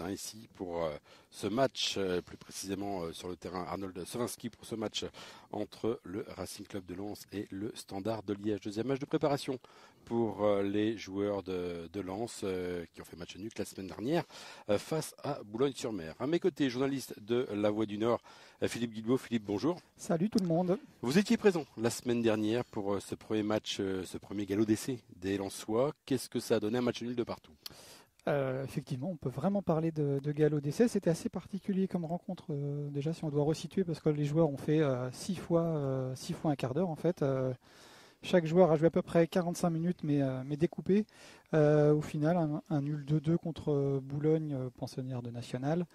Ici pour ce match, plus précisément sur le terrain Arnold Sovinski pour ce match entre le Racing Club de Lens et le Standard de Liège. Deuxième match de préparation pour les joueurs de Lens qui ont fait match nul la semaine dernière face à Boulogne-sur-Mer. À mes côtés, journaliste de La Voix du Nord, Philippe Guilbault. Philippe, bonjour. Salut tout le monde. Vous étiez présent la semaine dernière pour ce premier match, ce premier galop d'essai des Lensois. Qu'est-ce que ça a donné un match nul de partout? Effectivement, on peut vraiment parler de galop d'essai. C'était assez particulier comme rencontre, déjà si on doit resituer, parce que les joueurs ont fait 6 fois un quart d'heure en fait. Chaque joueur a joué à peu près 45 minutes, mais découpé. Au final, un nul 2-2 contre Boulogne, pensionnaire de National.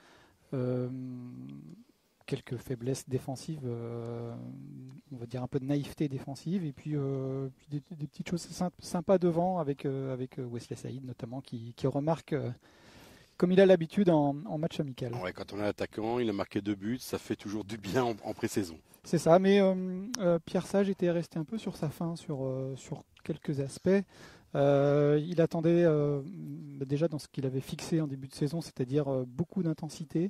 Quelques faiblesses défensives, on va dire un peu de naïveté défensive, et puis des petites choses sympas devant avec Wesley Saïd notamment qui remarque, comme il a l'habitude en match amical. Ouais, quand on est attaquant, il a marqué 2 buts, ça fait toujours du bien en pré-saison. C'est ça, mais Pierre Sage était resté un peu sur sa faim sur quelques aspects. Il attendait déjà dans ce qu'il avait fixé en début de saison, c'est-à-dire beaucoup d'intensité.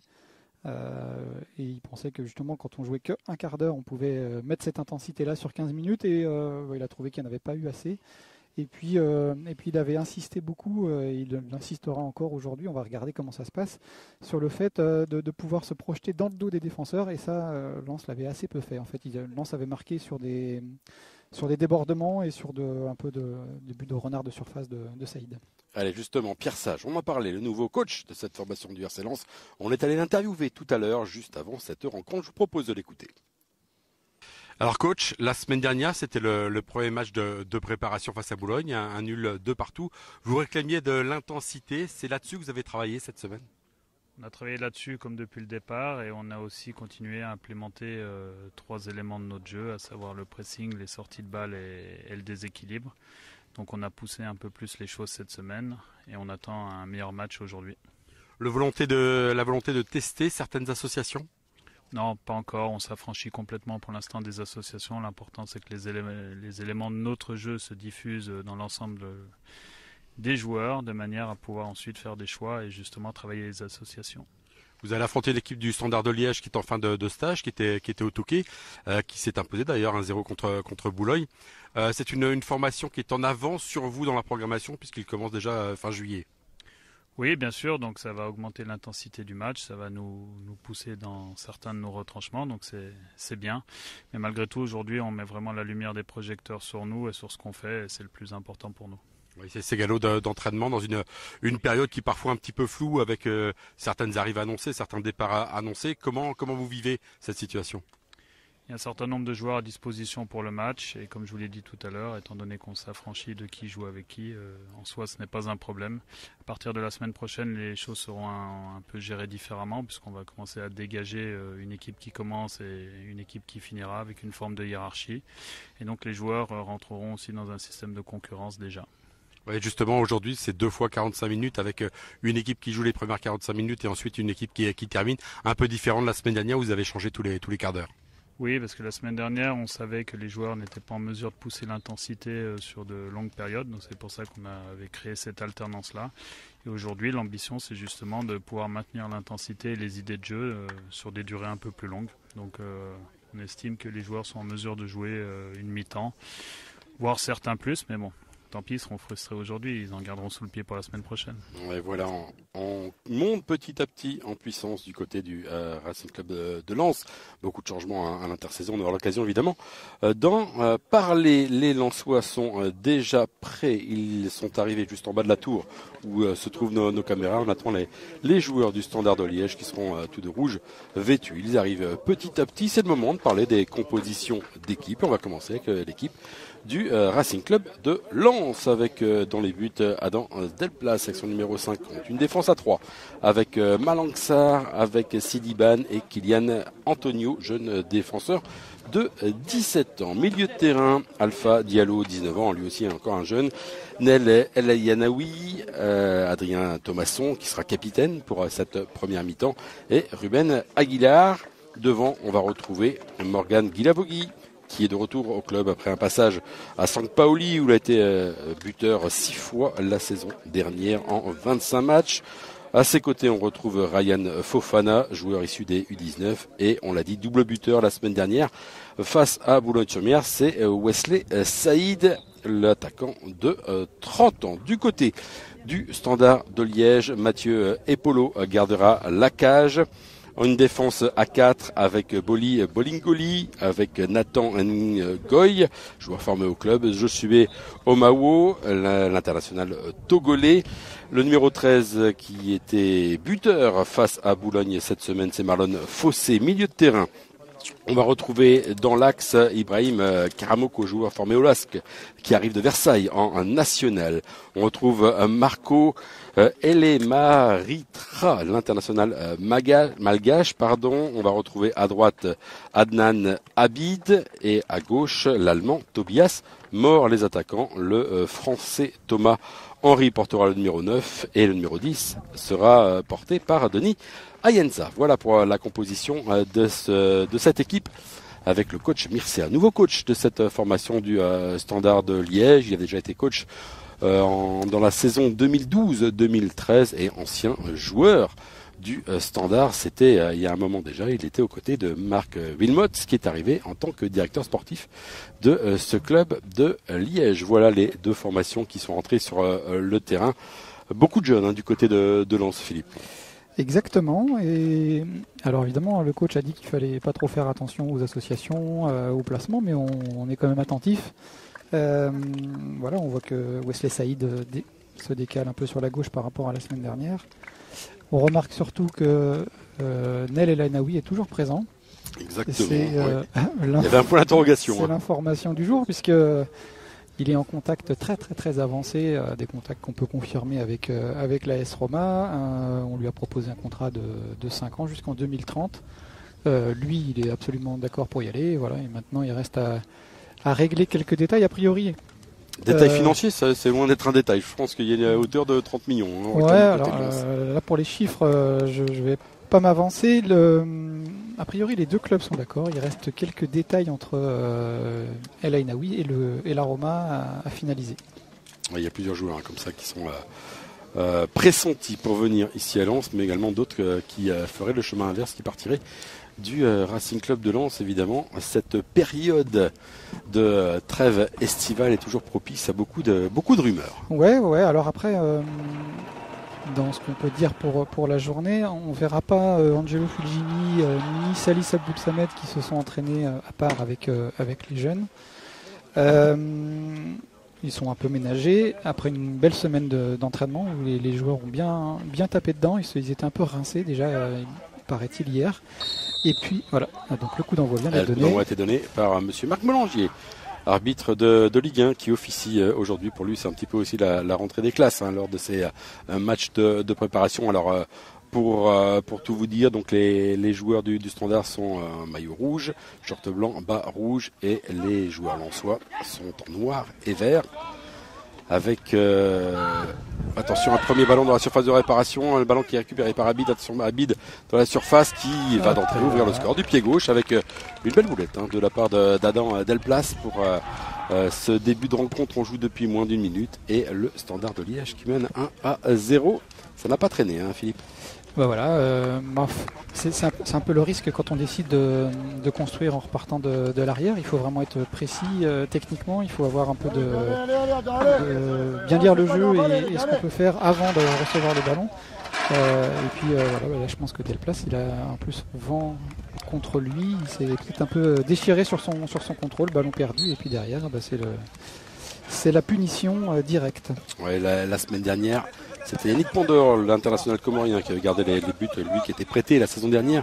Et il pensait que justement quand on jouait qu'un quart d'heure on pouvait mettre cette intensité là sur 15 minutes et il a trouvé qu'il n'y en avait pas eu assez et puis il avait insisté beaucoup et il insistera encore aujourd'hui, on va regarder comment ça se passe, sur le fait de pouvoir se projeter dans le dos des défenseurs, et ça Lens l'avait assez peu fait en fait. Lens avait marqué sur des débordements et sur un peu de buts de renard de surface de Saïd. Allez, justement, Pierre Sage, on en parlait, le nouveau coach de cette formation du RC Lens. On est allé l'interviewer tout à l'heure, juste avant cette rencontre. Je vous propose de l'écouter. Alors coach, la semaine dernière, c'était le premier match de préparation face à Boulogne, un nul 2 partout. Vous réclamiez de l'intensité, c'est là-dessus que vous avez travaillé cette semaine? On a travaillé là-dessus comme depuis le départ, et on a aussi continué à implémenter 3 éléments de notre jeu, à savoir le pressing, les sorties de balles et le déséquilibre. Donc on a poussé un peu plus les choses cette semaine et on attend un meilleur match aujourd'hui. La volonté de tester certaines associations? Non, pas encore. On s'affranchit complètement pour l'instant des associations. L'important c'est que les éléments de notre jeu se diffusent dans l'ensemble des joueurs de manière à pouvoir ensuite faire des choix et justement travailler les associations. Vous allez affronter l'équipe du Standard de Liège qui est en fin de stage, qui était au Touquet, qui s'est imposée d'ailleurs 1-0 contre Boulogne. C'est une formation qui est en avance sur vous dans la programmation puisqu'il commence déjà fin juillet. Oui, bien sûr, donc ça va augmenter l'intensité du match, ça va nous pousser dans certains de nos retranchements, donc c'est bien. Mais malgré tout, aujourd'hui, on met vraiment la lumière des projecteurs sur nous et sur ce qu'on fait, et c'est le plus important pour nous. Oui, c'est ces galops d'entraînement dans une période qui est parfois un petit peu floue avec certaines arrivées annoncées, certains départs annoncés. Comment vous vivez cette situation? Il y a un certain nombre de joueurs à disposition pour le match et comme je vous l'ai dit tout à l'heure, étant donné qu'on s'affranchit de qui joue avec qui, en soi ce n'est pas un problème. À partir de la semaine prochaine, les choses seront un peu gérées différemment puisqu'on va commencer à dégager une équipe qui commence et une équipe qui finira avec une forme de hiérarchie. Et donc les joueurs rentreront aussi dans un système de concurrence déjà. Ouais, justement, aujourd'hui, c'est 2 fois 45 minutes avec une équipe qui joue les premières 45 minutes et ensuite une équipe qui termine. Un peu différent de la semaine dernière où vous avez changé tous les quarts d'heure. Oui, parce que la semaine dernière, on savait que les joueurs n'étaient pas en mesure de pousser l'intensité sur de longues périodes. Donc c'est pour ça qu'on avait créé cette alternance-là. Et aujourd'hui, l'ambition, c'est justement de pouvoir maintenir l'intensité et les idées de jeu sur des durées un peu plus longues. Donc on estime que les joueurs sont en mesure de jouer une mi-temps, voire certains plus, mais bon. Tant pis, ils seront frustrés aujourd'hui, ils en garderont sous le pied pour la semaine prochaine. Et voilà, on monte petit à petit en puissance du côté du Racing Club de Lens. Beaucoup de changements à l'intersaison, on aura l'occasion évidemment d'en parler. Les Lensois sont déjà prêts, ils sont arrivés juste en bas de la tour où se trouvent nos caméras. On attend les joueurs du Standard de Liège qui seront tout de rouge vêtus. Ils arrivent petit à petit, c'est le moment de parler des compositions d'équipe. On va commencer avec l'équipe du Racing Club de Lens avec dans les buts Adam Delplace avec son numéro 50. Une défense à 3 avec Malangsar, avec Sidiban et Kylian Antonio, jeune défenseur de 17 ans. Milieu de terrain, Alpha Diallo, 19 ans, lui aussi encore un jeune. Nel El Yanaoui, Adrien Thomasson qui sera capitaine pour cette première mi-temps et Ruben Aguilar. Devant, on va retrouver Morgan Guilavogui, qui est de retour au club après un passage à Sampaoli où il a été buteur 6 fois la saison dernière en 25 matchs. À ses côtés, on retrouve Ryan Fofana, joueur issu des U19, et on l'a dit, double buteur la semaine dernière face à Boulogne-sur-Mer, c'est Wesley Saïd, l'attaquant de 30 ans. Du côté du Standard de Liège, Mathieu Epolo gardera la cage. Une défense à 4 avec Boli Bolingoli, avec Nathan Ngoy, joueur formé au club, Josué Omawo, l'international togolais. Le numéro 13 qui était buteur face à Boulogne cette semaine, c'est Marlon Fossé, milieu de terrain. On va retrouver dans l'axe Ibrahim Karamoko, joueur formé au LASK, qui arrive de Versailles en national. On retrouve Marco Elemaritra, l'international malgache. On va retrouver à droite Adnan Abid et à gauche l'allemand Tobias Mort. Les attaquants, le français Thomas Henry portera le numéro 9 et le numéro 10 sera porté par Denis Ayenza. Voilà pour la composition de cette équipe avec le coach Mircea. Nouveau coach de cette formation du Standard de Liège. Il a déjà été coach dans la saison 2012-2013 et ancien joueur du Standard. C'était il y a un moment déjà. Il était aux côtés de Marc Wilmot, qui est arrivé en tant que directeur sportif de ce club de Liège. Voilà les deux formations qui sont rentrées sur le terrain. Beaucoup de jeunes du côté de Lens, Philippe. Exactement. Et alors évidemment, le coach a dit qu'il fallait pas trop faire attention aux associations, au placement, mais on est quand même attentif. Voilà, on voit que Wesley Saïd se décale un peu sur la gauche par rapport à la semaine dernière. On remarque surtout que Nel El Ainaoui est toujours présent. Exactement. Il y avait un point d'interrogation. C'est l'information du jour, puisque il est en contact très très très avancé, des contacts qu'on peut confirmer avec l'AS Roma. On lui a proposé un contrat de 5 ans jusqu'en 2030. Lui, il est absolument d'accord pour y aller. Voilà, et maintenant, il reste à régler quelques détails a priori. Détails financiers, c'est loin d'être un détail. Je pense qu'il y a une hauteur de 30 millions. Là pour les chiffres, je vais pas m'avancer. A priori, les deux clubs sont d'accord. Il reste quelques détails entre El Ainaoui et la Roma à finaliser. Il y a plusieurs joueurs comme ça qui sont pressentis pour venir ici à Lens, mais également d'autres qui feraient le chemin inverse, qui partiraient du Racing Club de Lens. Évidemment, cette période de trêve estivale est toujours propice à beaucoup de rumeurs. Ouais. Alors après, dans ce qu'on peut dire pour la journée, on verra pas Angelo Fulgini ni Salis Abdul-Samed qui se sont entraînés à part avec les jeunes. Ils sont un peu ménagés après une belle semaine d'entraînement où les joueurs ont bien tapé dedans. Ils étaient un peu rincés déjà, paraît-il, hier. Et puis voilà, donc le coup d'envoi vient d'être donné. Le coup d'envoi a été donné par monsieur Marc Mélangier, arbitre de Ligue 1, qui officie aujourd'hui. Pour lui, c'est un petit peu aussi la rentrée des classes lors de ces matchs de préparation. Alors pour tout vous dire, donc les joueurs du Standard sont maillot rouge, short blanc, bas rouge, et les joueurs lensois sont en noir et vert. Avec attention, un premier ballon dans la surface de réparation, le ballon qui est récupéré par Abid, attention Abid dans la surface qui va d'entrée ouvrir le score du pied gauche avec une belle boulette de la part d'Adam Delplace pour ce début de rencontre. On joue depuis moins d'une minute et le Standard de Liège qui mène 1-0. Ça n'a pas traîné, Philippe. Voilà, c'est un peu le risque quand on décide de construire en repartant de l'arrière. Il faut vraiment être précis techniquement, il faut avoir un peu de bien lire le jeu et ce qu'on peut faire avant de recevoir le ballon. Et puis voilà, là, je pense que Delplace, il a en plus vent contre lui, il s'est peut-être un peu déchiré sur son contrôle, ballon perdu, et puis derrière, c'est la punition directe. Ouais, la semaine dernière, c'était Yannick Pandor, l'international comorien, qui avait gardé les buts, lui qui était prêté la saison dernière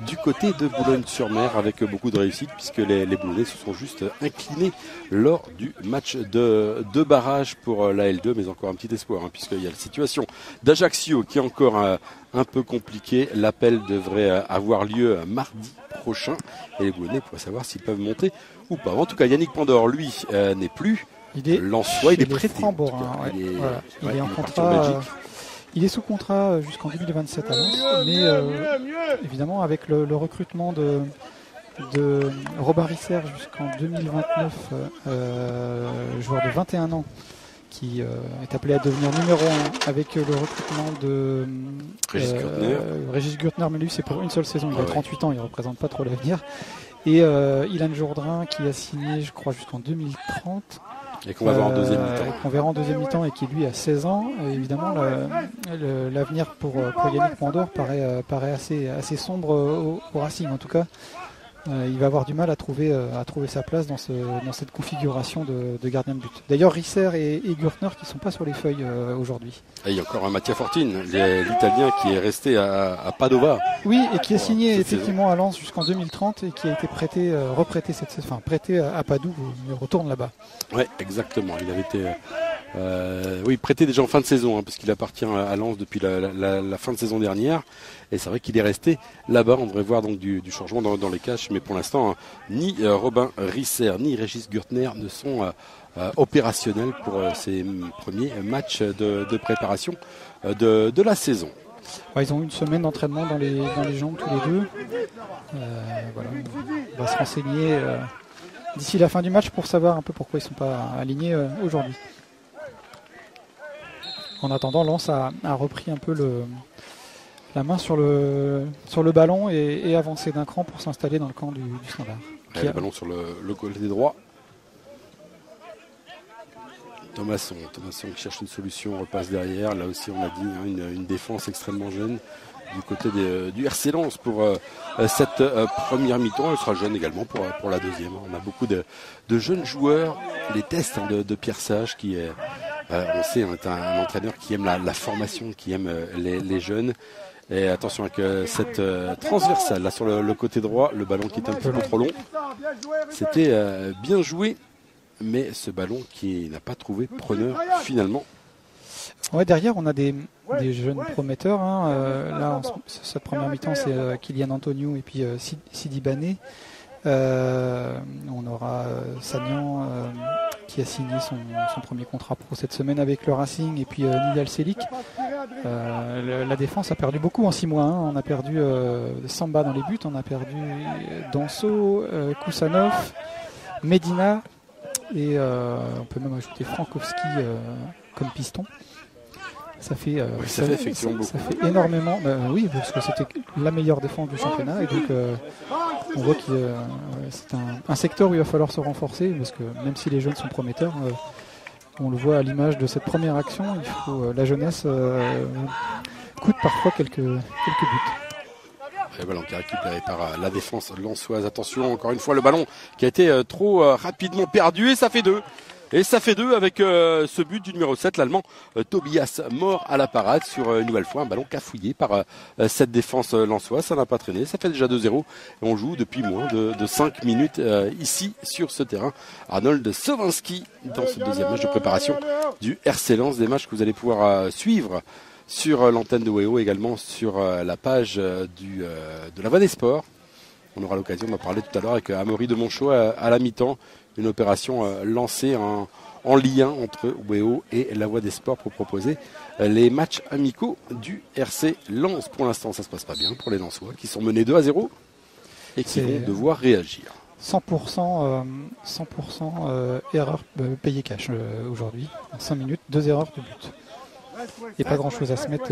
du côté de Boulogne-sur-Mer avec beaucoup de réussite, puisque les Boulonnais se sont juste inclinés lors du match de barrage pour la L2, mais encore un petit espoir, puisqu'il y a la situation d'Ajaccio qui est encore un peu compliquée. L'appel devrait avoir lieu mardi prochain et les Boulonnais pourraient savoir s'ils peuvent monter ou pas. En tout cas, Yannick Pandor, lui, n'est plus. Il est prêté. Il est en contrat. Il est sous contrat jusqu'en 2027 à Lens, mais évidemment avec le recrutement de Robin Risser jusqu'en 2029, joueur de 21 ans qui est appelé à devenir numéro 1 avec le recrutement de Régis Gürtner, mais lui c'est pour une seule saison, il a 38 ans, il ne représente pas trop l'avenir. Et Ilan Jourdain qui a signé, je crois, jusqu'en 2030. Et qu'on va voir en deuxième mi-temps. Qu'on verra en deuxième mi-temps et qui lui a 16 ans. Évidemment, l'avenir pour Yannick Mandor paraît assez sombre au Racing. En tout cas, il va avoir du mal à trouver sa place dans cette configuration de gardien de but. D'ailleurs, Risser et Gürtner qui ne sont pas sur les feuilles aujourd'hui. Et il y a encore un Mattia Fortin, l'Italien qui est resté à Padova. Oui, et qui a signé effectivement à Lens jusqu'en 2030 et qui a été prêté à Padoue, il retourne là-bas. Oui, exactement. Il avait été prêté déjà en fin de saison, parce qu'il appartient à Lens depuis la fin de saison dernière. Et c'est vrai qu'il est resté là-bas. On devrait voir donc du changement dans les caches, mais pour l'instant, ni Robin Risser ni Régis Gürtner ne sont opérationnels pour ces premiers matchs de préparation de la saison. Ils ont une semaine d'entraînement dans les jambes tous les deux. Voilà. On va se renseigner d'ici la fin du match pour savoir un peu pourquoi ils ne sont pas alignés aujourd'hui. En attendant, Lens a repris un peu la main sur le ballon et avancé d'un cran pour s'installer dans le camp du Standard. Le ballon sur le côté droit. Thomasson qui cherche une solution, repasse derrière. Là aussi, on a dit une défense extrêmement jeune du côté du RC Lens pour cette première mi-temps. Elle sera jeune également pour la deuxième. On a beaucoup de jeunes joueurs. Les tests de Pierre Sage qui est, on sait, est un entraîneur qui aime la formation, qui aime les jeunes. Et attention avec cette transversale là sur le côté droit, le ballon qui est un peu trop long. C'était bien joué, mais ce ballon qui n'a pas trouvé preneur finalement. Ouais, derrière on a des jeunes prometteurs. Là, cette première mi-temps, c'est Kylian Antonio et puis Sidi Bané. On aura Sagnan qui a signé son premier contrat pro cette semaine avec le Racing, et puis Nidal Selik. La défense a perdu beaucoup en 6 mois. On a perdu Samba dans les buts, on a perdu Danso, Kusanov, Medina, et on peut même ajouter Frankowski comme piston. Ça fait énormément. Oui, parce que c'était la meilleure défense du championnat, et donc on voit que c'est un secteur où il va falloir se renforcer, parce que même si les jeunes sont prometteurs, on le voit à l'image de cette première action, la jeunesse coûte parfois quelques buts. Le ballon qui est récupéré par la défense lensoise. Attention, encore une fois, le ballon qui a été trop rapidement perdu, et ça fait 2. Et ça fait 2 avec ce but du numéro 7, l'Allemand Tobias Mort à la parade sur une nouvelle fois un ballon cafouillé par cette défense lensoise. Ça n'a pas traîné, ça fait déjà 2-0 et on joue depuis moins de 5 minutes ici sur ce terrain. Arnold Sowanski dans ce deuxième match de préparation du RC Lens, des matchs que vous allez pouvoir suivre sur l'antenne de WEO, également sur la page de la Voix des Sports. On aura l'occasion d'en parler tout à l'heure avec Amaury de Monchaux à la mi-temps. Une opération lancée en lien entre WEO et la Voix des Sports pour proposer les matchs amicaux du RC Lens. Pour l'instant, ça se passe pas bien pour les Lensois qui sont menés 2-0 et qui vont devoir réagir. 100% erreur payée cash aujourd'hui. En 5 minutes, 2 erreurs de but. Et pas grand chose à se mettre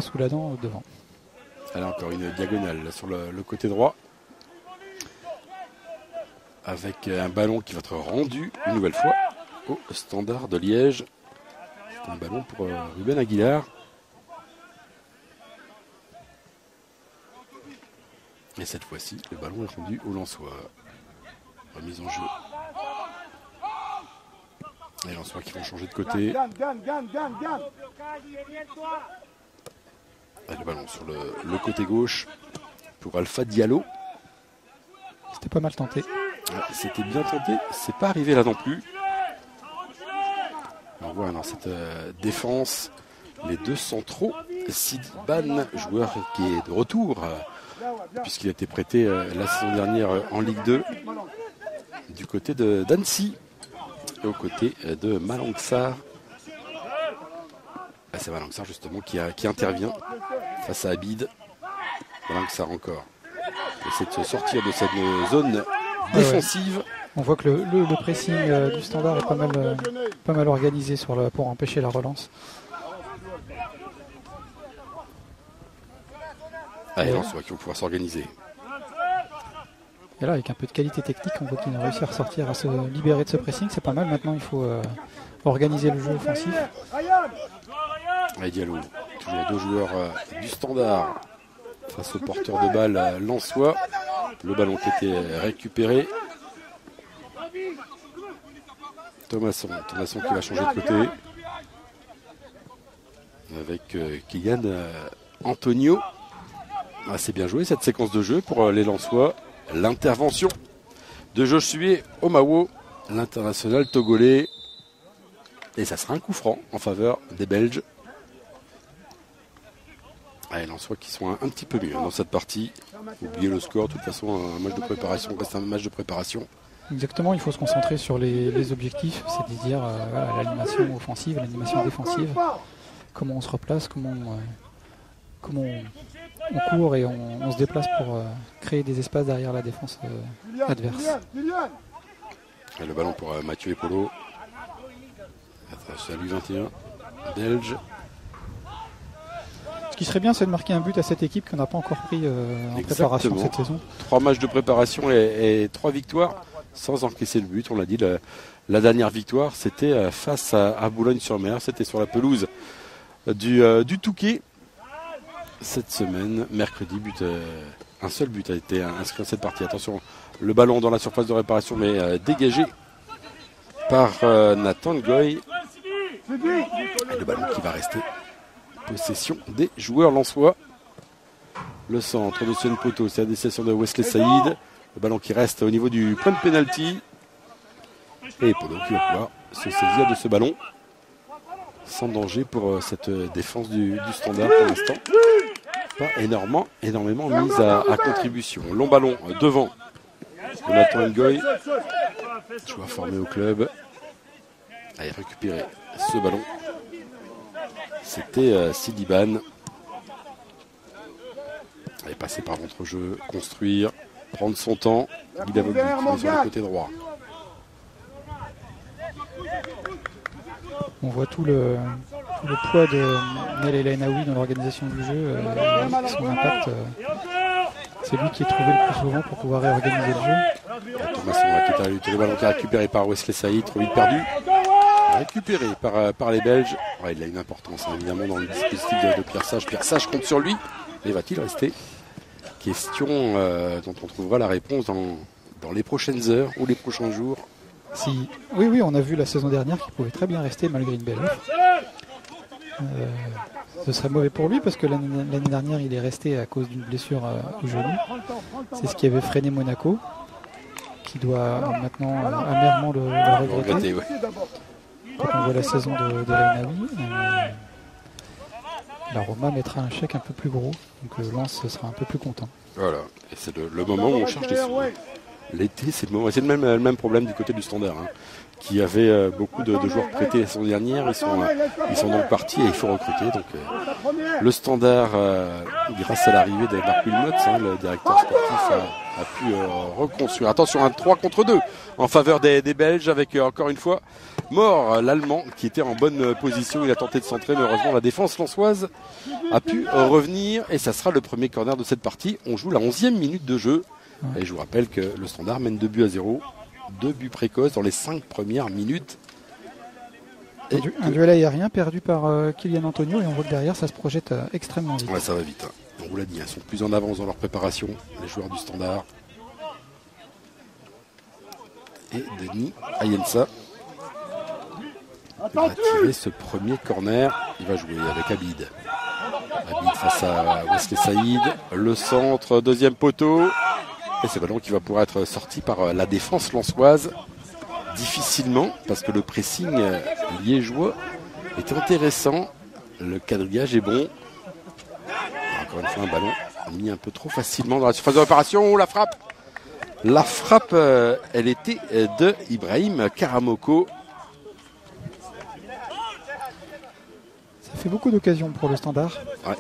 sous la dent devant. Alors encore une diagonale sur le côté droit, avec un ballon qui va être rendu une nouvelle fois au Standard de Liège. C'est un ballon pour Ruben Aguilar. Et cette fois-ci, le ballon est rendu au Lensois. Remise en jeu. Les Lensois qui vont changer de côté. Et le ballon sur le côté gauche pour Alpha Diallo. C'était pas mal tenté. C'était bien tenté, c'est pas arrivé là non plus. On voit dans cette défense les deux centraux. Sidi Ban, joueur qui est de retour, puisqu'il a été prêté la saison dernière en Ligue 2 du côté d'Annecy et aux côtés de Malanxar. C'est Malanxar justement qui intervient face à Abid. Malanxar encore essaie de se sortir de cette zone défensive. On voit que le pressing du Standard est pas mal organisé pour empêcher la relance. Allez, Lensois qui vont pouvoir s'organiser. Et là, avec un peu de qualité technique, on voit qu'ils ont réussi à ressortir, à se libérer de ce pressing. C'est pas mal. Maintenant, il faut organiser le jeu offensif. Allez, Diallo, toujours 2 joueurs du Standard face au porteur de balle Lensois. Le ballon qui était récupéré. Thomasson qui va changer de côté. Avec Kylian Antonio. Ah, c'est bien joué cette séquence de jeu pour les Lensois. L'intervention de Josué Omawo, l'international togolais. Et ça sera un coup franc en faveur des Belges. Les Lensois qui sont un petit peu mieux dans cette partie. Oubliez le score, de toute façon, un match de préparation reste un match de préparation. Exactement, il faut se concentrer sur les objectifs, c'est-à-dire l'animation offensive, l'animation défensive. Comment on se replace, comment on court et on se déplace pour créer des espaces derrière la défense adverse. Et le ballon pour Mathieu Epolo. Salut 21, belge. Ce qui serait bien, c'est de marquer un but à cette équipe qu'on n'a pas encore pris en préparation cette saison. 3 matchs de préparation et 3 victoires sans encaisser le but. On l'a dit, la dernière victoire, c'était face à Boulogne-sur-Mer. C'était sur la pelouse du Touquet. Cette semaine, mercredi, un seul but a été inscrit dans cette partie. Attention, le ballon dans la surface de réparation, mais dégagé par Nathan Goy. Et le ballon qui va rester possession des joueurs lensois. Le centre de Sven Poto, c'est la destination de Wesley Saïd. Le ballon qui reste au niveau du point de pénalty. Et Poto qui va pouvoir se saisir de ce ballon. Sans danger pour cette défense du Standard pour l'instant. Pas énormément mise à contribution. Long ballon devant Nathan Ngoy, joueur formé au club. Allez, récupérer ce ballon. C'était Sidiban. Allez, passer par l'entrejeu, construire, prendre son temps. Il a voulu sur le côté droit. On voit tout le poids de Nel El Ainaoui dans l'organisation du jeu. Son impact, c'est lui qui est trouvé le plus souvent pour pouvoir réorganiser le jeu. Thomas qui est le ballon qui est récupéré par Wesley Saïd, trop vite perdu. Récupéré par les Belges. Ouais, il a une importance évidemment dans le dispositif de Pierre Sage. Pierre Sage compte sur lui. Mais va-t-il rester? Question dont on trouvera la réponse dans les prochaines heures ou les prochains jours. Oui, on a vu la saison dernière qu'il pouvait très bien rester malgré une belle offre. Ce serait mauvais pour lui parce que l'année dernière il est resté à cause d'une blessure au genou. C'est ce qui avait freiné Monaco, qui doit maintenant amèrement le regretter. Ouais. Quand on voit la saison de l'Ainaoui, la Roma mettra un chèque un peu plus gros, donc Lens sera un peu plus content. Voilà, et c'est le moment où on cherche des sous. L'été, c'est le moment. C'est le même problème du côté du Standard, qui avait beaucoup de joueurs prêtés la saison dernière. Ils sont donc partis et il faut recruter. Donc le Standard, grâce à l'arrivée de Marc Wilmot, le directeur sportif, a pu reconstruire. Attention, un 3 contre 2 en faveur des Belges avec encore une fois Mort, l'Allemand, qui était en bonne position. Il a tenté de centrer, mais heureusement la défense lensoise a pu revenir et ça sera le premier corner de cette partie. On joue la 11e minute de jeu. Et je vous rappelle que le Standard mène 2-0, 2 buts précoces dans les 5 premières minutes. Un duel aérien perdu par Kylian Antonio et on voit que derrière ça se projette extrêmement vite. Ouais, ça va vite. On vous l'a dit, ils sont plus en avance dans leur préparation, les joueurs du Standard. Et Denis Ayensa va tirer ce premier corner. Il va jouer avec Abid. Abid face à Wesley Saïd. Le centre, deuxième poteau. Et ce ballon qui va pouvoir être sorti par la défense lensoise difficilement parce que le pressing liégeois est intéressant. Le quadrillage est bon. Encore une fois un ballon mis un peu trop facilement dans la surface de réparation. Oh, la frappe! La frappe, elle était de Ibrahim Karamoko. Ça fait beaucoup d'occasions pour le Standard. Ouais.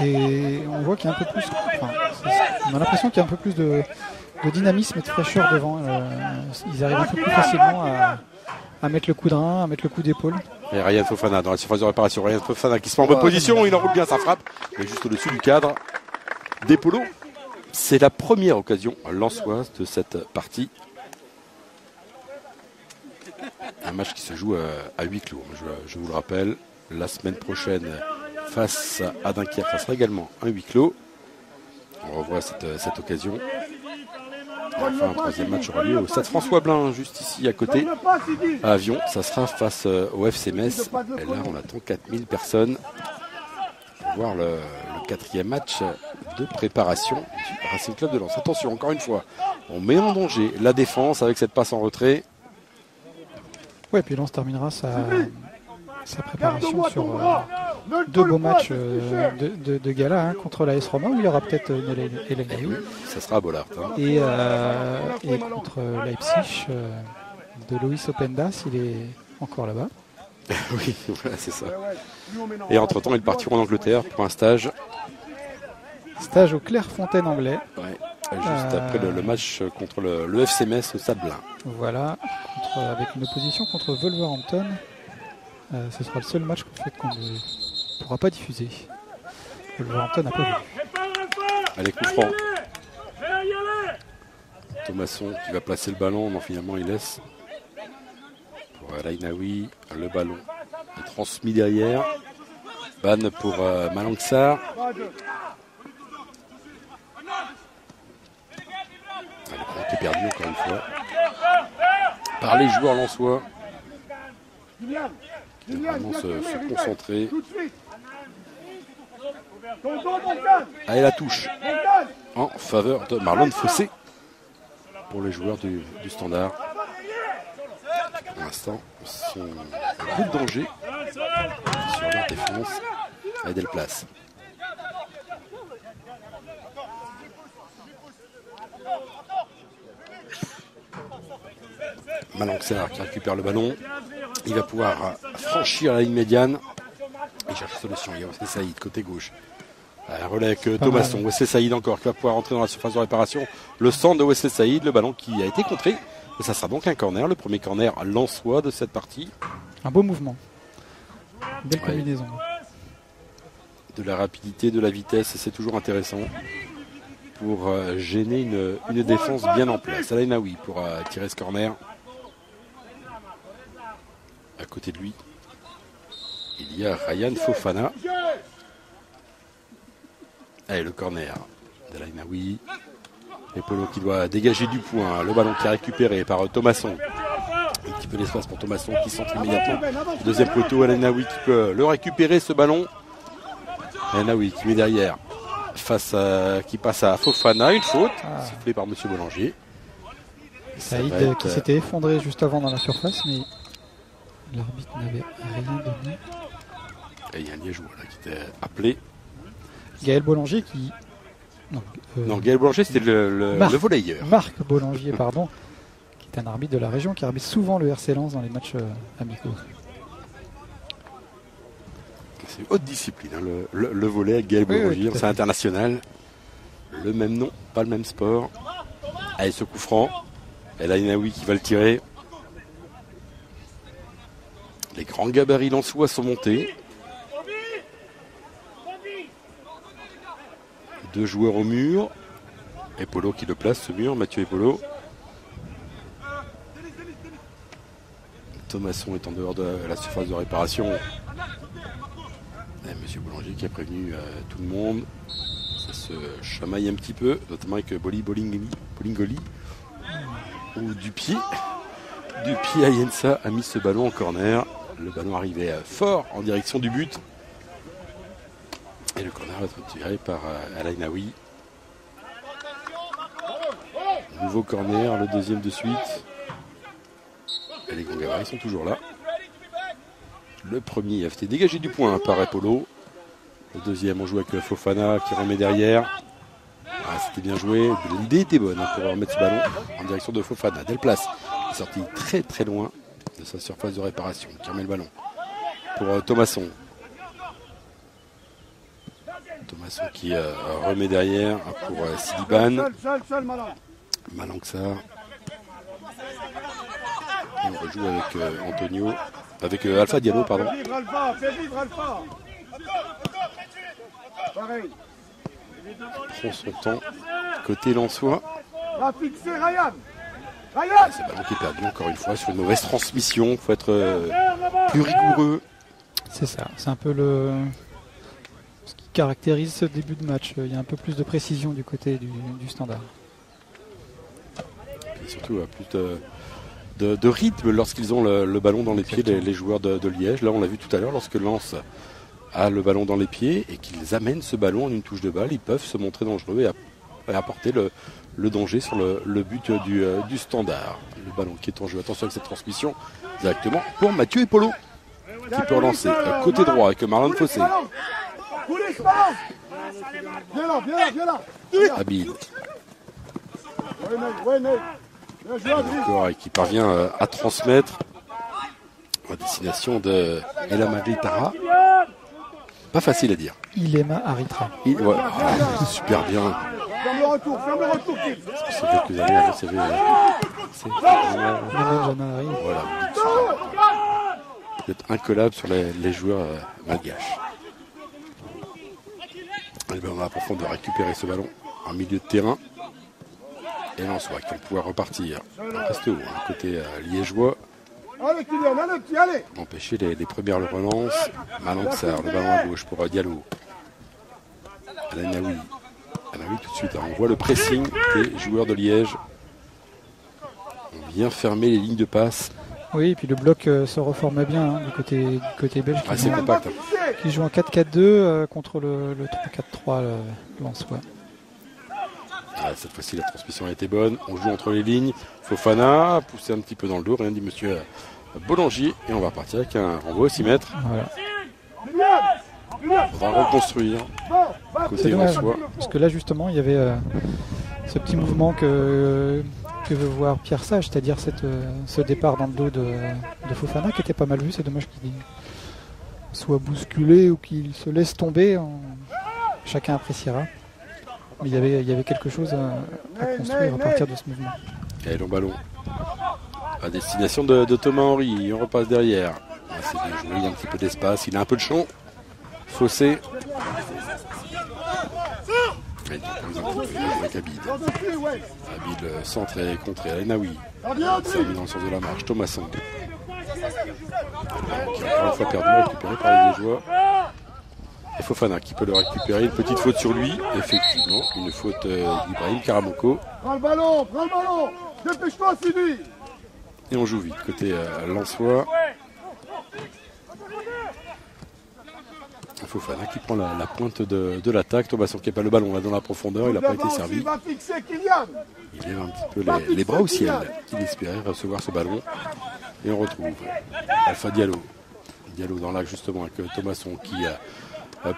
Et on voit qu'il y a un peu plus. On a l'impression qu'il y a un peu plus de de dynamisme et de fraîcheur devant. Ils arrivent un peu plus facilement à mettre le coup de rein, à mettre le coup d'épaule. Et Ryan Fofana dans la surface de réparation. Ryan Fofana qui se met en bonne position, il enroule bien sa frappe, mais juste au-dessus du cadre d'Epolo. C'est la première occasion lensoise de cette partie. Un match qui se joue à huis clos. Je vous le rappelle, la semaine prochaine face à Dunkerque, ça sera également un huis clos. On revoit cette occasion. Et enfin, un troisième match aura lieu au Stade François Blin, juste ici à côté, à Avion. Ça sera face au FC Metz. Et là, on attend 4000 personnes pour voir le quatrième match de préparation du Racing Club de Lens. Attention, encore une fois, on met en danger la défense avec cette passe en retrait. Ouais, puis Lens terminera sa préparation sur deux beaux matchs de gala, hein, contre l'AS Roma, où il y aura peut-être Hélène Gaillou. Ça sera à Bollard. Hein. Et contre Leipzig de Loïs Openda, s'il est encore là-bas. Oui, voilà, c'est ça. Et entre-temps, ils partiront en Angleterre pour un stage. Stage au Clairefontaine anglais. Ouais, juste après le match contre le FC Metz au Stade Blin. Voilà, avec une opposition contre Wolverhampton. Ce sera le seul match qu'on ne pourra pas diffuser. Wolverhampton n'a pas voulu. Allez, coup franc. Thomasson qui va placer le ballon, non finalement il laisse. Pour Lainaoui, le ballon est transmis derrière. Ban pour Malangsar. Le ballon qui est perdu encore une fois. Par les joueurs lensois. Qui doivent vraiment se concentrer. Allez, la touche en faveur de Marlon Fossé pour les joueurs du Standard. Pour l'instant, ils sont en gros de danger sur leur défense à Delplace. Malangsar qui récupère le ballon. Il va pouvoir franchir la ligne médiane. Il cherche une solution. Il y a Wesley Saïd côté gauche. Un relais avec Thomasson. Wesley Saïd encore qui va pouvoir entrer dans la surface de réparation. Le centre de Wesley Saïd. Le ballon qui a été contré. Et ça sera donc un corner. Le premier corner lensois de cette partie. Un beau mouvement. Belle combinaison. De la rapidité, de la vitesse. C'est toujours intéressant pour gêner une défense bien en place. Alainaoui pour tirer ce corner. À côté de lui, il y a Ryan Fofana. Allez, le corner de Lainaoui. Et Polo qui doit dégager du point. Le ballon qui est récupéré par Thomasson. Un petit peu d'espace pour Thomasson qui centre immédiatement. Deuxième poteau, Lainaoui qui peut le récupérer, ce ballon. Lainaoui qui met derrière. Qui passe à Fofana. Une faute, sifflée par M. Boulanger. Saïd qui s'était effondré juste avant dans la surface, mais l'arbitre n'avait rien donné. Et il y a un Liégeois là qui était appelé. Gaël Boulanger qui... Non, Gaël Boulanger c'était le volleyeur. Marc Boulanger, pardon, qui est un arbitre de la région qui arbitre souvent le RC Lens dans les matchs amicaux. C'est une haute discipline, hein, le volley avec Gaël Boulanger, c'est international. Le même nom, pas le même sport. Allez, ce coup franc. Et Lainaoui qui va le tirer. Les grands gabarits lensois sont montés. Deux joueurs au mur. Epolo qui le place, ce mur, Mathieu Epolo. Thomasson est en dehors de la surface de réparation. Et Monsieur Boulanger qui a prévenu tout le monde. Ça se chamaille un petit peu, notamment avec Bolingoli. Ou Dupied. Dupied Ayensa a mis ce ballon en corner. Le ballon arrivait fort en direction du but. Et le corner va être tiré par Alainaoui. Nouveau corner, le deuxième de suite. Et les grands gabarits sont toujours là. Le premier a été dégagé du point par Epolo. Le deuxième, on joue avec Fofana qui remet derrière. C'était bien joué. L'idée était bonne pour remettre ce ballon en direction de Fofana. Delplace est sorti très très loin de sa surface de réparation. Qui remet le ballon pour Thomasson. Thomasson qui remet derrière pour Siliban. Malangsar. Et on rejoue avec Antonio, avec Alpha Diallo, pardon. Fais vivre Alpha, fais vivre Alpha. Pareil. Prend son temps. Côté Lensois. Va fixer Ryan. C'est le ballon qui est perdu encore une fois sur une mauvaise transmission. Il faut être plus rigoureux. C'est ça, c'est un peu ce qui caractérise ce début de match. Il y a un peu plus de précision du côté du Standard. Et surtout plus de rythme lorsqu'ils ont le ballon dans les pieds, les joueurs de Liège. Là, on l'a vu tout à l'heure, lorsque Lens a le ballon dans les pieds et qu'ils amènent ce ballon en une touche de balle, ils peuvent se montrer dangereux et apporter le danger sur le but du Standard. Le ballon qui est en jeu. Attention avec cette transmission directement pour Mathieu et Polo qui peut relancer côté droit avec Marlon Fossé. Habile. Encore et qui parvient à transmettre à destination de Elama Tara. Pas facile à dire. Ilema Aritra. Ouais, super bien. Ferme le retour, C'est quelques années avant, c'est voilà. Vous êtes incollable sur les joueurs malgaches. Et bien on a la profondeur de récupérer ce ballon en milieu de terrain. Et Lensois qui vont pouvoir repartir. Reste haut, côté liégeois. Allez Kylian, allez petit, allez. Empêcher les premières relances. Malangsar, le ballon à gauche pour Diallo. Alanaoui. Alanaoui tout de suite. On voit le pressing des joueurs de Liège. On vient fermer les lignes de passe. Oui, et puis le bloc se reforme bien du côté belge C'est compact. qui joue en 4-4-2 contre le 3-4-3 Lensois. Cette fois-ci, la transmission a été bonne. On joue entre les lignes. Fofana, poussé un petit peu dans le dos. Rien dit monsieur Boulanger. Et on va partir avec un renvoi au 6 mètres. Voilà. On va reconstruire. C'est dommage, parce que là, justement, il y avait ce petit mouvement que veut voir Pierre Sage, c'est-à-dire ce départ dans le dos de Fofana qui était pas mal vu. C'est dommage qu'il soit bousculé ou qu'il se laisse tomber. Chacun appréciera. Mais il y avait quelque chose à construire à partir de ce mouvement. Et le ballon à destination de Thomas Henry. On repasse derrière. C'est bien joué, il y a un petit peu d'espace, il a un peu de champ. Fossé. Avec Abid. Abid centre et contré. Alanaoui. Servi dans le sens de la marche. Thomasson. Qui a encore une fois perdu, récupéré par les Liégeois. Et Fofana qui peut le récupérer. Une petite faute sur lui. Effectivement, une faute d'Ibrahim Karamoko. Prends le ballon. Dépêche-toi, Sidi. Et on joue vite. Côté Lensois. Fofana qui prend la pointe de l'attaque. Thomasson qui n'a pas le ballon là dans la profondeur. Il n'a pas été servi. Il lève un petit peu les bras au ciel. Il espérait recevoir ce ballon. Et on retrouve Alpha Diallo. Diallo dans l'axe justement avec Thomasson qui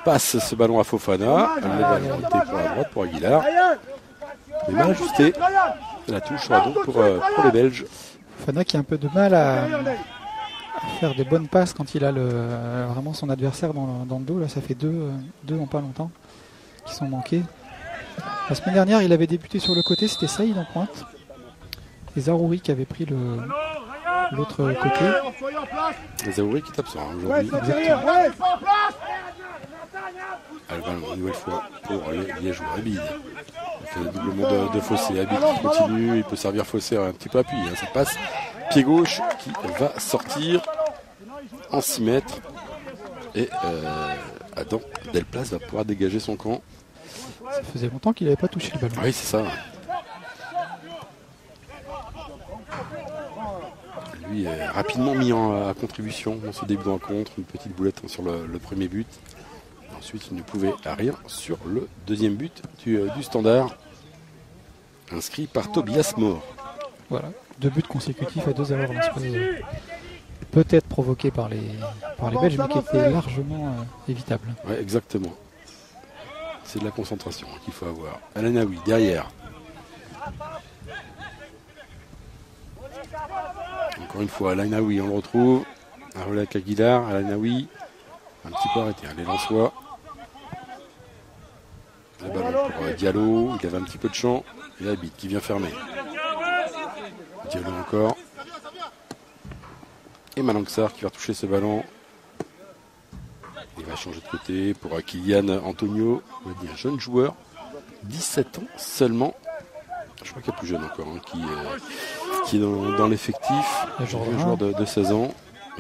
passe ce ballon à Fofana. Le ballon était pour la droite pour Aguilar. Mais mal ajusté. La touche sera donc pour les Belges. Fofana qui a un peu de mal à faire des bonnes passes quand il a vraiment son adversaire dans le dos. Là, ça fait deux en pas longtemps qui sont manqués. La semaine dernière, il avait débuté sur le côté, c'était Saïd en pointe. Et Zarouri qui avait pris l'autre côté. Zarouri qui est absent aujourd'hui. Une nouvelle fois pour les Liégeois. Abid. Le doublement de Fossé. Abid qui continue. Il peut servir Fossé un petit peu appuyé. Ça passe. Pied gauche qui va sortir en 6 mètres. Et Adam Delplace va pouvoir dégager son camp. Ça faisait longtemps qu'il n'avait pas touché le ballon. Oui, c'est ça. Lui est rapidement mis à contribution dans ce début de rencontre. Une petite boulette sur le premier but. Ensuite, il ne pouvait rien sur le deuxième but du Standard. Inscrit par Tobias Moore. Voilà, 2 buts consécutifs à 2 erreurs peut-être provoqués par les Belges, mais qui étaient largement évitables. Oui, exactement. C'est de la concentration qu'il faut avoir. Alanaoui, derrière. Encore une fois, Alanaoui, on le retrouve. Un relais avec Aguilar, Alanaoui. Un petit peu arrêté, les Lensois. Le ballon pour Diallo, il avait un petit peu de champ. Et là, Abid qui vient fermer. Diallo encore. Et Malangsar qui va toucher ce ballon. Il va changer de côté pour Kylian Antonio, un jeune joueur, 17 ans seulement. Je crois qu'il y a plus jeune encore, qui est dans l'effectif. Un joueur de 16 ans.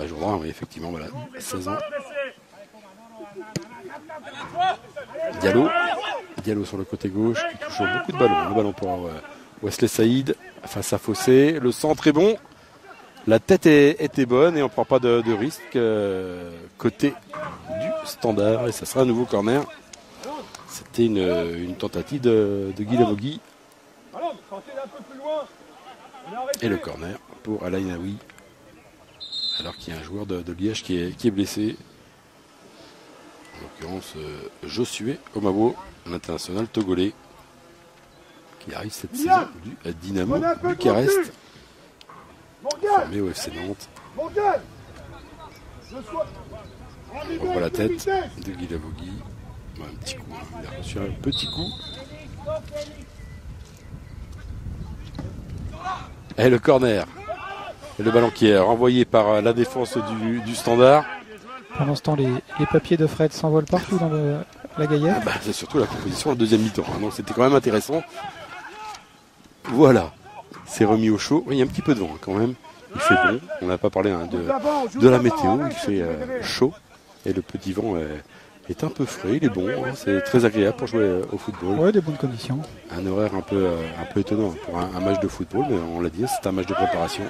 Jourdain, oui, effectivement, voilà, 16 ans. Diallo sur le côté gauche, qui touche beaucoup de ballons. Le ballon pour Wesley Saïd face à Fossé. Le centre est bon. La tête était bonne et on ne prend pas de risque côté du Standard. Et ça sera un nouveau corner. C'était une tentative de Guy Lavogui. Et le corner pour Alain Naoui. Alors qu'il y a un joueur de Liège qui est blessé. En l'occurrence, Josué Omabo, l'international togolais, qui arrive cette saison du Dynamo Bucarest, formé au FC Nantes. On voit la tête de Guy Lavogui. Un petit coup, il a reçu un petit coup. Et le corner. Et le ballon qui est renvoyé par la défense du Standard. Pendant ce temps, les papiers de Fred s'envolent partout dans la Gaillère. C'est surtout la composition en deuxième mi-temps. Donc c'était quand même intéressant. Voilà. C'est remis au chaud. Il y a un petit peu de vent quand même. Il fait bon. On n'a pas parlé de la météo. Il fait chaud. Et le petit vent est un peu frais. Il est bon. C'est très agréable pour jouer au football. Ouais, des bonnes conditions. Un horaire un peu étonnant pour un match de football. Mais on l'a dit, c'est un match de préparation.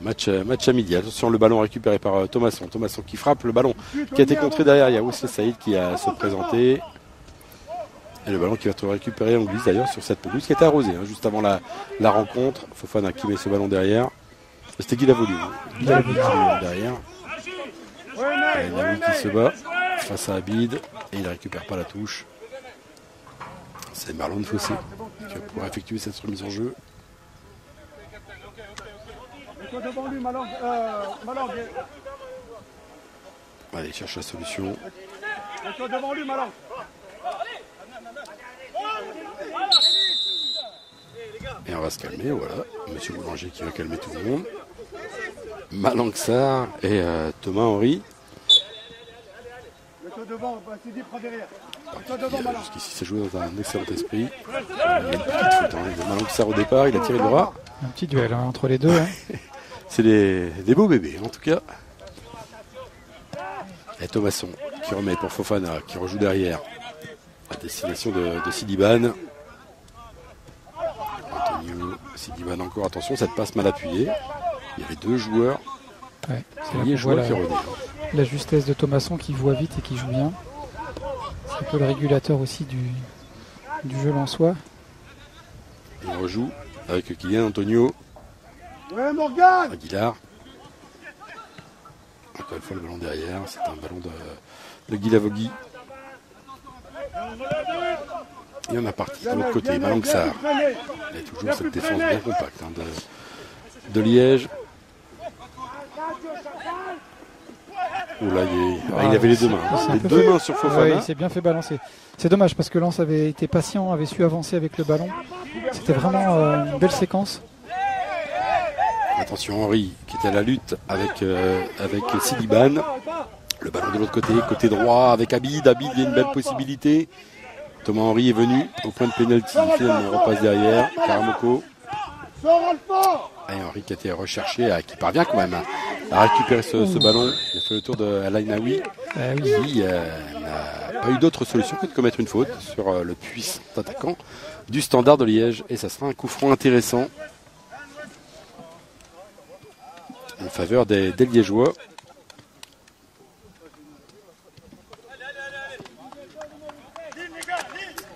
Match à midi. Attention, le ballon récupéré par Thomasson. Thomasson qui frappe le ballon qui a été contré derrière. Il y a Wesley Saïd qui a se présenté. Et le ballon qui va être récupéré en glisse d'ailleurs sur cette pelouse qui était arrosée juste avant la rencontre. Fofana qui met ce ballon derrière. C'était Guy Lavogui. Guy Lavogui derrière. Naoui qui se bat face à Abid. Et il ne récupère pas la touche. C'est Marlon Fossé qui va pouvoir effectuer cette remise en jeu. Devant lui, Malang. Allez, il cherche la solution. Devant lui, Malang. Et on va se calmer, voilà. Monsieur Boulanger qui va calmer tout le monde. Malangsar et Thomas Henry. Devant, Sidi prend derrière. Jusqu'ici, c'est joué dans un excellent esprit. Il y a une petite faute. Malangsar au départ, il a tiré le droit. Un petit duel entre les deux. C'est des beaux bébés, en tout cas. Et Thomasson qui remet pour Fofana, qui rejoue derrière. À destination de Sidiban. Antonio, Sidiban encore. Attention, cette passe mal appuyée. Il y avait deux joueurs. Ouais, c'est lié joueur qui revenait. La justesse de Thomasson qui voit vite et qui joue bien. C'est un peu le régulateur aussi du jeu lensois. Il rejoue avec Kylian Antonio. Ouais, Morgan. Aguilar. Encore une fois le ballon derrière. C'est un ballon de Guy Lavogui. Et on a parti de l'autre côté. Malangsar. Il y a toujours cette défense bien compacte de Liège. Oula, il avait les deux mains. Les deux mains sur Fofana. Ouais, il s'est bien fait balancer. C'est dommage parce que Lens avait été patient, avait su avancer avec le ballon. C'était vraiment une belle séquence. Attention Henry qui était à la lutte avec Sidiban. Le ballon de l'autre côté droit avec Abid. Abid, il y a une belle possibilité. Thomas Henry est venu au point de pénalty. Finalement, on repasse derrière. Karamoko. Et Henry qui a été recherché, qui parvient quand même à récupérer ce ballon. Il a fait le tour de Alain Naoui. Qui n'a pas eu d'autre solution que de commettre une faute sur le puissant attaquant du Standard de Liège. Et ça sera un coup franc intéressant en faveur des Liégeois.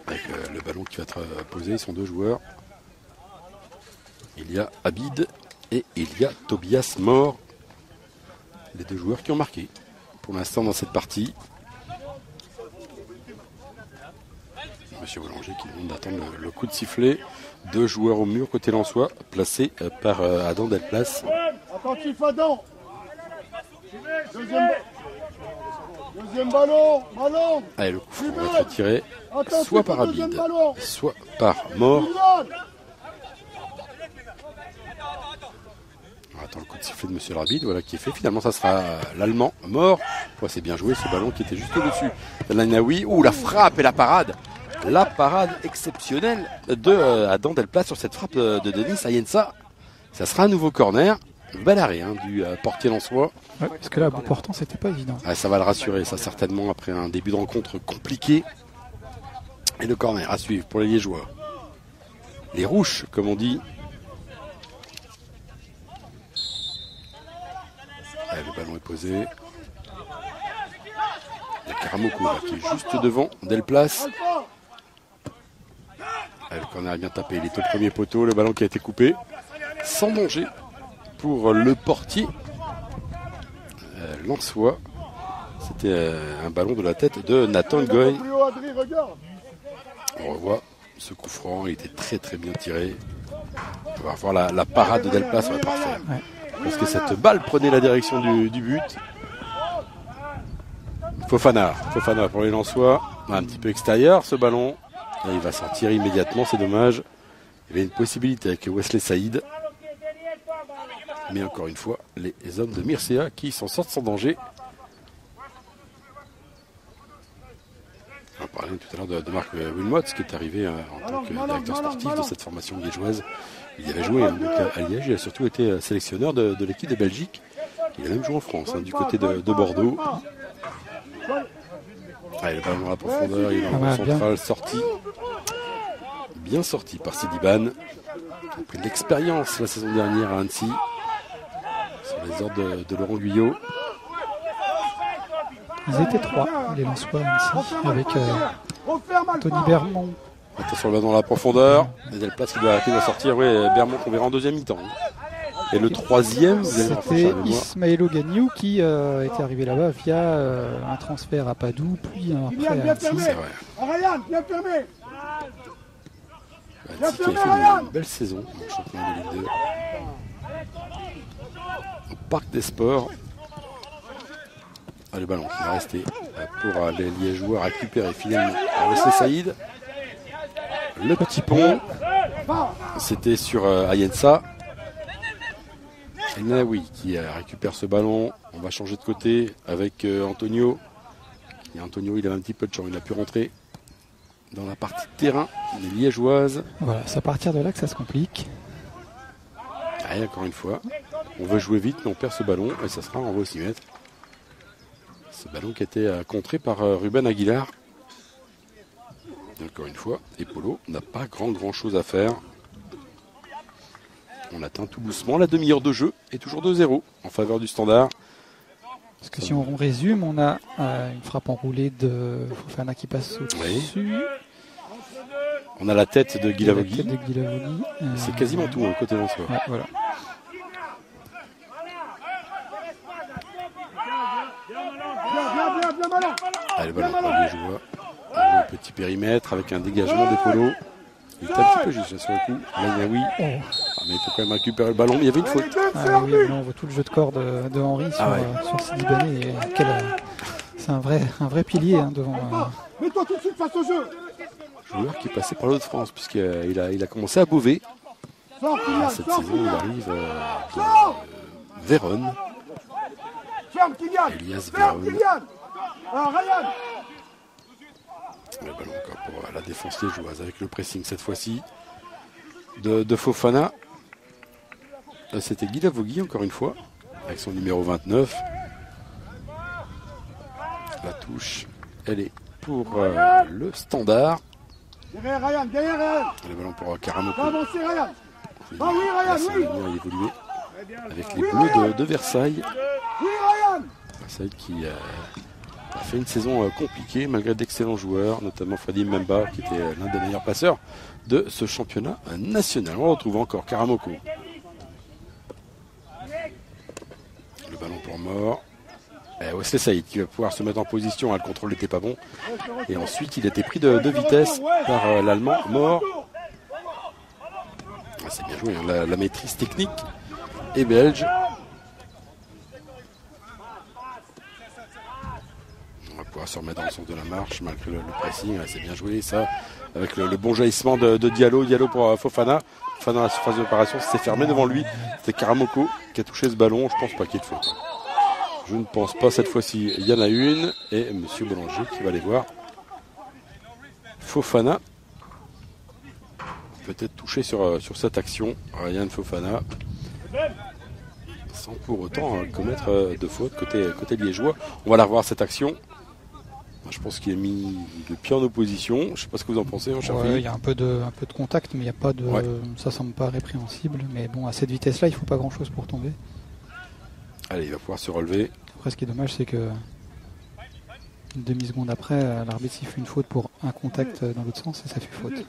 Avec le ballon qui va être posé, ils sont deux joueurs. Il y a Abid et il y a Tobias Mort. Les deux joueurs qui ont marqué pour l'instant dans cette partie. Monsieur Boulanger qui demande d'attendre le coup de sifflet. Deux joueurs au mur côté lensois placés par Adam Delplace. Attentif Adam. Deuxième ballon, Malong. Allez, le coup franc va être tiré Attends, soit c'est par pas le deuxième Abid, ballon. soit par Mort. Kylian. On attend le coup de sifflet de monsieur l'arbitre, voilà qui est fait. Finalement, ça sera l'Allemand Mort. Ouais, c'est bien joué ce ballon qui était juste au-dessus. Naoui, la frappe et la parade. La parade exceptionnelle de Adam Delplat sur cette frappe de Denis Ayensa. Ça sera un nouveau corner. Bel arrêt du portier lensois. Ouais, parce que là, à bout portant, c'était pas évident. Ah, ça va le rassurer, ça certainement, après un début de rencontre compliqué. Et le corner à suivre pour les Liégeois. Les rouges, comme on dit. Allez, le ballon est posé. Il y a Karamoko là, qui est juste devant Delplace. Allez, le corner est bien tapé, il est au premier poteau, le ballon qui a été coupé. Sans danger pour le portier lensois. C'était un ballon de la tête de Nathan Goy. On revoit ce coup franc, il était très très bien tiré. On va voir la parade de Delplace, ça va parfaire. Ouais. Parce que cette balle prenait la direction du but. Fofana pour les Lensois. Un petit peu extérieur ce ballon. Là, il va sortir immédiatement, c'est dommage. Il y avait une possibilité avec Wesley Saïd. Mais encore une fois, les hommes de Mircea qui s'en sortent sans danger. On parlait tout à l'heure de Marc Wilmot, qui est arrivé en tant que directeur sportif de cette formation liégeoise. Il avait joué donc à Liège, il a surtout été sélectionneur de l'équipe de Belgique. Il a même joué en France, du côté de Bordeaux. Allez, le ballon dans la profondeur, il est en centrale, sorti. Bien sorti par Sidiban. Il a pris de l'expérience la saison dernière à Annecy. Sur les ordres de Laurent Guyot. Ils étaient 3, les Lensois ici, avec Tony Bermond. Attention, le ballon dans la profondeur. Delplace qui doit sortir. Oui, Bermond qu'on verra en deuxième mi-temps. Et le troisième, c'était Ismaëlo Ganiou qui était arrivé là-bas via un transfert à Padoue, puis après à Annecy. C'est vrai. Ryan, bien fermé. Annecy qui a fait une belle saison dans le championnat de Ligue 2. Au Parc des Sports. Le ballon qui va rester pour les Liégeois récupérer finalement Wesley Saïd. Le petit pont, c'était sur Ayensa. Et Naoui qui récupère ce ballon. On va changer de côté avec Antonio. Et Antonio, il a un petit peu de champ, il a pu rentrer dans la partie de terrain des Liégeoises. Voilà, c'est à partir de là que ça se complique. Et encore une fois, on veut jouer vite, mais on perd ce ballon et ça sera renvoi au 6 mètres. Ce ballon qui a été contré par Ruben Aguilar. Et encore une fois, Epolo n'a pas grand chose à faire. On atteint tout doucement la demi-heure de jeu et toujours 2-0 en faveur du Standard. Parce que si on résume, on a une frappe enroulée de Fofana qui passe au-dessus. Oui. On a la tête de Guilavogui. C'est quasiment tout, le côté lensois. Ouais, voilà. Allez, le ballon pour les joueurs. Un petit périmètre avec un dégagement d'Epolo. Il est un petit peu juste sur le coup. Naoui. Mais il faut quand même récupérer le ballon. Mais il y avait une faute. Ah oui, on voit tout le jeu de corps de Henry sur Sidibané. C'est un vrai pilier devant. Mets-toi tout de suite face au jeu. Joueur qui est passé par l'Aude France puisqu'il a commencé à Beauvais. Cette saison, il arrive de Vérone. Ferme Kylian. Elias Ferme Vérone. Kylian. Ryan. Le ballon encore pour la défense liégeoise avec le pressing cette fois-ci de Fofana. C'était Guilavogui encore une fois avec son numéro 29. La touche, elle est pour le Standard. Derrière Ryan, derrière Ryan. Le ballon pour Karamoko. Va avancer Ryan. Ah oui Ryan, oui. Il a évolué avec les Bleus de Versailles. Oui Ryan. Versailles qui a fait une saison compliquée malgré d'excellents joueurs, notamment Freddy Mbemba qui était l'un des meilleurs passeurs de ce championnat national. On retrouve encore Karamoko. Le ballon pour Mort. Wesley Saïd qui va pouvoir se mettre en position. Le contrôle n'était pas bon. Et ensuite il a été pris de vitesse par l'Allemand Mort. C'est bien joué, la maîtrise technique est belge. pourra se remettre dans le sens de la marche malgré le pressing. C'est bien joué ça. Avec le bon jaillissement de Diallo. Diallo pour Fofana. Fofana dans la surface d'opération, c'est fermé devant lui. C'est Karamoko qui a touché ce ballon. Je pense pas qu'il y ait de faute. Je ne pense pas cette fois-ci. Il y en a une. Et Monsieur Boulanger qui va aller voir. Fofana. Peut-être touché sur cette action. Ryan Fofana. Sans pour autant commettre de faute côté liégeois. On va la revoir cette action. Je pense qu'il a mis le pied en opposition. Je ne sais pas ce que vous en pensez, cher Philippe. Il y a un peu de contact, mais il y a pas de. Ouais. Ça semble pas répréhensible. Mais bon, à cette vitesse-là, il faut pas grand-chose pour tomber. Allez, il va pouvoir se relever. Après, ce qui est dommage, c'est que une demi-seconde après, l'arbitre siffle une faute pour un contact dans l'autre sens et ça fait faute.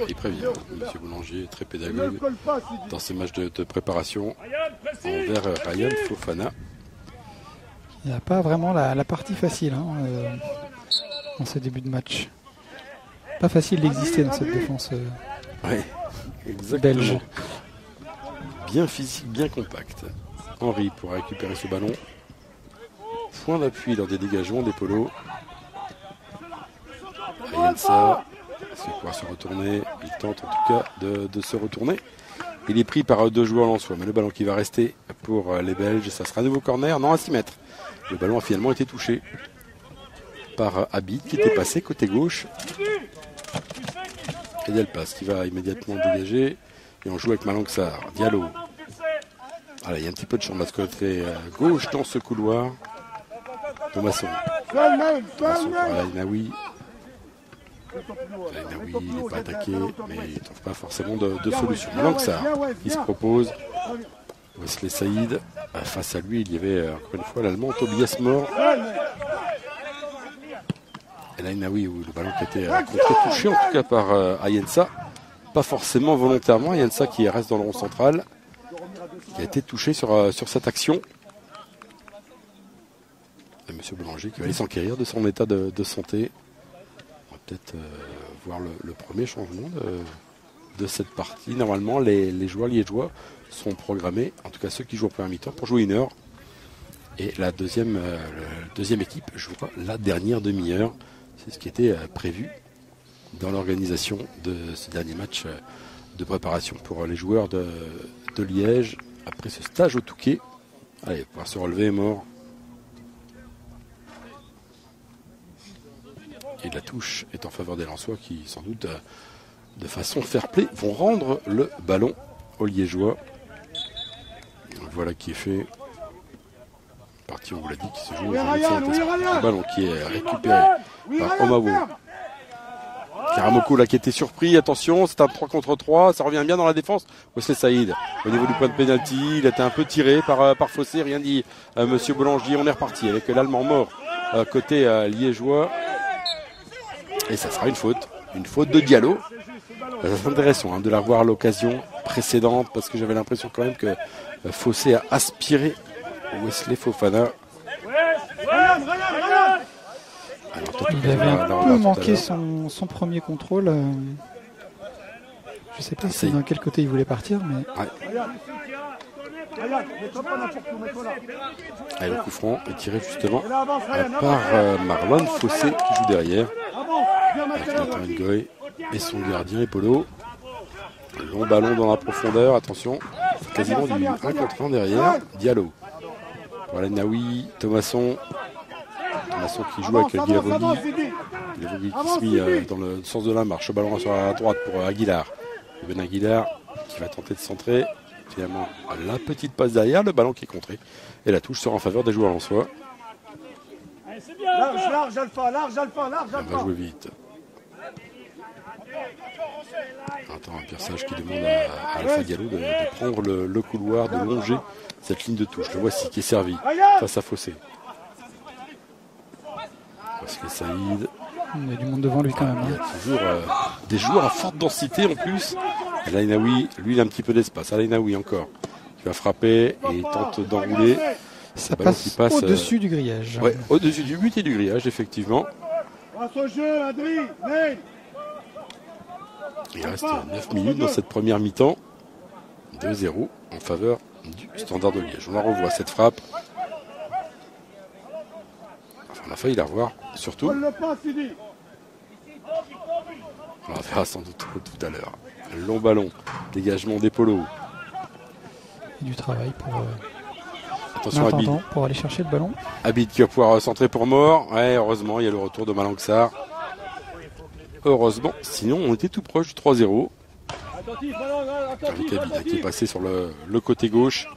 Il prévient, Monsieur Boulanger, très pédagogue dans ses matchs de préparation envers Ryan Fofana. Il n'y a pas vraiment la partie facile dans ce début de match. Pas facile d'exister dans cette défense belge. Bien physique, bien compact. Henry pour récupérer ce ballon. Point d'appui dans des dégagements des polos. Ayensa. Est-ce qu'il pourra se retourner? Il tente en tout cas de se retourner. Il est pris par deux joueurs lensois. Mais le ballon qui va rester pour les Belges, ça sera un nouveau corner. Non, à 6 mètres. Le ballon a finalement été touché par Abid qui était passé côté gauche. Et Delpas qui va immédiatement dégager. Et on joue avec Malang Sarr. Diallo. Voilà, il y a un petit peu de champ de côté gauche dans ce couloir. Thomasson. Thomasson pour Alainaoui. Alainaoui, il n'est pas attaqué, mais il ne trouve pas forcément de solution. Malang Sarr, il se propose. Wesley Saïd. Face à lui, il y avait encore une fois l'Allemand Tobias Mohr. Alainaoui, où le ballon qui était contre-touché, en tout cas par Ayensa. Pas forcément volontairement. Ayensa qui reste dans le rond central, qui a été touché sur cette action. Et Monsieur Boulanger qui va aller s'enquérir de son état de santé. On va peut-être voir le premier changement de cette partie. Normalement, les joueurs liégeois sont programmés, en tout cas ceux qui jouent en première mi-temps, pour jouer 1 heure. Et la deuxième équipe jouera la dernière demi-heure. C'est ce qui était prévu dans l'organisation de ce dernier match de préparation pour les joueurs de Liège après ce stage au Touquet. Allez, pouvoir se relever, Mohr. Et la touche est en faveur des Lensois qui, sans doute, de façon fair-play, vont rendre le ballon aux Liégeois. Voilà qui est fait. Partie, on vous l'a dit, qui se joue au ballon qui est récupéré par Omawo. Karamoko là qui était surpris, attention, c'est un 3 contre 3, ça revient bien dans la défense. Wesley Saïd, au niveau du point de pénalty, il a été un peu tiré par Fossé, rien dit Monsieur Boulanger. On est reparti avec l'Allemand Mohr côté liégeois. Et ça sera une faute de Diallo. C'est intéressant de la voir à l'occasion précédente, parce que j'avais l'impression quand même que Fossé a aspiré Wesley Fofana. Il avait un peu manqué son premier contrôle. Je ne sais pas dans quel côté il voulait partir, mais. Le coup franc est tiré justement par Marlon Fossé qui joue derrière. Avec Nathan Ngoy et son gardien Epolo. Long ballon dans la profondeur, attention. Quasiment du 1 contre 1 derrière. Diallo. Voilà Naoui, Thomasson. Thomasson qui joue avec Guilavogui. Guilavogui qui se met dans le sens de la marche. Le ballon sur la droite pour Aguilar. Ben Aguilar qui va tenter de centrer. Finalement, la petite passe derrière, le ballon qui est contré. Et la touche sera en faveur des joueurs lensois. Large Alpha. On va jouer vite. Attends, un Pierre Sage qui demande à Alpha Diallo de prendre le couloir, de longer cette ligne de touche. Le voici qui est servi face à Fossé. Wesley Saïd. Il y a du monde devant lui quand même. Il y a toujours des joueurs à forte densité en plus. Alainaoui, lui, il a un petit peu d'espace. Alainaoui encore, qui va frapper et il tente d'enrouler. Ça passe au-dessus du grillage. Ouais, au-dessus du but et du grillage, effectivement. Il reste 9 minutes dans cette première mi-temps. 2-0 en faveur du Standard de Liège. On la revoit, cette frappe. On a failli la revoir, surtout. Paul le passe, Sidi. On la verra sans doute tout à l'heure. Un long ballon, dégagement des polos. Et du travail pour Attention Abid. l'intendant pour aller chercher le ballon. Abid qui va pouvoir centrer pour Mort. Ouais, heureusement, il y a le retour de Malanxar. Heureusement, sinon on était tout proche du 3-0. Avec Abid qui est passé sur le côté gauche.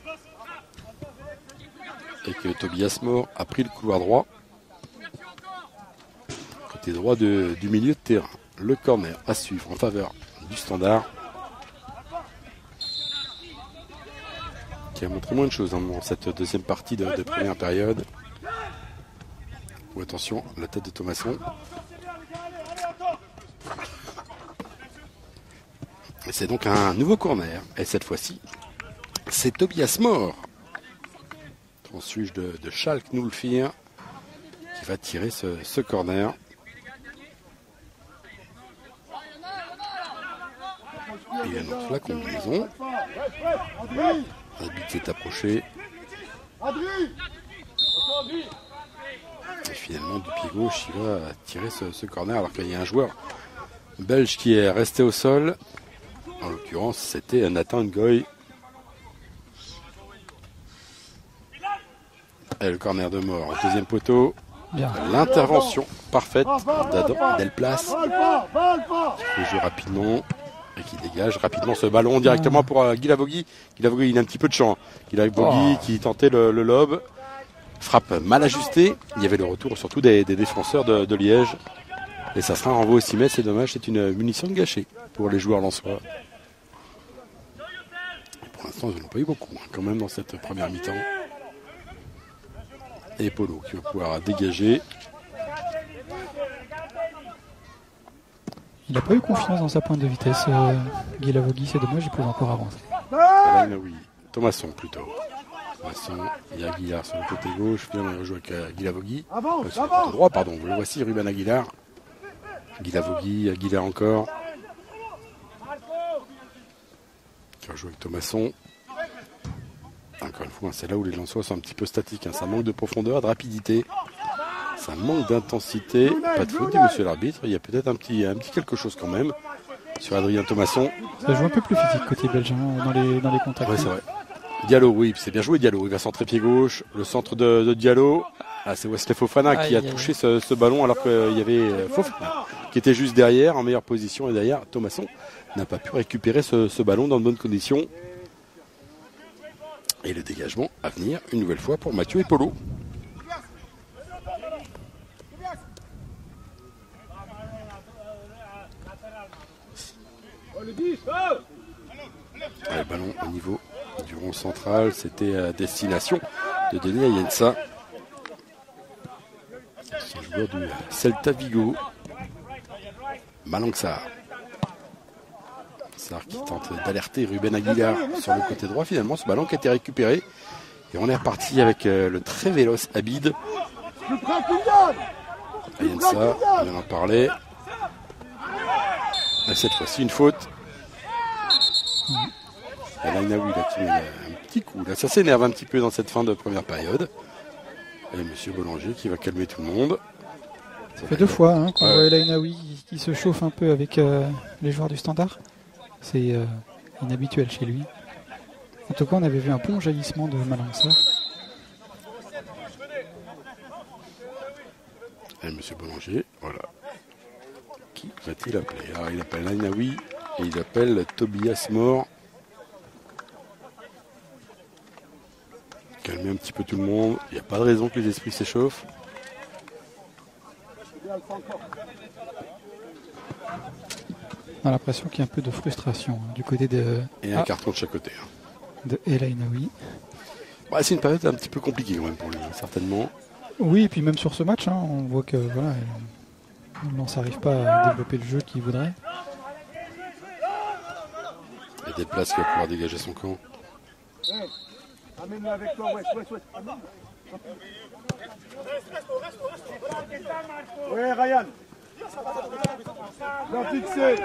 Et que Tobias Mort a pris le couloir droit. Côté droit du milieu de terrain. Le corner à suivre en faveur du Standard. Qui a montré moins de choses dans cette deuxième partie de première période. Ou attention, la tête de Thomasson. Et c'est donc un nouveau corner. Et cette fois-ci, c'est Tobias Mort, transfuge de Schalke Nulfir, qui va tirer ce corner. Et il annonce la combinaison. Abid s'est approché. Et finalement, du pied gauche, il va tirer ce corner alors qu'il y a un joueur belge qui est resté au sol. En l'occurrence, c'était Nathan Ngoy. Et le corner de Mort, deuxième poteau. Bien. L'intervention parfaite d'Adam Delplace. Il joue rapidement et qui dégage rapidement ce ballon directement pour Guy Lavogui. Guy Lavogui, il a un petit peu de champ. Guy Lavogui qui tentait le lob. Frappe mal ajustée. Il y avait le retour surtout des défenseurs de Liège. Et ça sera un renvoi au 6 mètres. C'est dommage, c'est une munition de gâchée pour les joueurs lensois. Et pour l'instant, ils n'en ont pas eu beaucoup quand même dans cette première mi-temps. Et Polo qui va pouvoir dégager. Il n'a pas eu confiance dans sa pointe de vitesse. Guy Lavogui, c'est dommage, il pouvait encore avancer. Oui, Thomasson plutôt. Thomasson, il y a Aguilar sur le côté gauche. Finalement, il rejoue avec Guy Lavogui. Sur le côté droit, pardon. Vous le voici, Ruben Aguilar. Guy Lavogui, Aguilar encore. Qui va jouer avec Thomasson. Encore une fois, c'est là où les Lensois sont un petit peu statiques. Ça manque de profondeur, de rapidité. Ça manque d'intensité. Pas de faute dit monsieur l'arbitre. Il y a peut-être un petit quelque chose quand même sur Adrien Thomasson. Ça joue un peu plus physique côté belge dans les contacts. Oui, c'est vrai. Diallo, oui, c'est bien joué Diallo. Il va centrer pied gauche. Le centre de Diallo. Ah, c'est Wesley Fofana qui a touché ce ballon alors qu'il y avait Fofana qui était juste derrière, en meilleure position. Et derrière, Thomasson n'a pas pu récupérer ce ballon dans de bonnes conditions. Et le dégagement à venir une nouvelle fois pour Mathieu et Polo. Le ballon au niveau du rond central, c'était à destination de Denis Ayensa. C'est un joueur du Celta Vigo. Malanxar. Sarr qui tente d'alerter Ruben Aguilar sur le côté droit. Finalement, ce ballon qui a été récupéré. Et on est reparti avec le très véloce Abid. Ayensa, on en parlait. Et cette fois-ci, une faute. Et là, Inaoui qui met un petit coup. Là, ça s'énerve un petit peu dans cette fin de première période. Et monsieur Boulanger qui va calmer tout le monde. Ça fait deux fois qu'on voit Inaoui qui se chauffe un peu avec les joueurs du Standard. C'est inhabituel chez lui. En tout cas, on avait vu un bon jaillissement de Malanxar. Et monsieur Boulanger, voilà. Qui va-t-il appeler? Alors, il appelle Inaoui et il appelle Tobias Mort. Calmer un petit peu tout le monde. Il n'y a pas de raison que les esprits s'échauffent. On a l'impression qu'il y a un peu de frustration du côté de... Et un carton de chaque côté. De El Ainaoui. Ouais, c'est une période un petit peu compliquée quand même pour lui, certainement. Oui, et puis même sur ce match, on voit que voilà, on n'arrive pas à développer le jeu qu'il voudrait. Il y a des places qui va pouvoir dégager son camp. Amène-le avec toi, West. Ouais, Ryan. Bien fixé.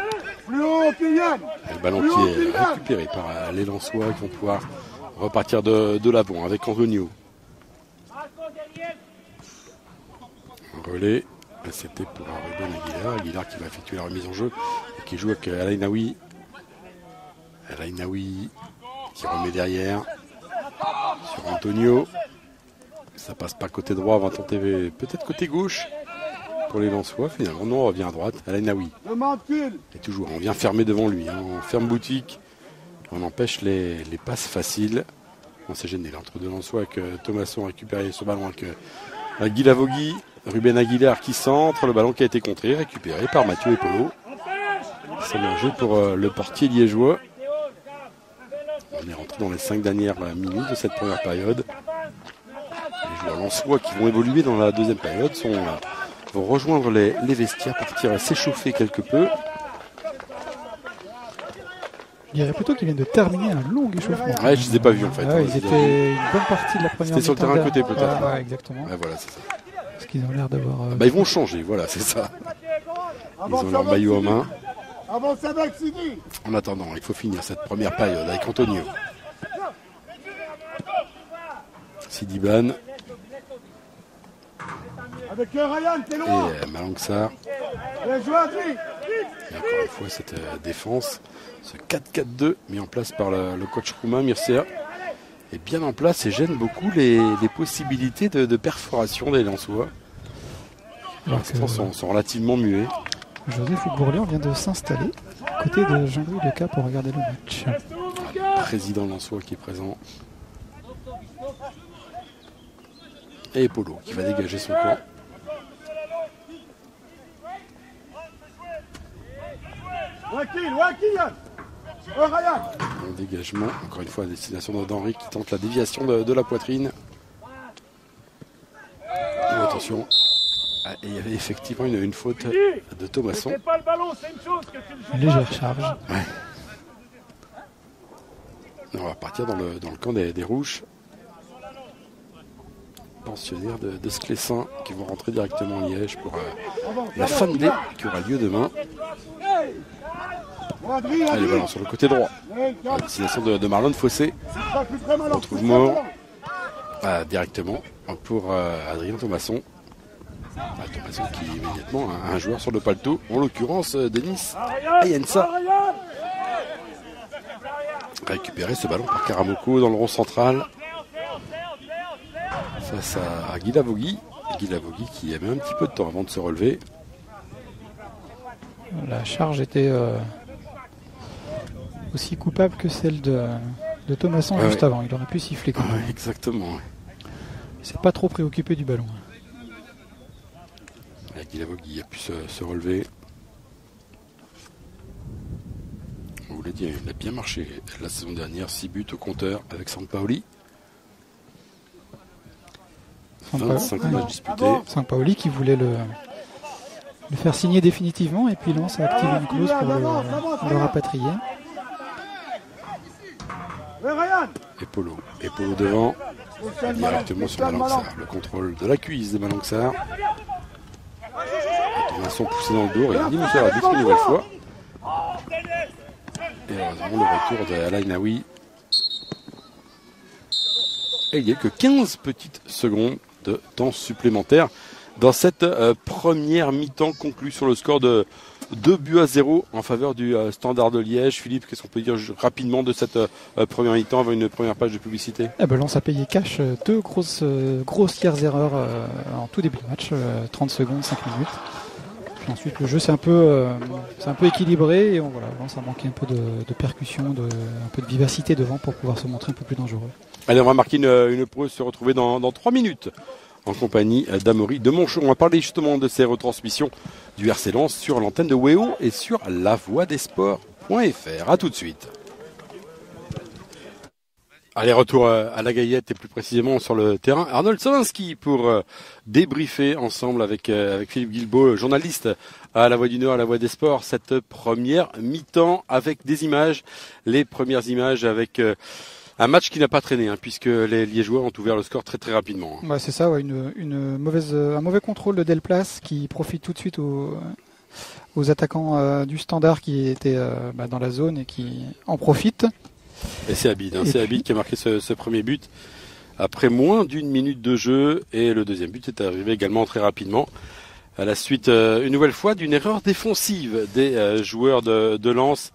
Plus haut, Kylian. Et le ballon qui est récupéré par les Lensois qui vont pouvoir repartir de l'avant avec Antonio. Relais. C'était pour Ruben Aguilar. Aguilar qui va effectuer la remise en jeu et qui joue avec Alain Naoui. Alain Naoui qui remet derrière sur Antonio. Ça passe pas côté droit, on va tenter peut-être côté gauche pour les Lensois. Finalement, non, on revient à droite. Alain Naoui. Et toujours, on vient fermer devant lui. On ferme boutique. On empêche les passes faciles. On s'est gêné là entre deux Lensois avec Thomasson récupéré ce ballon avec Guy Lavogui. Ruben Aguilar qui centre, le ballon qui a été contré, récupéré par Mathieu Epolo. C'est bien joué pour le portier liégeois. On est rentré dans les 5 dernières minutes de cette première période. Les joueurs lensois qui vont évoluer dans la deuxième période vont rejoindre les vestiaires, partir s'échauffer quelque peu. Je dirais plutôt qu'ils viennent de terminer un long échauffement. Ouais, je ne les ai pas vus en fait. Ils étaient une bonne partie de la première. C'était sur le terrain à côté peut-être. Ouais, exactement. Ouais, voilà, c'est ça. Parce qu'ils ont l'air d'avoir. Ils vont changer, voilà, c'est ça. Ils ont leur maillot en main. En attendant, il faut finir cette première période avec Antonio. Sidiban. Avec Ryan, t'es loin. Et Malangsar. Et encore une fois, cette défense, ce 4-4-2 mis en place par le coach roumain Mircea est bien en place et gêne beaucoup les possibilités de perforation des Lensois. Pour l'instant, sont relativement muets. Joseph Gourlian vient de s'installer à côté de Jean-Louis Leca pour regarder le match. Le président Lensois qui est présent. Et Polo qui va dégager son camp. Un dégagement, encore une fois à destination d'Henri qui tente la déviation de la poitrine. Et attention, il y avait effectivement une faute de Thomasson. Une légère charge. Ouais. On va partir dans le camp des Rouges. Pensionnaires de Sclessin qui vont rentrer directement en Liège pour la Fanley qui aura lieu demain. Allez, ballon sur le côté droit. À destination de Marlon Fossé. On retrouve Mort directement pour Adrien Thomasson. Thomasson qui est immédiatement un joueur sur le paletot, en l'occurrence Denis Ayensa. Récupérer ce ballon par Karamoko dans le rond central. Face à Guy Lavogui. Guy Lavogui qui avait un petit peu de temps avant de se relever. La charge était aussi coupable que celle de Thomasson juste avant. Il aurait pu siffler quand même. Exactement. Il s'est pas trop préoccupé du ballon. Guy Lavogui a pu se relever. On vous l'a dit, il a bien marché la saison dernière. 6 buts au compteur avec Sampaoli. 25 matchs disputés. Sampaoli qui voulait le faire signer définitivement et puis Lens a activé une clause pour le rapatrier. Et Polo devant, directement sur Malangsar. Le contrôle de la cuisse de Malangsar. Thomasson poussé dans le dos, et nous sera arbitre une nouvelle fois. Et heureusement le retour de Alain Naoui. Et il n'y a que 15 petites secondes de temps supplémentaire dans cette première mi-temps conclue sur le score de 2-0 en faveur du Standard de Liège. Philippe, qu'est-ce qu'on peut dire rapidement de cette première mi-temps avant une première page de publicité? Lens a payé cash deux grossières erreurs en tout début de match, 30 secondes, 5 minutes. Puis ensuite le jeu c'est un peu équilibré et Lens a manqué un peu de percussion, un peu de vivacité devant pour pouvoir se montrer un peu plus dangereux. Allez, on va marquer une pause, se retrouver dans 3 minutes en compagnie d'Amaury de Monchon. On va parler justement de ces retransmissions du RC Lens sur l'antenne de WEO et sur lavoidesports.fr. A tout de suite. Allez, retour à la Gaillette et plus précisément sur le terrain. Arnold Solinski pour débriefer ensemble avec Philippe Guilbeault, journaliste à La Voix du Nord, à La Voix des Sports, cette première mi-temps avec des images. Les premières images avec un match qui n'a pas traîné, puisque les Liégeois ont ouvert le score très très rapidement. Ouais, c'est ça, un mauvais contrôle de Delplace qui profite tout de suite aux attaquants du Standard qui étaient dans la zone et qui en profitent. Et c'est Abid, c'est Abid qui a marqué ce premier but après moins d'une minute de jeu. Et le deuxième but est arrivé également très rapidement. À la suite, une nouvelle fois, d'une erreur défensive des joueurs de Lens.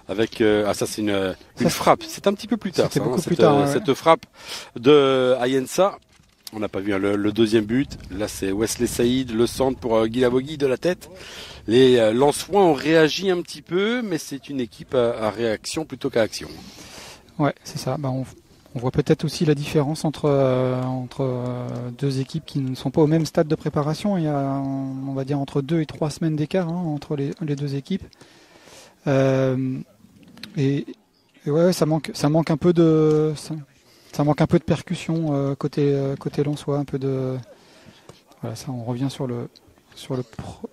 Avec ça c'est une frappe. C'est un petit peu plus tard. C'était beaucoup plus tard. Cette frappe de Ayensa. On n'a pas vu le deuxième but. Là c'est Wesley Saïd, le centre pour Guilavogui de la tête. Les Lensois ont réagi un petit peu, mais c'est une équipe à réaction plutôt qu'à action. Ouais, c'est ça. On voit peut-être aussi la différence entre deux équipes qui ne sont pas au même stade de préparation. Il y a, on va dire, entre 2 et 3 semaines d'écart entre les deux équipes. Et ouais, ça manque un peu de percussion côté lensois, un peu de. Voilà, ça, on revient sur le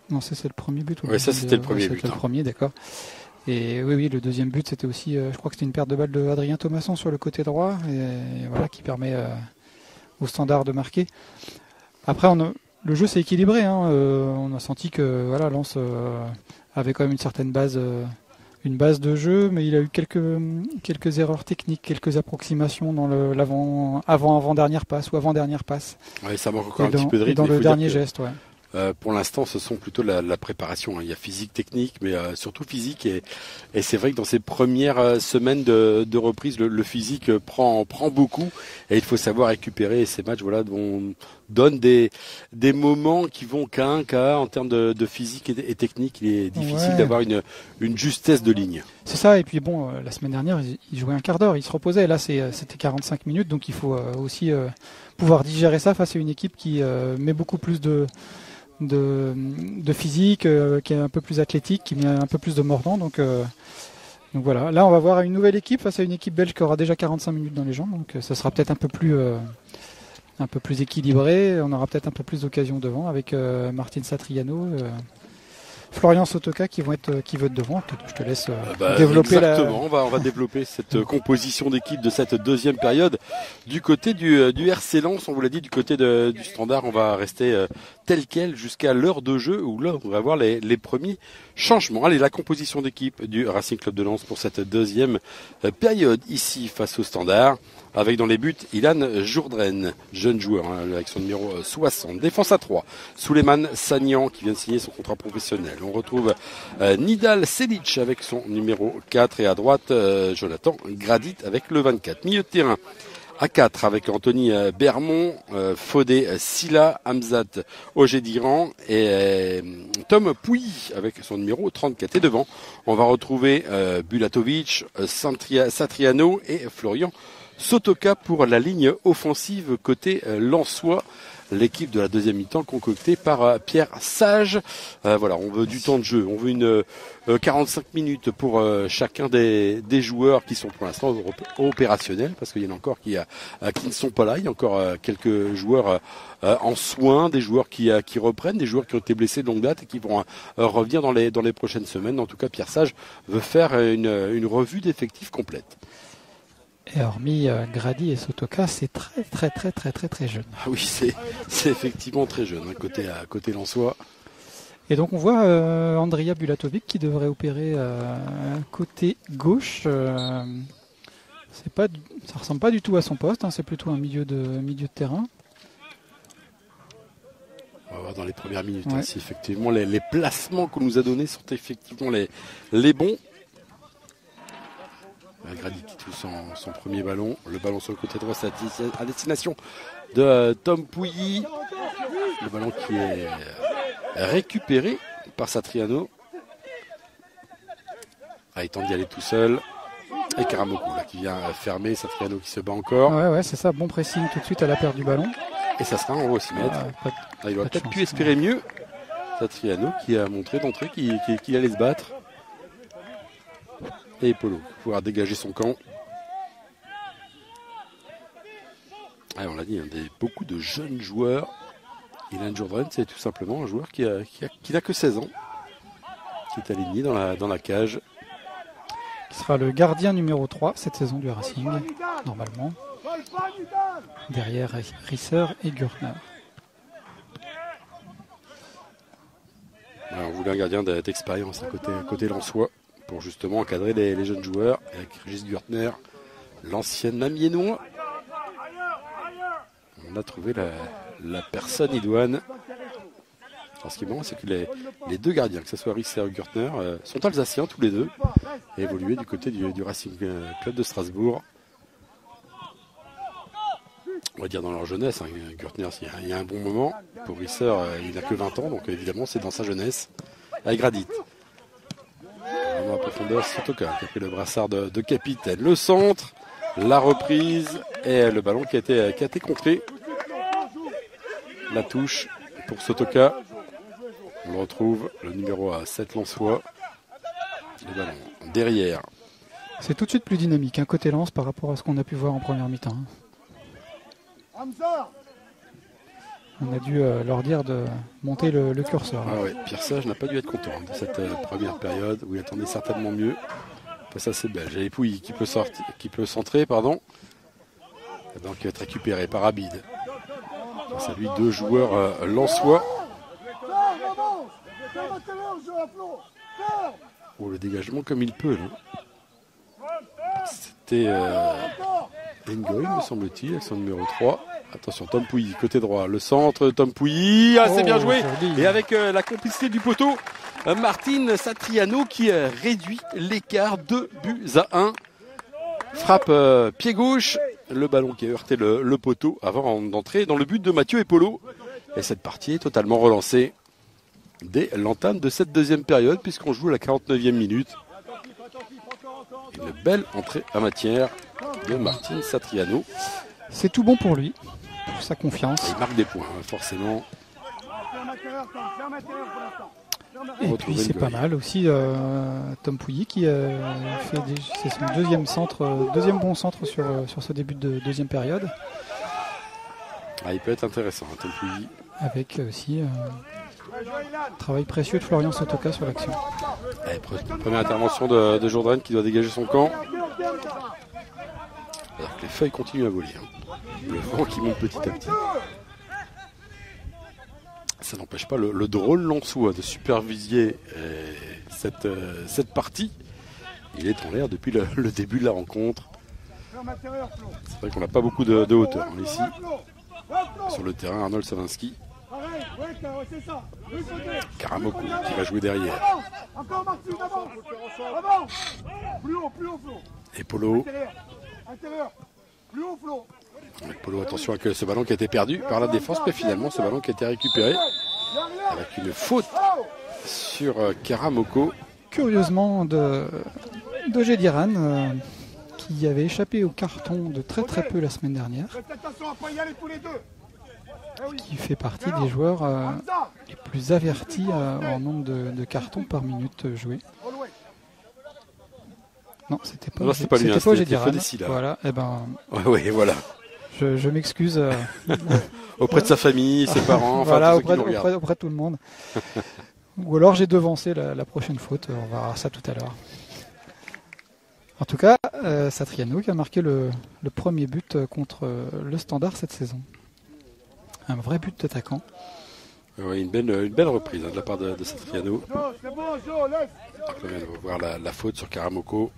non, c'est le premier but. Oui, ça c'était le premier but. C'était le premier, d'accord. Et oui, le deuxième but, c'était aussi, je crois que c'était une perte de balle de Adrien Thomasson sur le côté droit, et voilà, qui permet au Standard de marquer. Après, le jeu s'est équilibré. On a senti que voilà, Lens avait quand même une certaine base de jeu, mais il a eu quelques erreurs techniques, quelques approximations dans avant-dernière passe ou avant-dernière passe. Ouais, ça manque encore un petit peu de rythme. Dans le dernier geste, ouais. Pour l'instant, ce sont plutôt la préparation. Il y a physique, technique, mais surtout physique. Et c'est vrai que dans ces premières semaines de reprise, le physique prend beaucoup. Et il faut savoir récupérer. Et ces matchs, voilà, donnent des moments qui vont qu'à en termes de physique et technique. Il est difficile d'avoir une justesse de ligne. C'est ça. Et puis bon, la semaine dernière, il jouait un quart d'heure. Il se reposait. Là, c'était 45 minutes. Donc il faut aussi pouvoir digérer ça face à une équipe qui met beaucoup plus de physique, qui est un peu plus athlétique, qui met un peu plus de mordant. Donc voilà. Là, on va voir une nouvelle équipe face à une équipe belge qui aura déjà 45 minutes dans les jambes. Donc ça sera peut-être un peu plus équilibré. On aura peut-être un peu plus d'occasions devant avec Martin Satriano, Florian Sotoka qui veut être devant. Je te laisse développer exactement. On va développer cette composition d'équipe de cette deuxième période. Du côté du RC Lens, on vous l'a dit, du côté du Standard, on va rester tel quel jusqu'à l'heure de jeu où là, on va voir les premiers changements. Allez, la composition d'équipe du Racing Club de Lens pour cette deuxième période ici face au Standard. Avec dans les buts Ilan Jourdren, jeune joueur avec son numéro 60. Défense à 3, Souleymane Sagnan qui vient de signer son contrat professionnel. On retrouve Nidal Selic avec son numéro 4 et à droite Jonathan Gradit avec le 24. Milieu de terrain à 4 avec Anthony Bermond, Fodé Silla, Hamzat Ogediran et Tom Pouilly avec son numéro 34. Et devant, on va retrouver Bulatovic, Satriano et Florian Sotoka pour la ligne offensive côté lensois. L'équipe de la deuxième mi-temps concoctée par Pierre Sage. Voilà, on veut du temps de jeu. On veut une 45 minutes pour chacun des joueurs qui sont pour l'instant opérationnels, parce qu'il y en a encore qui ne sont pas là. Il y a encore quelques joueurs en soins, des joueurs qui reprennent, des joueurs qui ont été blessés de longue date et qui vont revenir dans les prochaines semaines. En tout cas, Pierre Sage veut faire une revue d'effectifs complète. Et hormis Grady et Sotoka, c'est très très très très très très jeune. Ah oui, c'est effectivement très jeune, côté lensois. Et donc on voit Andrea Bulatovic qui devrait opérer côté gauche. Ça ressemble pas du tout à son poste, c'est plutôt un milieu de terrain. On va voir dans les premières minutes si effectivement les placements qu'on nous a donnés sont effectivement les bons. Grady qui touche son premier ballon. Le ballon sur le côté droit, c'est à destination de Tom Pouilly. Le ballon qui est récupéré par Satriano. Il tente d'y aller tout seul. Et Karamoku qui vient fermer. Satriano qui se bat encore. Ouais, c'est ça. Bon pressing tout de suite à la perte du ballon. Et ça sera, on va aussi mettre. Il aurait peut-être pu espérer mieux. Satriano qui a montré d'entrée qu'il allait se battre. Et Polo, pouvoir dégager son camp. On l'a dit, beaucoup de jeunes joueurs. Ilan Jourdren, c'est tout simplement un joueur qui n'a que 16 ans, qui est aligné dans la cage. Qui sera le gardien numéro 3 cette saison du Racing, normalement. Derrière Risser et Gürtner. On voulait un gardien d'expérience à côté lensois, pour justement encadrer les jeunes joueurs, avec Régis Gürtner, l'ancienne amiénois. On a trouvé la personne idoine. Alors, ce qui est marrant, c'est que les deux gardiens, que ce soit Risser ou Gürtner, sont alsaciens tous les deux, et évoluaient du côté du Racing Club de Strasbourg. On va dire dans leur jeunesse, hein. Gürtner, il y a un bon moment. Pour Risser, il n'a que 20 ans, donc évidemment, c'est dans sa jeunesse. Avec Gradit. Vraiment à profondeur, Sotoka qui a pris le brassard de capitaine. Le centre, la reprise, et le ballon qui a été contré. La touche pour Sotoka. On le retrouve, le numéro 7 Lensois. Le ballon derrière. C'est tout de suite plus dynamique, un côté lance par rapport à ce qu'on a pu voir en première mi-temps. On a dû leur dire de monter le curseur. Ah ouais, Pierre Sage n'a pas dû être content de cette première période où il attendait certainement mieux. Ça c'est belge. Et Pouilly qui peut centrer, pardon. Et donc il va être récupéré par Abid. C'est lui, deux joueurs lensois. Oh, le dégagement comme il peut là. C'était Ngoy, me semble-t-il, avec son numéro 3. Attention, Tom Pouilly, côté droit. Le centre, Tom Pouilly. Ah, c'est bien joué. Et avec la complicité du poteau, Martin Satriano qui réduit l'écart 2-1. Frappe pied gauche. Le ballon qui a heurté le poteau avant d'entrer dans le but de Mathieu Epolo. Et cette partie est totalement relancée dès l'entame de cette deuxième période, puisqu'on joue à la 49e minute. Une belle entrée à matière de Martin Satriano. C'est tout bon pour lui, pour sa confiance. Il marque des points, forcément. Et puis c'est pas mal aussi Tom Pouilly qui c'est son deuxième bon centre sur ce début de deuxième période. Ah, il peut être intéressant, Tom Pouilly. Avec aussi travail précieux de Florian Sotoka sur l'action. Première intervention de Jourdain qui doit dégager son camp. Alors que les feuilles continuent à voler. Le vent qui monte petit à petit. Ça n'empêche pas le drôle Lensois de superviser cette partie. Il est en l'air depuis le début de la rencontre. C'est vrai qu'on n'a pas beaucoup de hauteur ici. Sur le terrain, Arnold Savinski. Karamoko qui va jouer derrière. Et Polo. Polo, attention à ce ballon qui a été perdu par la défense, mais finalement ce ballon qui a été récupéré avec une faute sur Karamoko. Curieusement de Gédiran qui avait échappé au carton de très peu la semaine dernière. Qui fait partie des joueurs les plus avertis en nombre de cartons par minute jouée. Non, c'était pas lui, c'était Gédiran. Voilà, et ben. Oui, voilà. Je m'excuse. Auprès de sa famille, ses parents, enfin voilà, auprès de tout le monde. Ou alors j'ai devancé la prochaine faute, on va voir ça tout à l'heure. En tout cas, Satriano qui a marqué le premier but contre le Standard cette saison. Un vrai but d'attaquant. Oui, une belle reprise de la part de Satriano. On vient de voir la faute sur Karamoko.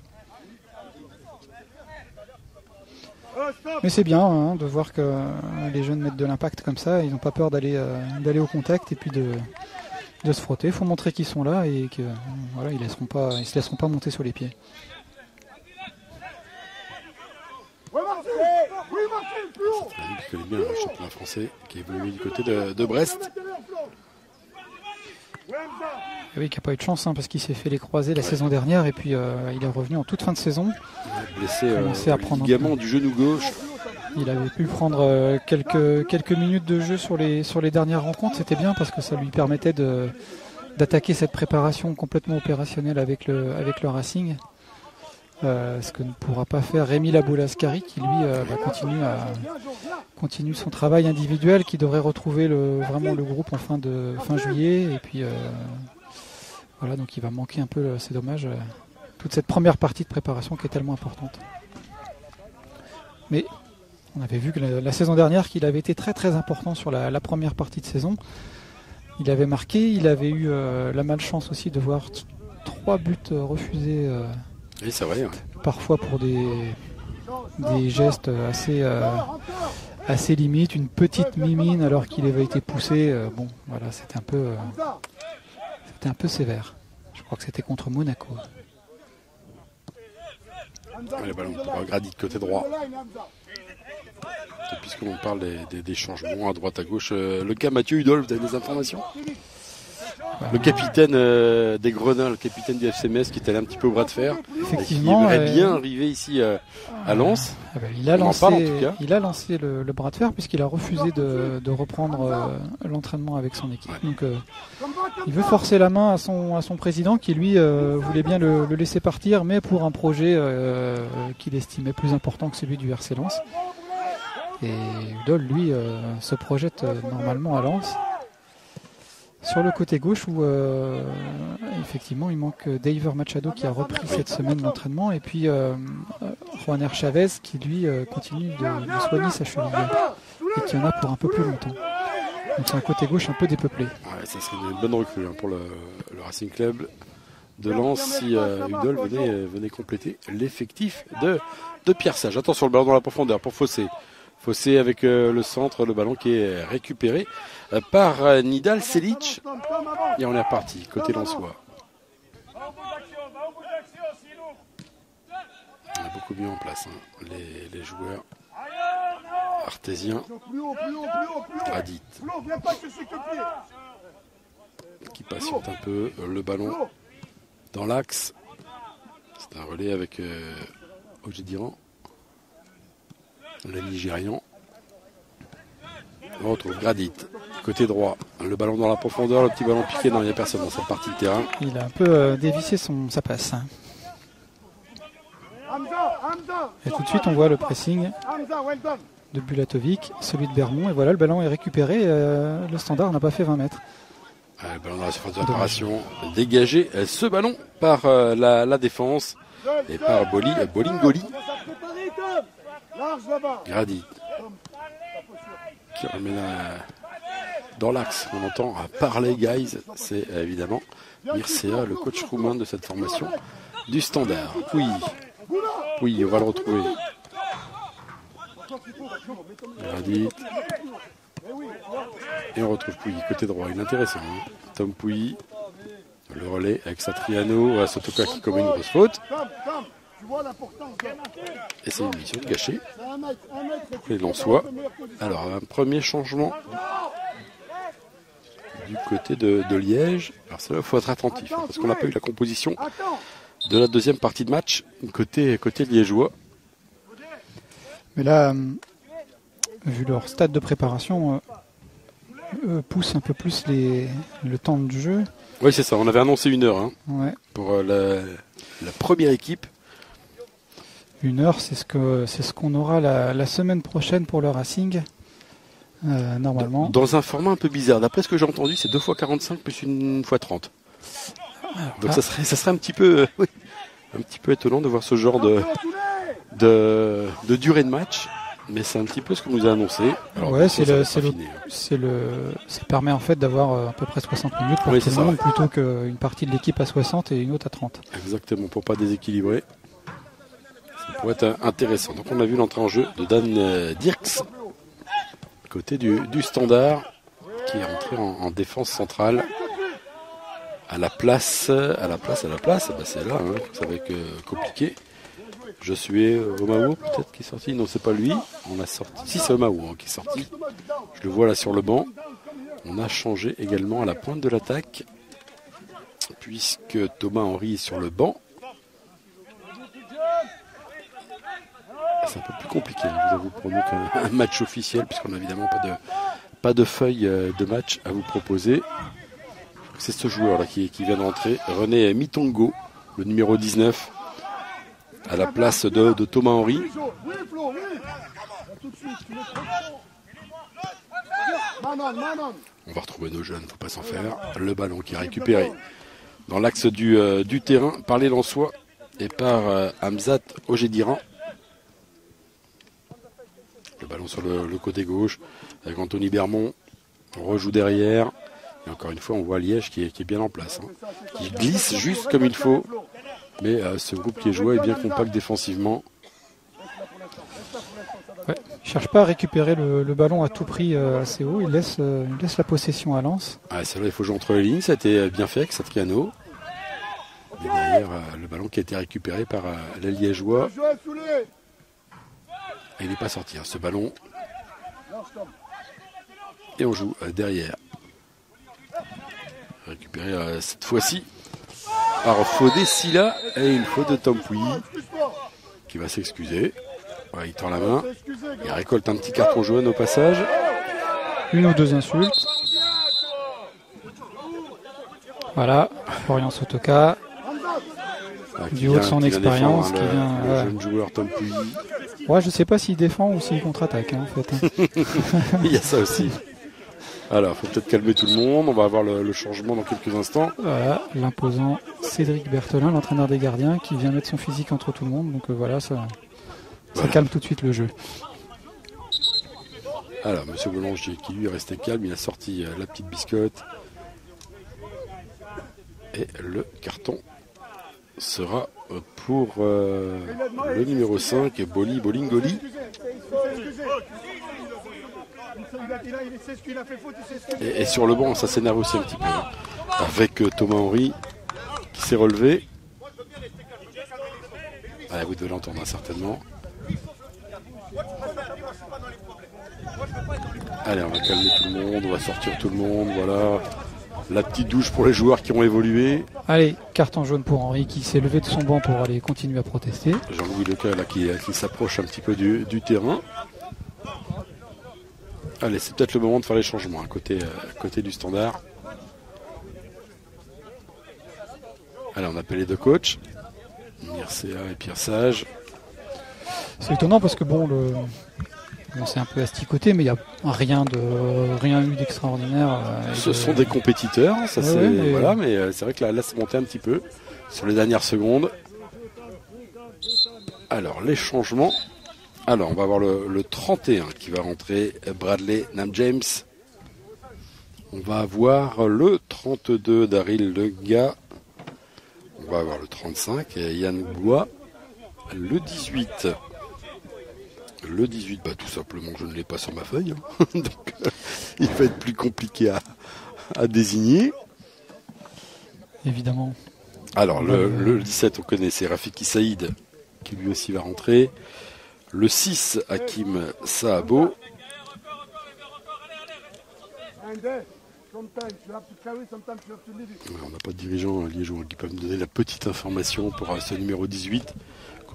Mais c'est bien de voir que les jeunes mettent de l'impact comme ça. Ils n'ont pas peur d'aller au contact et puis de se frotter. Il faut montrer qu'ils sont là et que voilà, ils se laisseront pas monter sur les pieds. Qui connaît bien le championnat français, qui est venu du côté de Brest. Et oui, qui n'a pas eu de chance parce qu'il s'est fait les croisés la saison dernière et puis il est revenu en toute fin de saison. Blessé à prendre ligament du genou gauche. Il avait pu prendre quelques minutes de jeu sur les dernières rencontres. C'était bien parce que ça lui permettait d'attaquer cette préparation complètement opérationnelle avec le Racing. Ce que ne pourra pas faire Rémi Laboulascari qui lui continue son travail individuel, qui devrait retrouver vraiment le groupe en fin juillet et puis voilà, donc il va manquer un peu, c'est dommage, toute cette première partie de préparation qui est tellement importante. Mais on avait vu que la saison dernière qu'il avait été très très important sur la première partie de saison. Il avait marqué, il avait eu la malchance aussi de voir 3 buts refusés. Oui, c'est vrai. Ouais. Parfois pour des gestes ses limites, une petite mimine alors qu'il avait été poussé. Bon, voilà, c'était un peu sévère. Je crois que c'était contre Monaco. Le ballon pour Grady de côté droit. Et puisqu'on parle des changements à droite à gauche, le cas Mathieu Hudol, vous avez des informations? Le capitaine des Grenats, le capitaine du FCMS qui est allé un petit peu au bras de fer. Effectivement. Et qui aimerait bien arriver ici à Lens. Il a lancé le bras de fer puisqu'il a refusé de reprendre l'entraînement avec son équipe. Ouais. Donc il veut forcer la main à son président qui lui voulait bien le laisser partir, mais pour un projet qu'il estimait plus important que celui du RC Lens. Et Hudol, lui, se projette normalement à Lens. Sur le côté gauche où effectivement il manque Daver Machado qui a repris cette semaine l'entraînement et puis Juaner Chavez qui lui continue de soigner sa cheville et qui en a pour un peu plus longtemps. Donc c'est un côté gauche un peu dépeuplé. Ouais, ça serait une bonne recrue pour le Racing Club de Lens si Hudol venait compléter l'effectif de Pierre Sage. Attention, le ballon dans la profondeur pour Fossé. Fossé avec le centre, le ballon qui est récupéré par Nidal Selic. Et on est reparti, côté lensois. On a beaucoup mis en place les joueurs artésiens. Gradit qui patiente un peu le ballon dans l'axe. C'est un relais avec Ogediran. Le Nigérian. On retrouve Gradit, côté droit. Le ballon dans la profondeur, le petit ballon piqué. Non, il n'y a personne dans cette partie de terrain. Il a un peu dévissé sa passe. Et tout de suite, on voit le pressing de Bulatovic, celui de Bermond. Et voilà, le ballon est récupéré. Le Standard n'a pas fait 20 mètres. Le ballon dans la surface de réparation. Dégagé ce ballon par la défense et par Bolingoli. Grady qui remet dans l'axe. On entend parler, guys. C'est évidemment Mircea, le coach roumain de cette formation du Standard. Oui, on va le retrouver. Grady. Et on retrouve Pouilly, côté droit. Il est intéressant. Tom Pouilly. Le relais avec Satriano, Sotoka qui commet une grosse faute. Et c'est une mission gâchée pour les Lensois. Alors, un premier changement du côté de Liège. Alors, ça, il faut être attentif parce qu'on n'a pas eu la composition de la deuxième partie de match côté liégeois. Mais là, vu leur stade de préparation, pousse un peu plus le temps de jeu. Oui, c'est ça. On avait annoncé 1 heure pour la première équipe. 1 heure, c'est ce qu'on aura la semaine prochaine pour le Racing, normalement. Dans un format un peu bizarre. D'après ce que j'ai entendu, c'est 2 x 45 plus 1 x 30. Donc ça serait un petit peu étonnant de voir ce genre de durée de match. Mais c'est un petit peu ce qu'on nous a annoncé. Alors, ouais, ça permet en fait d'avoir à peu près 60 minutes pour tout le monde plutôt qu'une partie de l'équipe à 60 et une autre à 30. Exactement, pour pas déséquilibrer. Ça pourrait être intéressant. Donc on a vu l'entrée en jeu de Dan Dirks, côté du Standard, qui est rentré en défense centrale. À la place, c'est là, ça va être compliqué. Josué Omaou, peut-être qui est sorti. Non, c'est pas lui. On a sorti. Si, c'est Omaou qui est sorti. Je le vois là sur le banc. On a changé également à la pointe de l'attaque, puisque Thomas Henry est sur le banc. C'est un peu plus compliqué, je vous avoue, pour nous qu'un match officiel, puisqu'on n'a évidemment pas de feuille de match à vous proposer. C'est ce joueur là qui vient d'entrer, René Mitongo, le numéro 19. À la place de Thomas Henry. On va retrouver nos jeunes, faut pas s'en faire. Le ballon qui est récupéré dans l'axe du terrain par les Lensois et par Hamzat Ogediran. Le ballon sur le côté gauche avec Anthony Bermond. On rejoue derrière. Et encore une fois, on voit Liège qui est bien en place. Qui glisse juste comme il faut. Mais ce groupe qui est joué est bien compact défensivement. Ouais. Il cherche pas à récupérer le ballon à tout prix assez haut, il laisse la possession à Lens. Ah, celle-là, il faut jouer entre les lignes, ça a été bien fait avec Satriano. Et derrière, le ballon qui a été récupéré par les Liégeois. Et il n'est pas sorti, ce ballon. Et on joue derrière. Récupéré cette fois-ci par Fodé Silla et une faute de Tom Pouilly qui va s'excuser. Ouais, il tend la main. Il récolte un petit carton jaune au passage. Une ou deux insultes. Voilà, Florian Sotoka. Du haut de son expérience. Le jeune joueur Tom Pouilly. Ouais, je sais pas s'il défend ou s'il contre-attaque en fait. Il y a ça aussi. Alors, il faut peut-être calmer tout le monde. On va avoir le changement dans quelques instants. Voilà, l'imposant Cédric Berthelin, l'entraîneur des gardiens, qui vient mettre son physique entre tout le monde. Donc voilà, ça calme tout de suite le jeu. Alors, Monsieur Boulanger, qui lui est resté calme, il a sorti la petite biscotte. Et le carton sera pour le numéro 5, Boli Bolingoli. Et sur le banc, ça s'énerve aussi un petit peu. Avec Thomas Henry qui s'est relevé. Ah, vous devez l'entendre certainement. Allez, on va calmer tout le monde, on va sortir tout le monde, voilà. La petite douche pour les joueurs qui ont évolué. Allez, carton jaune pour Henry qui s'est levé de son banc pour aller continuer à protester. Jean-Louis Leca là, qui s'approche un petit peu du terrain. Allez, c'est peut-être le moment de faire les changements à côté du Standard. Allez, on appelle les deux coachs. Mircea et Pierre Sage. C'est étonnant parce que bon, c'est un peu asticoté, mais il n'y a rien eu d'extraordinaire. Ce sont des compétiteurs, ça ouais, c'est mais... voilà, mais c'est vrai que là c'est monté un petit peu sur les dernières secondes. Alors les changements. Alors on va avoir le 31 qui va rentrer, Bradley Nam James. On va avoir le 32 Daryl Lega. On va avoir le 35 Yann Blois. Le 18. Le 18, tout simplement, je ne l'ai pas sur ma feuille. Hein. Donc, il va être plus compliqué à désigner. Évidemment. Alors, le 17, on connaît, c'est Rafiki Saïd, qui lui aussi va rentrer. Le 6, Hakim Saabo. On n'a pas de dirigeant liégeois qui peuvent nous donner la petite information pour ce numéro 18.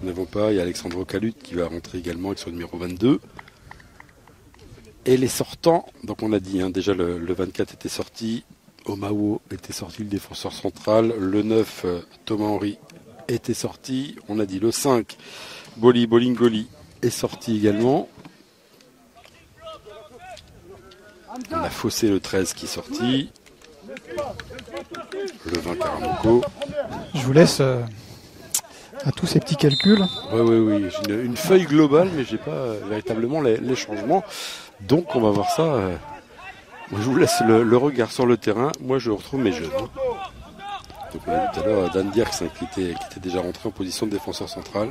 Nous n'avons pas, il y a Alexandre Calut qui va rentrer également avec son numéro 22. Et les sortants, donc on a dit déjà le 24 était sorti, Omao était sorti, le défenseur central, le 9 Thomas Henry était sorti, on a dit le 5 Boli Bolingoli est sorti également. On a Fossé le 13 qui est sorti, le 20 Karamoko. Je vous laisse... à tous ces petits calculs. Oui. J'ai une feuille globale, mais j'ai pas véritablement les changements. Donc on va voir ça. Moi, je vous laisse le regard sur le terrain. Moi, je retrouve mes jeunes. Donc on a vu tout à l'heure Dan Dierks qui était déjà rentré en position de défenseur central.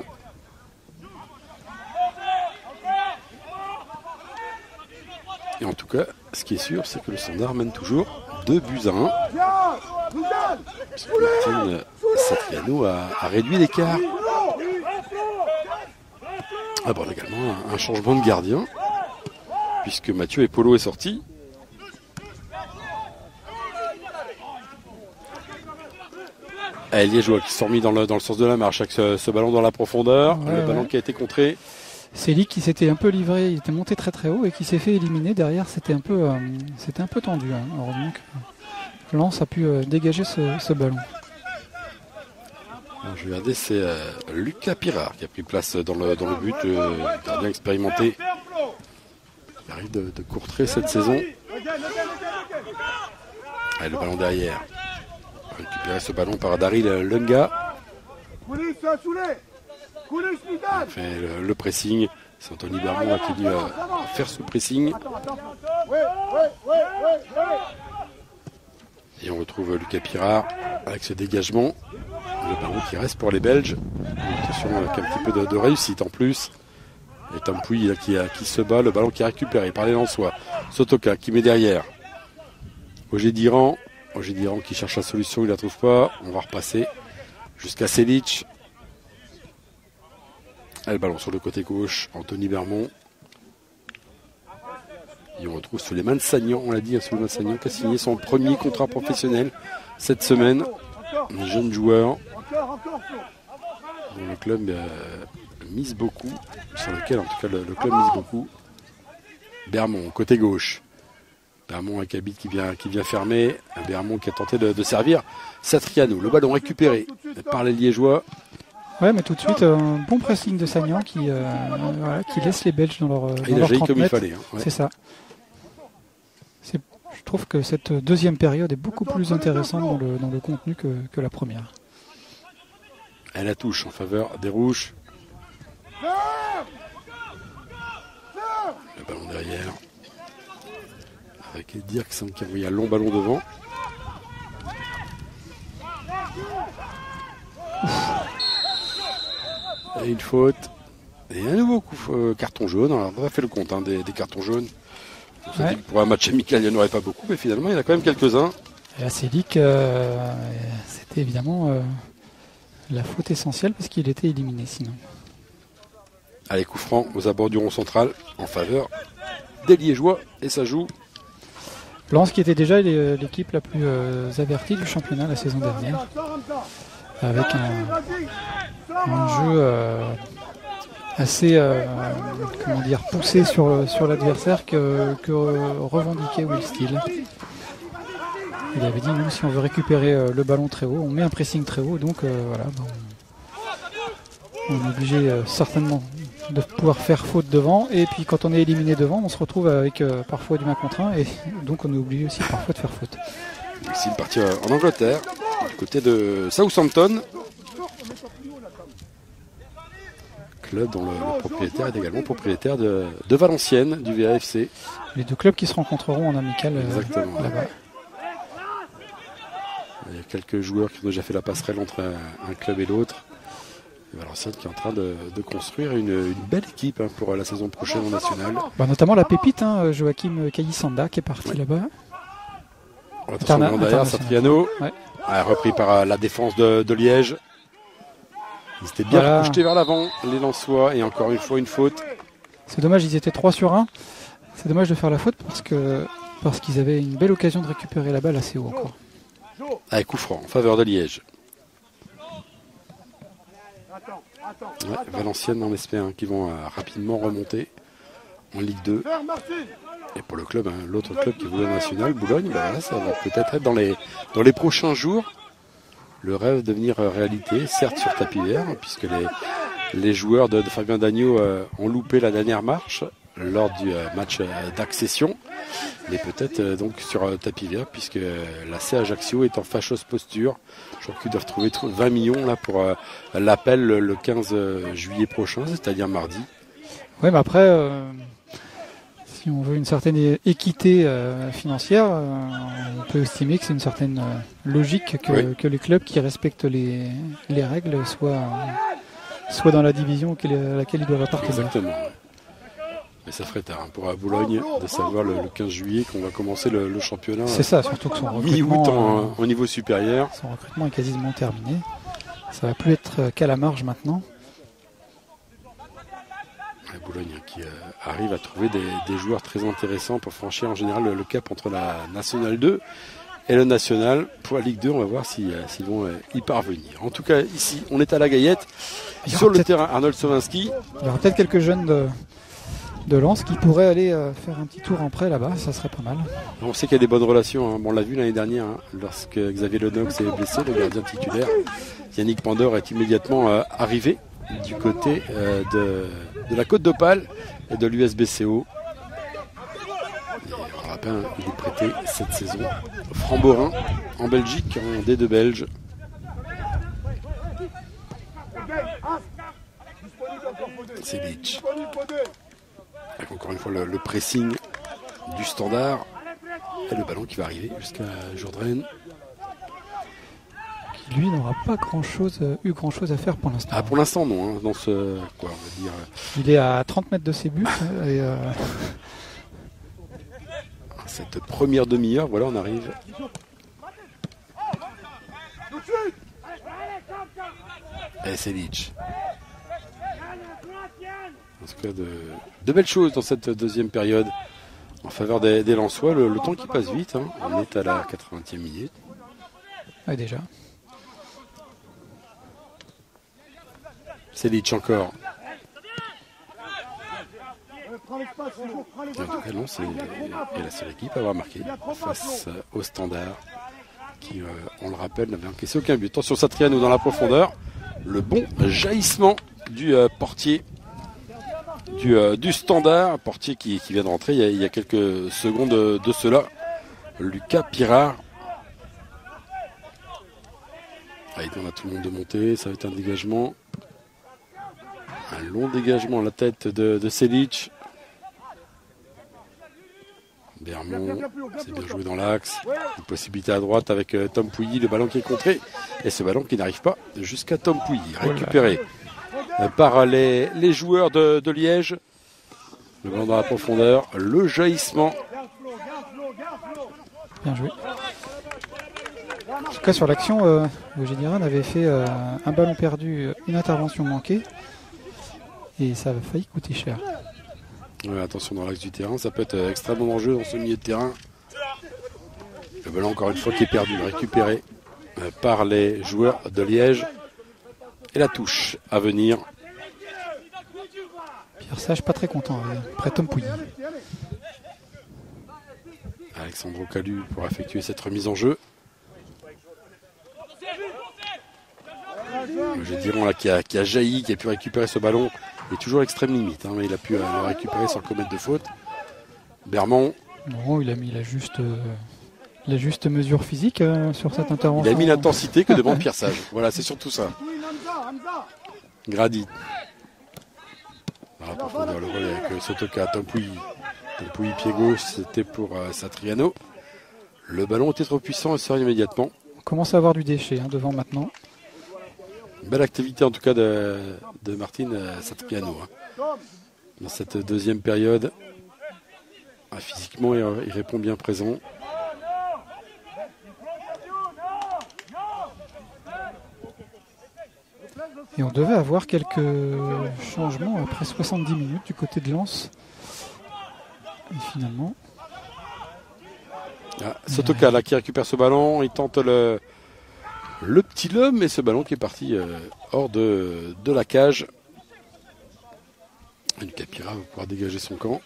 Et en tout cas, ce qui est sûr, c'est que le Standard mène toujours 2-1. Martin Satriano a réduit l'écart. Ah bon, également un changement de gardien, puisque Mathieu et Polo est sorti. Liégeois qui sont remis dans le sens de la marche avec ce ballon dans la profondeur, le ballon qui a été contré. C'est lui qui s'était un peu livré, il était monté très très haut et qui s'est fait éliminer. Derrière, c'était un peu tendu. Hein. Heureusement que Lens a pu dégager ce ballon. Alors, je vais regarder, c'est Lucas Pirard qui a pris place dans le but, gardien expérimenté. Il arrive de Courtrai cette saison. Allez, le ballon derrière. On va récupérer ce ballon par Daryl Lunga. Il fait le pressing. C'est Anthony Bermond qui est venu faire ce pressing. Et on retrouve Lucas Pirard avec ce dégagement. Le ballon qui reste pour les Belges. Attention avec un petit peu de réussite en plus. Et Tampuy qui se bat, le ballon qui est récupéré par les Lensois. Sotoka qui met derrière. Oger Diran qui cherche la solution, il la trouve pas. On va repasser jusqu'à Selic. Et le ballon sur le côté gauche, Anthony Bermond. Et on retrouve Souleymane Sagnan, on l'a dit, Souleymane Sagnan qui a signé son premier contrat professionnel cette semaine. Un jeune joueur dont le club mise beaucoup, sur lequel en tout cas le club mise beaucoup. Bermond, côté gauche. Bermond avec Habit qui vient fermer. Bermond qui a tenté de servir Satriano. Le ballon récupéré par les Liégeois. Ouais, mais tout de suite, un bon pressing de Sagnan qui laisse les Belges dans leur, il a jailli comme il fallait. Hein, ouais. C'est ça. Je trouve que cette deuxième période est beaucoup plus intéressante dans le contenu que la première. Elle la touche en faveur des Rouges. Le ballon derrière. Avec Dirksen qui a envoyé un long ballon devant. Et une faute. Et un nouveau carton jaune. Alors, on a fait le compte des cartons jaunes. On s'est dit que pour un match amical, il n'y en aurait pas beaucoup, mais finalement, il y en a quand même quelques-uns. Et là, Selic, c'était évidemment la faute essentielle parce qu'il était éliminé sinon. Allez, coup franc aux abords du rond central en faveur des Liégeois. Et ça joue. Lens qui était déjà l'équipe la plus avertie du championnat la saison dernière. Avec un jeu assez poussé sur l'adversaire que revendiquait Will Steele. Il avait dit nous si on veut récupérer le ballon très haut, on met un pressing très haut, donc on est obligé certainement de pouvoir faire faute devant, et puis quand on est éliminé devant, on se retrouve avec parfois du 1 contre 1, et donc on est obligé aussi parfois de faire faute. Ici, il partit en Angleterre, du côté de Southampton. Club dont le propriétaire est également propriétaire de Valenciennes, du VAFC. Les deux clubs qui se rencontreront en amical là-bas. Il y a quelques joueurs qui ont déjà fait la passerelle entre un club et l'autre. Et Valenciennes qui est en train de construire une belle équipe pour la saison prochaine en nationale. Notamment la pépite, Joachim Kayisanda qui est parti là-bas. Attention, derrière, Satriano, repris par la défense de Liège. Ils étaient bien projetés vers l'avant, les Lensois, et encore une fois une faute. C'est dommage, ils étaient 3 sur 1. C'est dommage de faire la faute parce qu'ils avaient une belle occasion de récupérer la balle assez haut encore. Allez, coup franc en faveur de Liège. Valenciennes en espère qui vont rapidement remonter en Ligue 2. Et pour le club, l'autre club qui voulait national, Boulogne, ça va peut-être être dans les prochains jours. Le rêve devenir réalité, certes sur tapis vert, puisque les joueurs de Fabien Dagneau ont loupé la dernière marche lors du match d'accession, mais peut-être donc sur tapis vert, puisque la C Ajaccio est en fâcheuse posture. Je crois qu'ils doivent trouver 20 millions là pour l'appel le 15 juillet prochain, c'est-à-dire mardi. Oui, mais après, si on veut une certaine équité financière, on peut estimer que c'est une certaine logique que les clubs qui respectent les règles soient dans la division à laquelle ils doivent appartenir. Exactement. Mais ça ferait tard pour Boulogne de savoir le 15 juillet qu'on va commencer le championnat. C'est ça, surtout que son recrutement au niveau supérieur. Son recrutement est quasiment terminé. Ça va plus être qu'à la marge maintenant. Boulogne qui arrive à trouver des joueurs très intéressants pour franchir en général le cap entre la Nationale 2 et le National. Pour la Ligue 2, on va voir s'ils vont y parvenir. En tout cas, ici, on est à la Gaillette. Sur le terrain, Arnold Sovinski. Il y aura peut-être quelques jeunes de Lens qui pourraient aller faire un petit tour en prêt là-bas, ça serait pas mal. On sait qu'il y a des bonnes relations. On l'a vu l'année dernière, lorsque Xavier Lenox est blessé, le gardien titulaire. Yannick Pandor est immédiatement arrivé du côté de la Côte d'Opale et de l'USBCO. On rappelle, il est prêté cette saison au Framborin en Belgique, en D2 belge. C'est Litch. Avec encore une fois le pressing du Standard et le ballon qui va arriver jusqu'à Jourdain, qui qui lui n'aura pas eu grand chose à faire pour l'instant. Ah, pour l'instant non, hein, dans ce quoi on va dire. Il est à 30 mètres de ses buts et Cette première demi-heure, voilà, on arrive. Et Selic. En tout cas, de belles choses dans cette deuxième période en faveur des Lensois. Le temps qui passe vite, hein. On est à la 80e minute. ouais, déjà. Selic encore. Prends l'espace, prends les En tout cas, Lens est la seule équipe à avoir marqué face au Standard qui, on le rappelle, n'avait encaissé aucun but. Attention, Satriano dans la profondeur. Le bon jaillissement du portier du Standard. Portier qui vient de rentrer il y a quelques secondes de cela. Lucas Pirard. Allez, on a tout le monde de monter. Ça va être un dégagement. Un long dégagement à la tête de Selic. Bermond, c'est bien joué dans l'axe. Une possibilité à droite avec Tom Pouilly, le ballon qui est contré. Et ce ballon qui n'arrive pas jusqu'à Tom Pouilly. Récupéré par les joueurs de Liège. Le ballon dans la profondeur. Le jaillissement. Bien joué. En tout cas, sur l'action, le Général avait fait un ballon perdu, une intervention manquée. Et ça a failli coûter cher. Ouais, attention dans l'axe du terrain, ça peut être extrêmement dangereux dans ce milieu de terrain. Le ballon encore une fois qui est perdu, récupéré par les joueurs de Liège. Et la touche à venir. Pierre Sage pas très content après Tom Pouilly. Alexandro Calu pour effectuer cette remise en jeu. Le Gédiron là qui a jailli, qui a pu récupérer ce ballon. Il est toujours extrême limite, hein, mais il a pu le récupérer sans commettre de faute. Bermond. Non, il a mis la juste mesure physique sur cette intervention. Il a mis l'intensité que demande Pierre Sage. Voilà, c'est surtout ça. Grady. Dans la profondeur, le relais avec Sotoka, Tom Pouilly. Tom Pouilly, pied gauche, c'était pour Satriano. Le ballon était trop puissant et sort immédiatement. On commence à avoir du déchet devant maintenant. Belle activité en tout cas de Martine Satriano. Dans cette deuxième période. Physiquement, il répond bien présent. Et on devait avoir quelques changements après 70 minutes du côté de Lens. Et finalement... Sotoka là qui récupère ce ballon. Il tente le petit homme, mais ce ballon qui est parti hors de la cage. Lucas Pirard va pouvoir dégager son camp.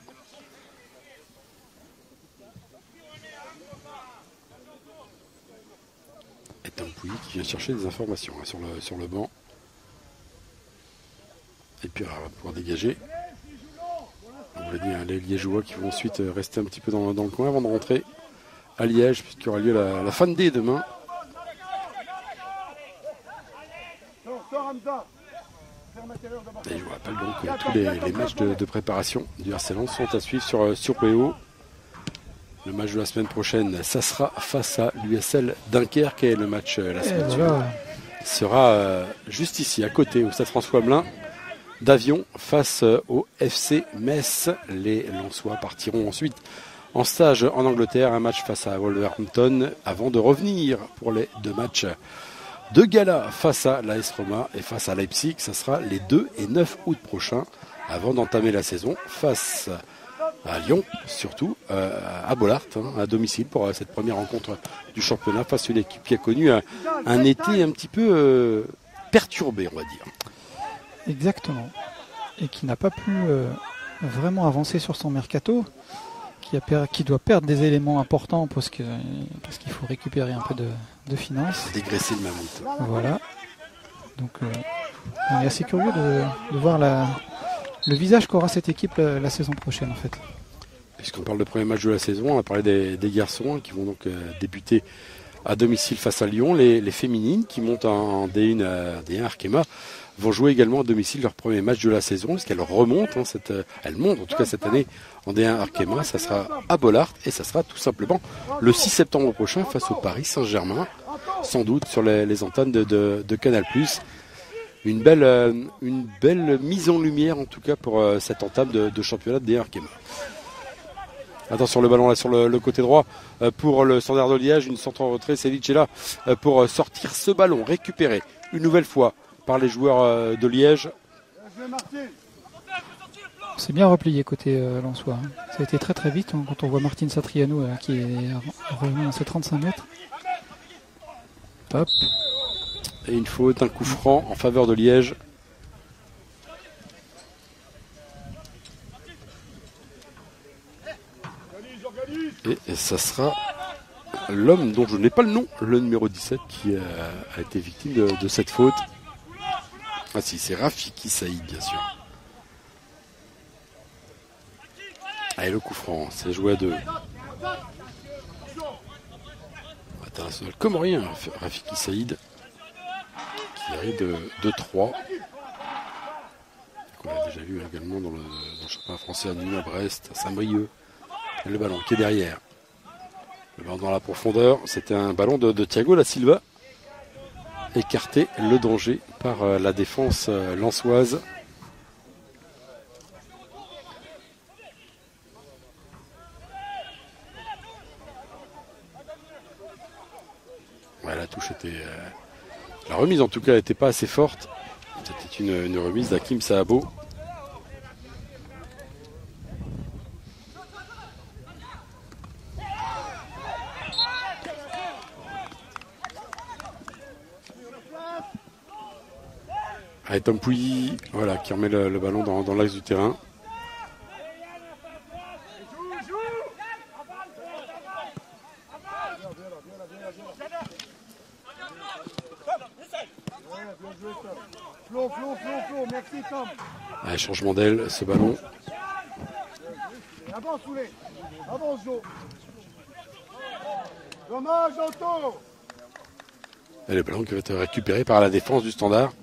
Et Tom Pouilly qui vient chercher des informations sur le banc. Et Pirard va pouvoir dégager. On vous l'a dit, hein, les Liégeois qui vont ensuite rester un petit peu dans le coin avant de rentrer à Liège, puisqu'il y aura lieu la fin de D demain. Et je vous rappelle donc que tous les matchs de préparation du RC Lens sont à suivre sur PO. Le match de la semaine prochaine, ça sera face à l'USL Dunkerque et le match la semaine suivante sera juste ici, à côté, au Stade François-Melin d'Avion, face au FC Metz. Les Lensois partiront ensuite en stage en Angleterre, un match face à Wolverhampton, avant de revenir pour les deux matchs de gala face à l'AS Roma et face à Leipzig. Ça sera les 2 et 9 août prochains, avant d'entamer la saison face à Lyon, surtout à Bollaert, à domicile, pour cette première rencontre du championnat face à une équipe qui a connu un été un petit peu perturbé, on va dire. Exactement. Et qui n'a pas pu vraiment avancer sur son mercato, qui doit perdre des éléments importants parce qu'il faut récupérer un peu de finances. Dégraisser le mammouth. Voilà. Donc on est assez curieux de voir le visage qu'aura cette équipe la saison prochaine en fait. Puisqu'on parle de premier match de la saison, on a parlé des garçons qui vont donc débuter à domicile face à Lyon. Les féminines qui montent en D1 D1 Arkema vont jouer également à domicile leur premier match de la saison, puisqu'elles remontent, elles montent en tout cas cette année en D1 Arkema. Ça sera à Bollaert et ça sera tout simplement le 6 septembre prochain face au Paris Saint-Germain. sans doute sur les antennes de Canal+. Une belle mise en lumière en tout cas pour cette entame de championnat de Arkema. Attention, le ballon là sur le côté droit pour le Standard de Liège, une centre en retrait, Selic est là pour sortir ce ballon récupéré une nouvelle fois par les joueurs de Liège. C'est bien replié côté Lensois. Hein. Ça a été très très vite hein, quand on voit Martin Satriano qui est revenu dans ses 35 mètres. Hop. Et une faute, un coup franc en faveur de Liège. Et ça sera l'homme dont je n'ai pas le nom, le numéro 17, qui a été victime de cette faute. Ah si, c'est Rafiki Saïd, bien sûr. Allez, le coup franc, c'est joué à 2. International comorien, Rafiki Saïd, qui arrive de 3. Qu'on a déjà vu également dans le championnat français à Nîmes, à Brest, à Saint-Brieuc. Et le ballon qui est derrière. Le ballon dans la profondeur, c'était un ballon de Thiago Da Silva. Écarté le danger par la défense lensoise. Ouais, la touche était... la remise en tout cas n'était pas assez forte. C'était une remise d'Hakim Sahabo. Allez, Tom Pouilly, voilà, qui remet le ballon dans l'axe du terrain. Merci Tom. Allez, changement d'aile, ce ballon. Avance Soulé. Avance Jo. Dommage Anto. Et le ballon qui va être récupéré par la défense du Standard.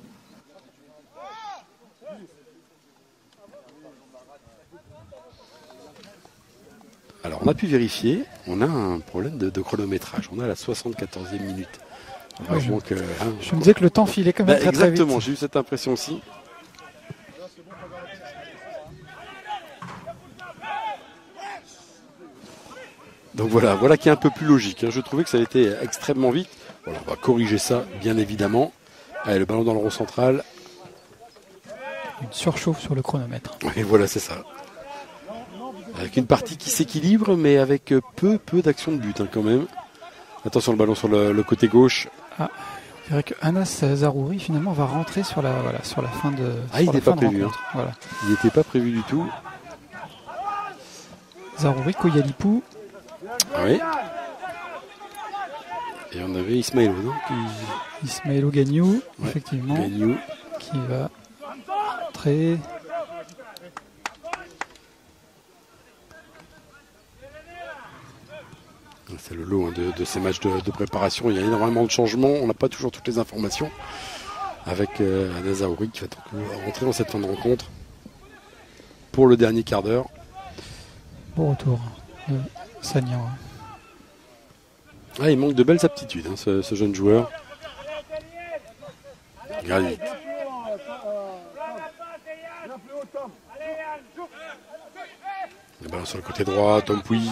Alors on a pu vérifier, on a un problème de chronométrage. On a la 74e minute. Ouais, je me disais que le temps filait quand même très très vite. Exactement, j'ai eu cette impression aussi. Donc voilà qui est un peu plus logique. Je trouvais que ça a été extrêmement vite. Voilà, on va corriger ça, bien évidemment. Allez, le ballon dans le rond central. Une surchauffe sur le chronomètre. Et voilà, c'est ça. Avec une partie qui s'équilibre, mais avec peu d'action de but quand même. Attention, le ballon sur le côté gauche. Ah, je dirais que Anas Zarouri finalement va rentrer sur la fin de. Ah, il n'était pas prévu. Hein. Voilà. Il n'était pas prévu du tout. Zarouri, Koyalipou. Oui. Et on avait Ismaëlo, non Ismaëlo Gagnou, ouais, effectivement. Gagnou. Qui va rentrer. C'est le lot de ces matchs de préparation. Il y a énormément de changements. On n'a pas toujours toutes les informations. Avec Anas Zarouri qui va rentrer dans cette fin de rencontre pour le dernier quart d'heure. Bon retour de Sagnan. Ah, il manque de belles aptitudes, hein, ce jeune joueur. Regardez. Le ballon sur le côté droit, Tom Pouilly.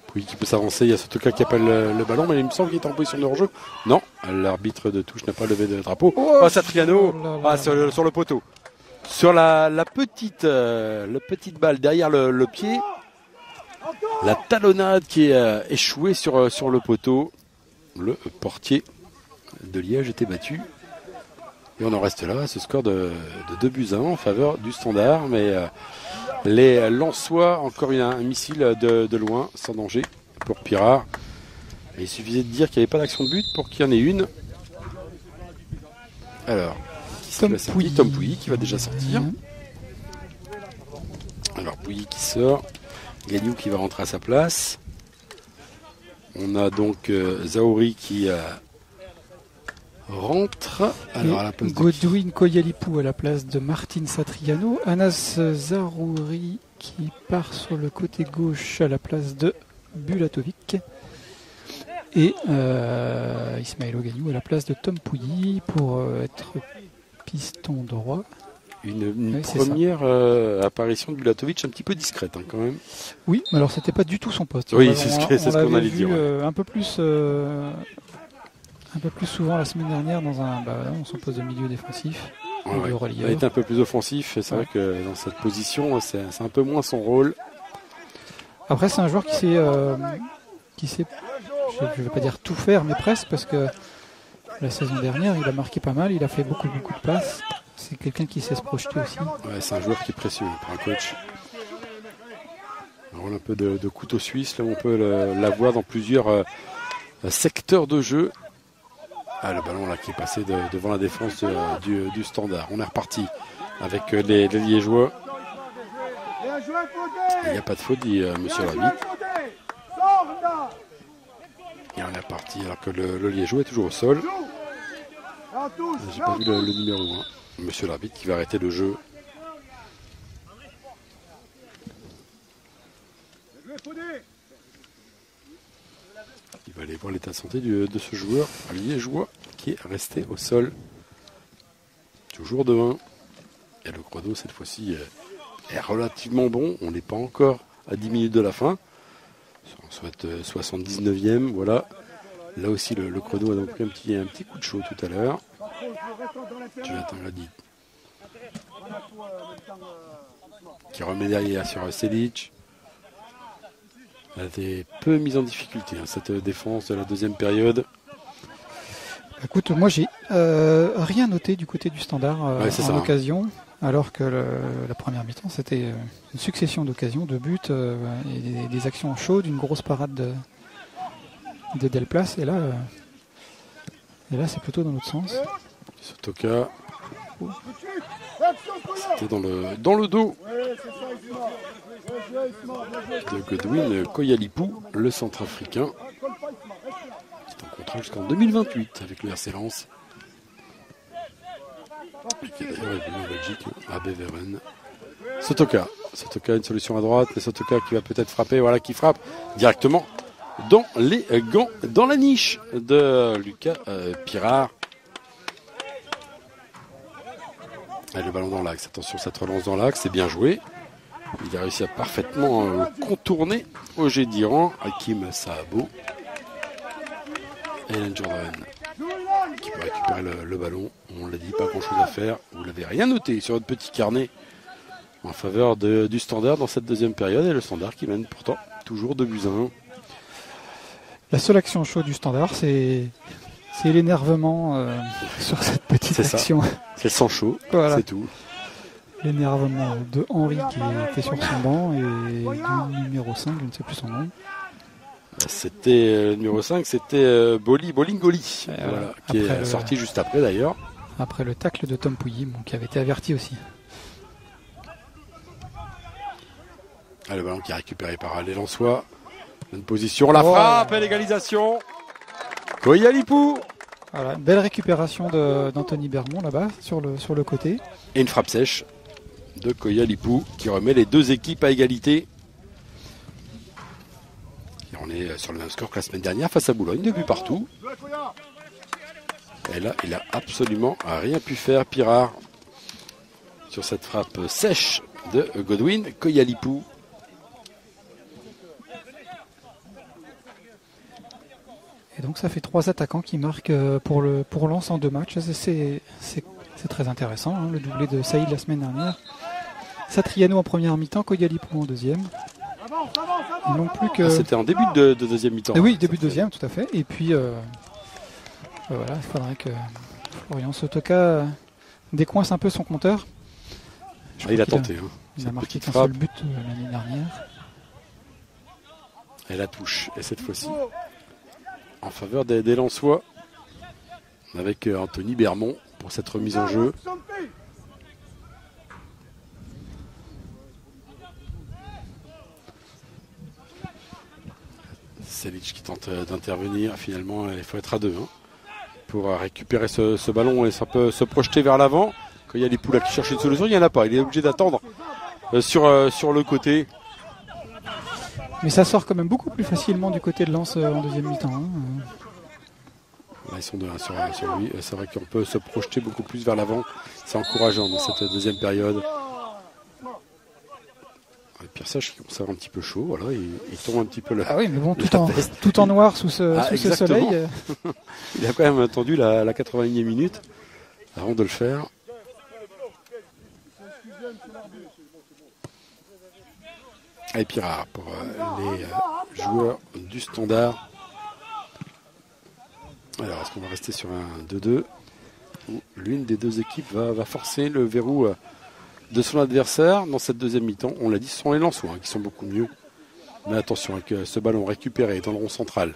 Pouilly qui peut s'avancer, il y a Sotoka qui appelle le ballon, mais il me semble qu'il est en position de hors-jeu. Non, l'arbitre de touche n'a pas levé de drapeau. Oh, Satriano, sur le poteau. Sur la petite balle derrière le pied. La talonnade qui est échouée sur le poteau. Le portier de Liège était battu. Et on en reste là à ce score de 2-1 en faveur du Standard. Mais les Lensois, encore un missile de loin, sans danger pour Pirard. Et il suffisait de dire qu'il n'y avait pas d'action de but pour qu'il y en ait une. Alors, Tom Pouilly qui va déjà sortir. Alors Pouilly qui sort. Gagnou qui va rentrer à sa place. On a donc Zarouri qui rentre. Alors, à la place Godwin Koyalipou à la place de Martin Satriano. Anas Zarouri qui part sur le côté gauche à la place de Bulatovic. Et Ismaël Ogagnou à la place de Tom Pouilly pour être piston droit. Une Oui, c'est première apparition de Bulatovic un petit peu discrète quand même. Oui, mais alors c'était pas du tout son poste. Oui, On c'est l'avait ce qu'on allait dire. vu, un peu plus souvent la semaine dernière dans son poste de milieu défensif. Ouais, de il a relieur. été un peu plus offensif et c'est vrai que dans cette position, c'est un peu moins son rôle. Après, c'est un joueur qui sait, je vais pas dire tout faire, mais presque, parce que la saison dernière, il a marqué pas mal, il a fait beaucoup de passes. C'est quelqu'un qui sait se projeter aussi. Ouais, c'est un joueur qui est précieux pour un coach. Un rôle un peu de couteau suisse, là on peut l'avoir dans plusieurs secteurs de jeu. Ah, le ballon là qui est passé devant la défense du Standard. On est reparti avec les Liégeois. Il n'y a pas de faute, dit monsieur l'arbitre. Et on est reparti alors que le Liégeois est toujours au sol. J'ai pas vu le numéro 1. Monsieur l'arbitre qui va arrêter le jeu. Il va aller voir l'état de santé de ce joueur liégeois qui est resté au sol. Toujours devant. Et le chrono cette fois-ci est relativement bon. On n'est pas encore à 10 minutes de la fin. On souhaite 79e. Voilà. Là aussi le chrono a donc pris un petit coup de chaud tout à l'heure. Jonathan Grady qui remet derrière sur Selic. Elle a été peu mise en difficulté cette défense de la deuxième période. Écoute, moi j'ai rien noté du côté du Standard en occasion, alors que la première mi-temps c'était une succession d'occasions, de buts et des actions chaudes, une grosse parade de Delplace, et là c'est plutôt dans l'autre sens. Sotoka, c'était dans le dos de Godwin Koyalipou, le centrafricain, qui est en contrat jusqu'en 2028 avec le RC Lens, et qui est d'ailleurs évolué en Belgique à Beveren. Sotoka, une solution à droite, et Sotoka qui va peut-être frapper, voilà, qui frappe directement dans les gants, dans la niche de Lucas Pirard. Et le ballon dans l'axe, attention, cette relance dans l'axe, c'est bien joué. Il a réussi à parfaitement contourner Oger d'Iran, Hakim Saabo. Et Hélène Jordan qui peut récupérer le ballon. On l'a dit, pas grand chose à faire. Vous l'avez rien noté sur votre petit carnet en faveur du Standard dans cette deuxième période. Et le Standard qui mène pourtant toujours 2-1. La seule action chaude du Standard, c'est l'énervement sur cette petite action. C'est le sang chaud, voilà. C'est tout. L'énervement de Henri qui était sur son banc et du numéro 5, je ne sais plus son nom. C'était le numéro 5, c'était Bolingoli, voilà, qui est sorti juste après d'ailleurs. Après le tacle de Tom Pouilly, qui avait été averti aussi. Le ballon qui est récupéré par les Lensois. Une position, la frappe et l'égalisation. Koyalipou. Voilà, une belle récupération d'Anthony Bermond là-bas sur le côté. Et une frappe sèche de Koyalipou qui remet les deux équipes à égalité. Et on est sur le même score que la semaine dernière face à Boulogne, 2 buts partout. Et là, il a absolument rien pu faire, Pirard, sur cette frappe sèche de Godwin Koyalipou. Et donc ça fait 3 attaquants qui marquent pour Lens en 2 matchs. C'est très intéressant, le doublé de Saïd la semaine dernière. Satriano en première mi-temps, Koyalipou en deuxième. Ils n'ont plus que... C'était en début de deuxième mi-temps. Oui, début de deuxième, tout à fait. Et puis, voilà, il faudrait que Florian Sotoka décoince un peu son compteur. Il a tenté. Il a marqué qu'un seul but l'année dernière. Et la touche, et cette fois-ci en faveur des Lensois, avec Anthony Bermond pour cette remise en jeu. Selic qui tente d'intervenir, finalement il faut être à 2 pour récupérer ce ballon et ça peut se projeter vers l'avant. Quand il y a les poules qui cherchent une solution, il n'y en a pas, il est obligé d'attendre sur le côté. Mais ça sort quand même beaucoup plus facilement du côté de Lens en deuxième mi-temps. Hein. Là, ils sont de 1 sur lui. C'est vrai qu'on peut se projeter beaucoup plus vers l'avant. C'est encourageant dans cette deuxième période. Pierre Sage qui commence à avoir un petit peu chaud. Voilà, il tombe un petit peu là. Ah oui, mais bon, tout en noir sous ce soleil. Il a quand même attendu la 81e minute avant de le faire. Et Pirard pour les joueurs du Standard. Alors, est-ce qu'on va rester sur un 2-2 où l'une des deux équipes va forcer le verrou de son adversaire dans cette deuxième mi-temps? On l'a dit, ce sont les Lensois qui sont beaucoup mieux. Mais attention avec ce ballon récupéré dans le rond central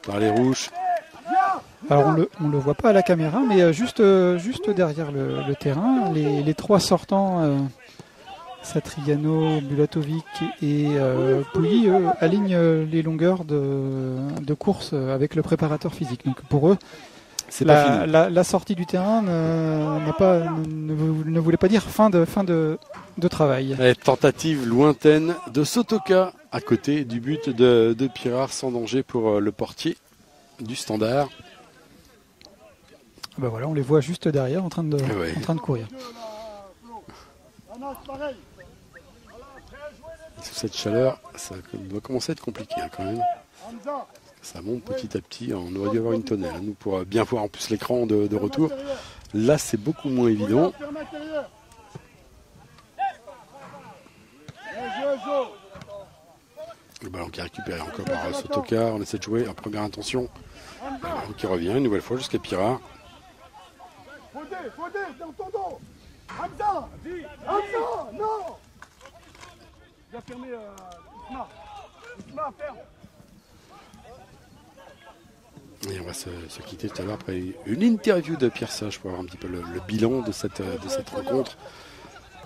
par les Rouges. Alors on le voit pas à la caméra, mais juste derrière le terrain, les trois sortants, Satriano, Bulatovic et Pouilly, alignent les longueurs de course avec le préparateur physique. Donc pour eux, la sortie du terrain ne voulait pas dire fin de travail. Et tentative lointaine de Sotoka à côté du but de Pirard, sans danger pour le portier du Standard. Ben voilà, on les voit juste derrière en train de courir. Sous cette chaleur, ça doit commencer à être compliqué quand même. Ça monte petit à petit. On aurait dû avoir une tonnelle. Nous, pour bien voir en plus l'écran de retour. Là, c'est beaucoup moins évident. Le ballon qui est récupéré encore par Sotoka. On essaie de jouer en première intention. Le ballon qui revient une nouvelle fois jusqu'à Pirard. Et on va se quitter tout à l'heure après une interview de Pierre Sage pour avoir un petit peu le bilan de cette rencontre.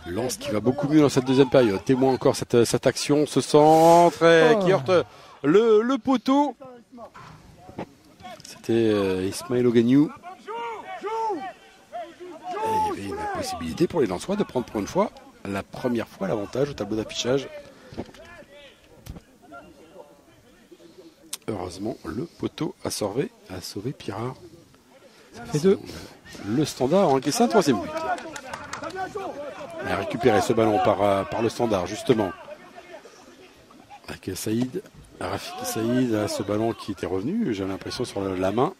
Lens qui va beaucoup mieux dans cette deuxième période. Témoin encore cette action, ce centre qui heurte le poteau. C'était Ismaël Ogagnou. Il y avait une possibilité pour les Lensois de prendre pour une fois, la première fois, l'avantage au tableau d'affichage. Heureusement, le poteau a sauvé Pirard. Ça fait 2. Le Standard a encaissé un troisième but. Il a récupéré ce ballon par le Standard, justement. Avec Saïd, Rafiki Saïd, ce ballon qui était revenu, j'ai l'impression, sur la main.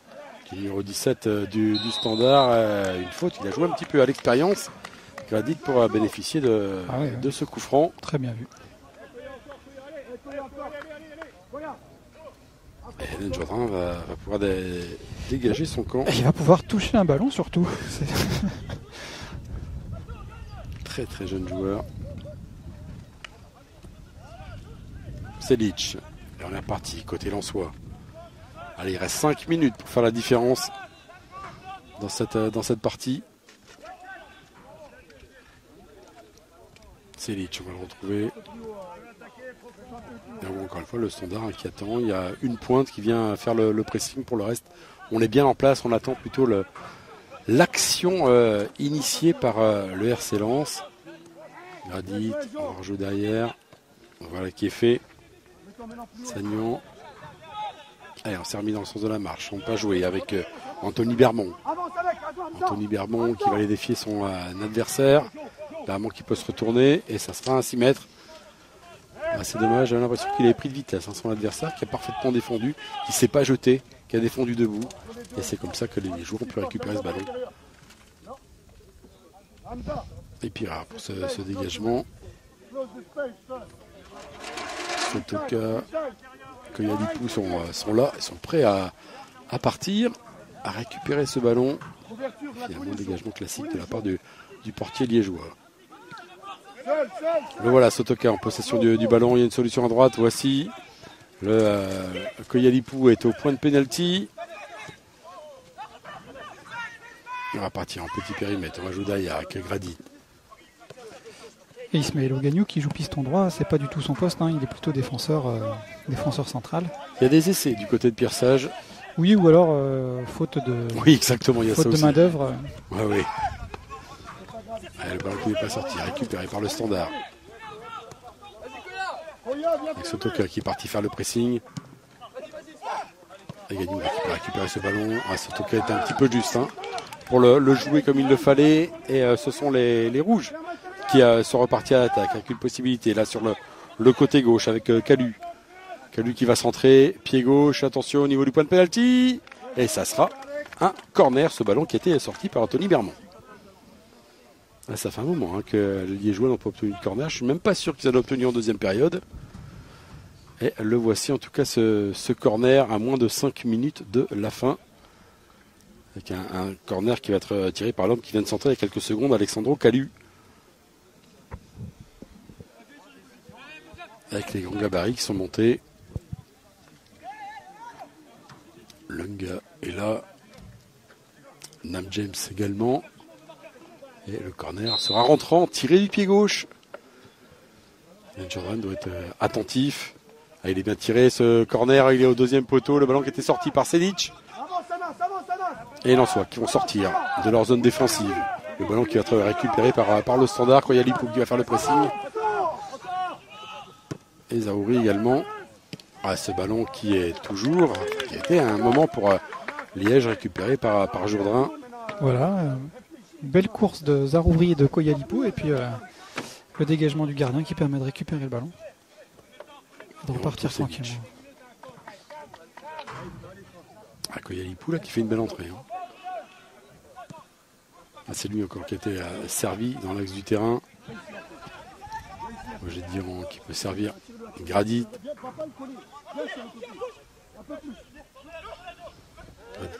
Qui est numéro 17 du Standard. Une faute, il a joué un petit peu à l'expérience. Gradit pour bénéficier de ce coup franc. Très bien vu. Et Hélène Jourdain va pouvoir dégager son camp. Et il va pouvoir toucher un ballon surtout. Très très jeune joueur. Selic. Dernière partie, côté Lensois. Allez, il reste 5 minutes pour faire la différence dans cette partie. Selic, on va le retrouver. Et encore une fois, le Standard qui attend. Il y a une pointe qui vient faire le pressing. Pour le reste, on est bien en place. On attend plutôt l'action initiée par le RC Lens. Gradit, on va rejouer derrière. Voilà qui est fait. Sagnon. Allez, on s'est remis dans le sens de la marche. On peut jouer avec Anthony Bermond. Anthony Bermond qui va aller défier son adversaire. Bermond qui peut se retourner. Et ça sera un 6 mètres. C'est dommage, j'ai l'impression qu'il avait pris de vitesse, son adversaire qui a parfaitement défendu, qui ne s'est pas jeté, qui a défendu debout. Et c'est comme ça que les joueurs ont pu récupérer ce ballon. Et Pirard pour ce dégagement. Sotoka, Koyalipou sont là, ils sont prêts à partir, à récupérer ce ballon. Finalement, dégagement classique de la part du portier liégeois. Le voilà, Sotoka en possession du ballon. Il y a une solution à droite. Voici. Le Koyalipou est au point de pénalty. On va partir en petit périmètre. On va jouer derrière avec Grady. Et Ismaël Ogagnou qui joue piston droit, c'est pas du tout son poste. Il est plutôt défenseur central. Il y a des essais du côté de Pierre Sage. Oui, ou alors faute de. Oui, exactement. Il y a faute ça de aussi. main d'œuvre. Oui. Le ballon qui n'est pas sorti, récupéré par le Standard. Avec Sotoka qui est parti faire le pressing. Et Gagnon qui peut récupérer ce ballon. Sotoka est un petit peu juste pour le jouer comme il le fallait. Et ce sont les rouges qui sont repartis à l'attaque avec une possibilité là sur le côté gauche avec Calu. Calu qui va centrer, pied gauche, attention au niveau du point de pénalty. Et ça sera un corner, ce ballon qui était sorti par Anthony Bermond. Ça fait un moment que les Liégeois n'ont pas obtenu de corner. Je ne suis même pas sûr qu'ils en aient obtenu en deuxième période. Et le voici en tout cas ce corner à moins de 5 minutes de la fin. Avec un corner qui va être tiré par l'homme qui vient de centrer il y a quelques secondes, Alexandro Calu. Avec les grands gabarits qui sont montés. Lunga est là. Nam James également. Et le corner sera rentrant, tiré du pied gauche. Jordan doit être attentif. Il est bien tiré ce corner, il est au deuxième poteau. Le ballon qui était sorti par Selic. Et Lensois qui vont sortir de leur zone défensive. Le ballon qui va être récupéré par le standard. Koyalipou qui va faire le pressing. Et Zahouri également. Ce ballon qui a été un moment pour Liège récupéré par Jourdain. Voilà, belle course de Zahouri et de Koyalipou. Et puis le dégagement du gardien qui permet de récupérer le ballon. De repartir tranquillement. Koyalipou là qui fait une belle entrée. C'est lui encore qui a été servi dans l'axe du terrain. J'ai dit qui peut servir Gradit.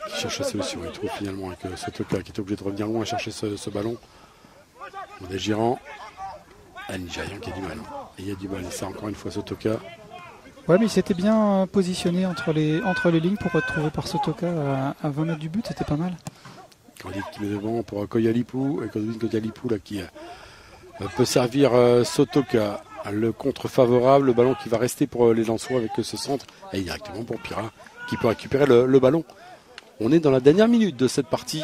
Qui cherche la solution. Il trouve finalement avec Sotoka qui est obligé de revenir loin à chercher ce ballon. On est Girand. Nigérian qui a du mal. Et il y a du mal. Et ça encore une fois Sotoka. Ouais, mais il s'était bien positionné entre les lignes pour être trouvé par Sotoka à 20 mètres du but. C'était pas mal. Gradit qui met devant pour Koyalipou. Et Koyalipou là qui peut servir Sotoka. Le contre favorable, le ballon qui va rester pour les Lensois avec ce centre. Et directement pour Pira qui peut récupérer le ballon. On est dans la dernière minute de cette partie.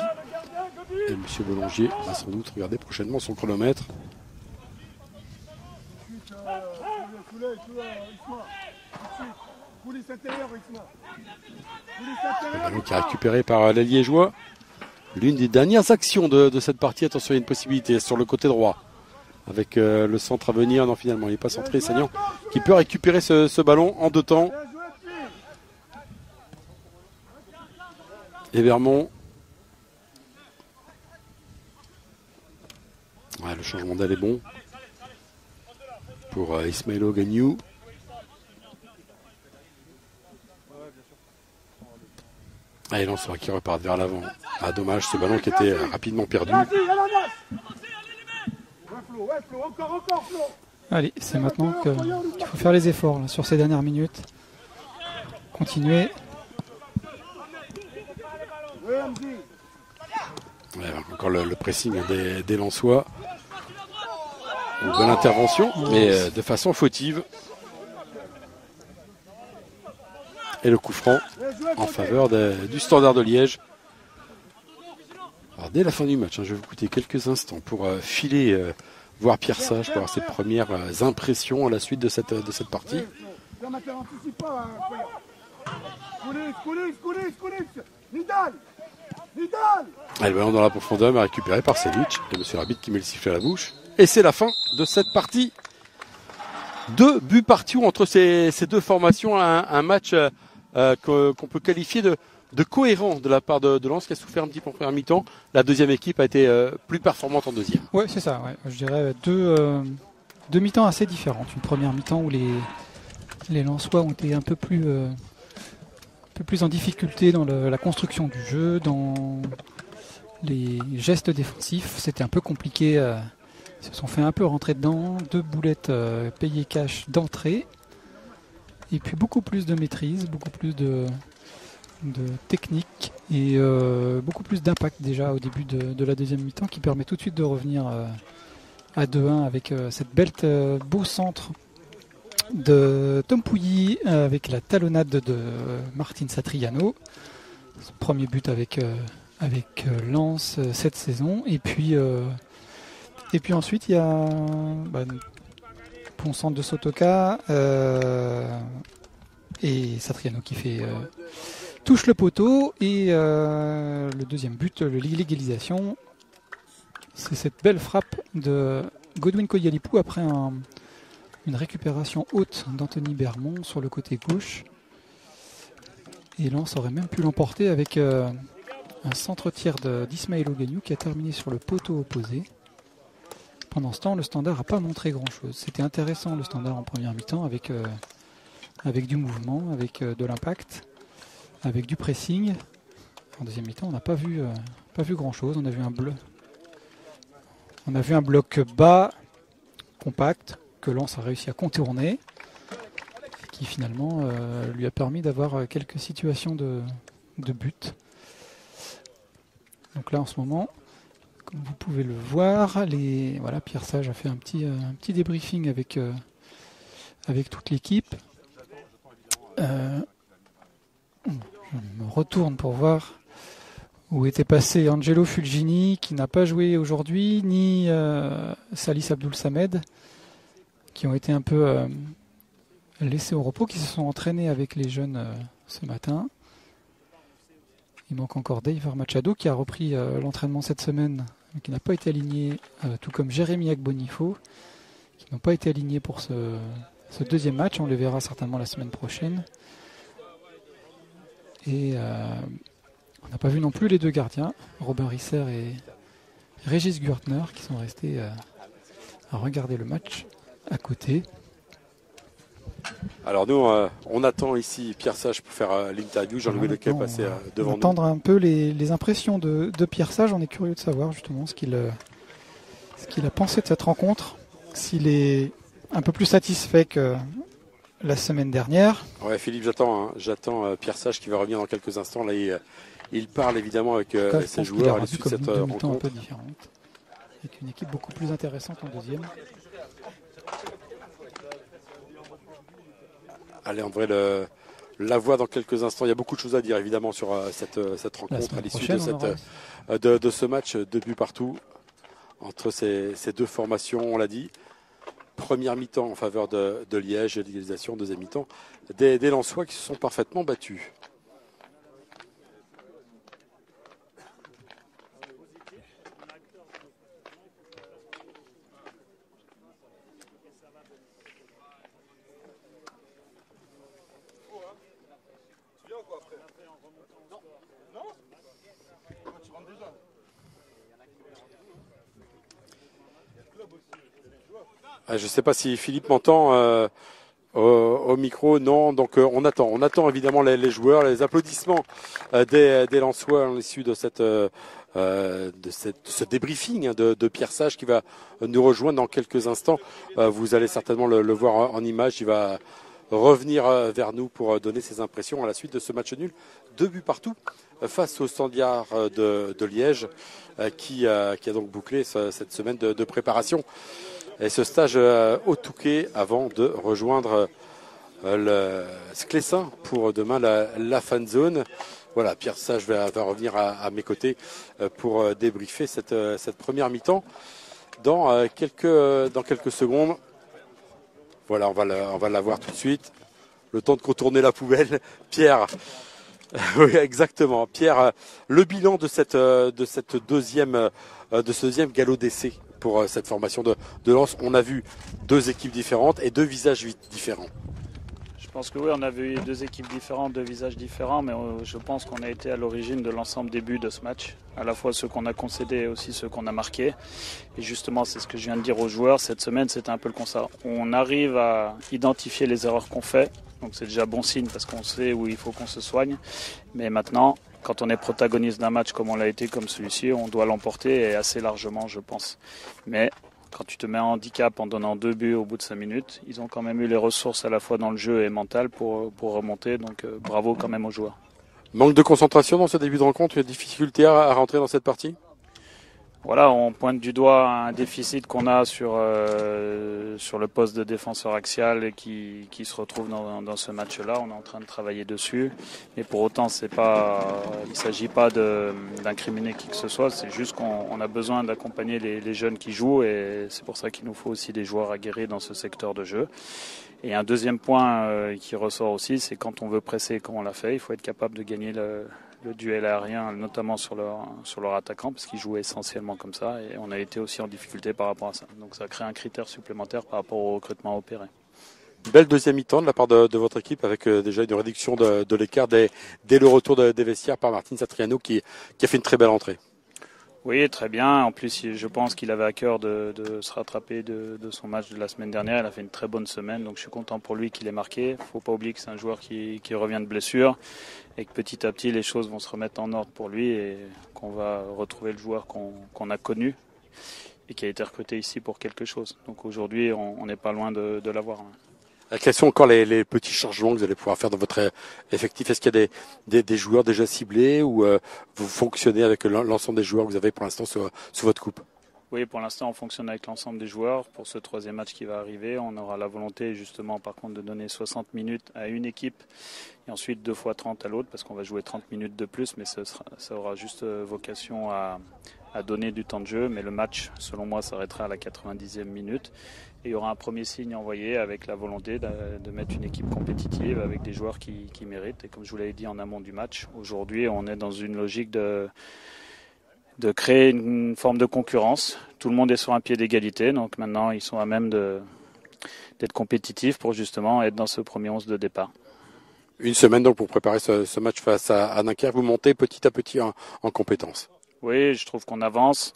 Et M. Boulanger va sans doute regarder prochainement son chronomètre. Le ballon qui est récupéré par les Liégeois. L'une des dernières actions de cette partie. Attention, il y a une possibilité sur le côté droit. Avec le centre à venir. Non, finalement, il n'est pas centré. Sagnan qui peut récupérer ce ballon en deux temps. Et Vermont. Le changement d'aile est bon. Pour Ismailo Gagnou. Et Lensois qui repart vers l'avant. Dommage, ce ballon qui était rapidement perdu. Allez, c'est maintenant qu'il faut faire les efforts là, sur ces dernières minutes. Continuer. Encore le pressing des Lensois. Une bonne intervention, mais de façon fautive. Et le coup franc en faveur du Standard de Liège. Alors, dès la fin du match, je vais vous écouter quelques instants pour filer, voir Pierre Sage, pour avoir ses premières impressions à la suite de cette partie. Le ballon dans la profondeur, mais récupéré par Selic. Et monsieur l'arbitre qui met le sifflet à la bouche. Et c'est la fin de cette partie. 2 buts partout entre ces deux formations. Un match qu'on peut qualifier de cohérent de la part de Lens qui a souffert un petit peu en première mi-temps. La deuxième équipe a été plus performante en deuxième. Oui, c'est ça. Ouais. Je dirais deux mi-temps assez différentes. Une première mi-temps où les Lensois ont été un peu plus en difficulté dans la construction du jeu, dans les gestes défensifs. C'était un peu compliqué. Ils se sont fait un peu rentrer dedans. 2 boulettes payées cash d'entrée. Et puis beaucoup plus de maîtrise, beaucoup plus de technique et beaucoup plus d'impact déjà au début de la deuxième mi-temps qui permet tout de suite de revenir à 2-1 avec cette beau centre de Tom Pouilly avec la talonnade de Martin Satriano. Son premier but avec Lens cette saison. Et puis ensuite il y a Bon centre de Sotoka et Satriano qui fait touche le poteau et le deuxième but, l'égalisation. C'est cette belle frappe de Godwin Koyalipou après une récupération haute d'Anthony Bermond sur le côté gauche. Et Lens aurait même pu l'emporter avec un centre-tir d'Ismaël Ogagnou qui a terminé sur le poteau opposé. Pendant ce temps, le Standard n'a pas montré grand-chose. C'était intéressant le Standard en première mi-temps avec du mouvement, avec de l'impact, avec du pressing. En deuxième mi-temps, on n'a pas vu grand-chose. On a vu un bloc bas, compact, que Lens a réussi à contourner, qui finalement lui a permis d'avoir quelques situations de but. Donc là, en ce moment, comme vous pouvez le voir, Pierre Sage a fait un petit débriefing avec toute l'équipe. Je me retourne pour voir où était passé Angelo Fulgini, qui n'a pas joué aujourd'hui, ni Salis Abdoul Samed, qui ont été un peu laissés au repos, qui se sont entraînés avec les jeunes ce matin. Il manque encore Dave Machado qui a repris l'entraînement cette semaine, mais qui n'a pas été aligné, tout comme Jérémy Agbonifo, qui n'ont pas été alignés pour ce deuxième match. On les verra certainement la semaine prochaine. Et on n'a pas vu non plus les deux gardiens, Robin Risser et Régis Gürtner, qui sont restés à regarder le match à côté. Alors nous, on attend ici Pierre Sage pour faire l'interview. Jean-Louis Lequet est passé devant nous. Entendre un peu les impressions de Pierre Sage. On est curieux de savoir justement ce qu'il a pensé de cette rencontre. S'il est un peu plus satisfait que la semaine dernière. Ouais, Philippe, j'attends Pierre Sage qui va revenir dans quelques instants. Là, il parle évidemment avec ses joueurs à l'issue de cette rencontre. Un peu différente, avec une équipe beaucoup plus intéressante en deuxième. Allez, on devrait la voir dans quelques instants. Il y a beaucoup de choses à dire évidemment sur cette rencontre à l'issue de ce match. 2 buts partout entre ces deux formations, on l'a dit. Première mi-temps en faveur de Liège, l'égalisation, deuxième mi-temps des Lensois qui se sont parfaitement battus. Je ne sais pas si Philippe m'entend au micro. Non, donc on attend évidemment les joueurs, les applaudissements des Lensois à l'issue de ce débriefing de Pierre Sage qui va nous rejoindre dans quelques instants. Vous allez certainement le voir en image. Il va revenir vers nous pour donner ses impressions à la suite de ce match nul. 2 buts partout face au Standard de Liège qui a donc bouclé cette semaine de préparation. Et ce stage au Touquet avant de rejoindre le Sclessin pour demain la fan zone. Voilà, Pierre Sage va revenir à mes côtés pour débriefer cette première mi-temps dans quelques secondes. Voilà, on va la voir tout de suite. Le temps de contourner la poubelle. Pierre, oui, exactement. Pierre, le bilan de ce deuxième galop d'essai pour cette formation de Lens. On a vu 2 équipes différentes et 2 visages différents. Je pense que oui, on a vu 2 équipes différentes, 2 visages différents, mais je pense qu'on a été à l'origine de l'ensemble des buts de ce match. À la fois ceux qu'on a concédés et aussi ceux qu'on a marqués. Et justement, c'est ce que je viens de dire aux joueurs. Cette semaine, c'était un peu le constat. On arrive à identifier les erreurs qu'on fait. Donc c'est déjà bon signe parce qu'on sait où il faut qu'on se soigne. Mais maintenant, quand on est protagoniste d'un match comme on l'a été, comme celui-ci, on doit l'emporter et assez largement, je pense. Mais quand tu te mets en handicap en donnant 2 buts au bout de 5 minutes, ils ont quand même eu les ressources à la fois dans le jeu et mental pour remonter. Donc bravo quand même aux joueurs. Manque de concentration dans ce début de rencontre, une difficulté à rentrer dans cette partie ? Voilà, on pointe du doigt un déficit qu'on a sur le poste de défenseur axial et qui se retrouve dans ce match-là. On est en train de travailler dessus, mais pour autant, il ne s'agit pas d'incriminer qui que ce soit. C'est juste qu'on a besoin d'accompagner les jeunes qui jouent et c'est pour ça qu'il nous faut aussi des joueurs aguerris dans ce secteur de jeu. Et un deuxième point qui ressort aussi, c'est quand on veut presser comme on l'a fait, il faut être capable de gagner le duel aérien, notamment sur leur attaquant, parce qu'ils jouent essentiellement comme ça, et on a été aussi en difficulté par rapport à ça. Donc ça crée un critère supplémentaire par rapport au recrutement opéré. Belle deuxième mi-temps de la part de votre équipe, avec déjà une réduction de l'écart dès le retour des vestiaires par Martin Satriano qui a fait une très belle entrée. Oui, très bien. En plus, je pense qu'il avait à cœur de se rattraper de son match de la semaine dernière. Il a fait une très bonne semaine, donc je suis content pour lui qu'il ait marqué. Il ne faut pas oublier que c'est un joueur qui revient de blessure et que petit à petit, les choses vont se remettre en ordre pour lui et qu'on va retrouver le joueur qu'on a connu et qui a été recruté ici pour quelque chose. Donc aujourd'hui, on n'est pas loin de l'avoir. Quels sont encore les petits changements que vous allez pouvoir faire dans votre effectif? Est-ce qu'il y a des joueurs déjà ciblés ou vous fonctionnez avec l'ensemble des joueurs que vous avez pour l'instant sous votre coupe? Oui, pour l'instant, on fonctionne avec l'ensemble des joueurs. Pour ce troisième match qui va arriver, on aura la volonté justement par contre de donner 60 minutes à une équipe et ensuite 2 fois 30 à l'autre parce qu'on va jouer 30 minutes de plus, mais ça aura juste vocation à donner du temps de jeu. Mais le match, selon moi, s'arrêtera à la 90e minute. Et il y aura un premier signe envoyé avec la volonté de mettre une équipe compétitive avec des joueurs qui méritent. Et comme je vous l'avais dit en amont du match, aujourd'hui on est dans une logique de créer une forme de concurrence. Tout le monde est sur un pied d'égalité, donc maintenant ils sont à même d'être compétitifs pour justement être dans ce premier 11 de départ. Une semaine donc pour préparer ce match face à Dunkerque, vous montez petit à petit en compétences. Oui, je trouve qu'on avance.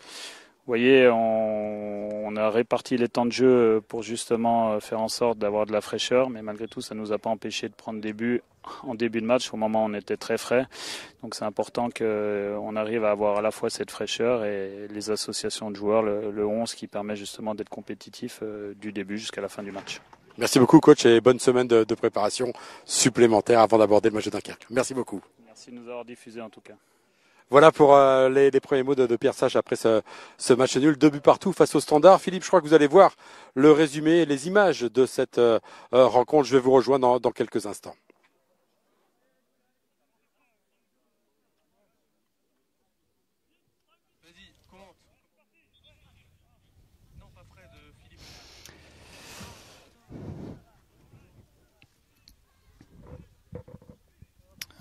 Vous voyez, on a réparti les temps de jeu pour justement faire en sorte d'avoir de la fraîcheur, mais malgré tout, ça ne nous a pas empêché de prendre des buts en début de match. Au moment où on était très frais, donc c'est important qu'on arrive à avoir à la fois cette fraîcheur et les associations de joueurs, le 11 qui permet justement d'être compétitif du début jusqu'à la fin du match. Merci beaucoup coach et bonne semaine de préparation supplémentaire avant d'aborder le match de Dunkerque. Merci beaucoup. Merci de nous avoir diffusé en tout cas. Voilà pour les premiers mots de Pierre Sage après ce match nul. 2 buts partout face au Standard. Philippe, je crois que vous allez voir le résumé et les images de cette rencontre. Je vais vous rejoindre dans quelques instants.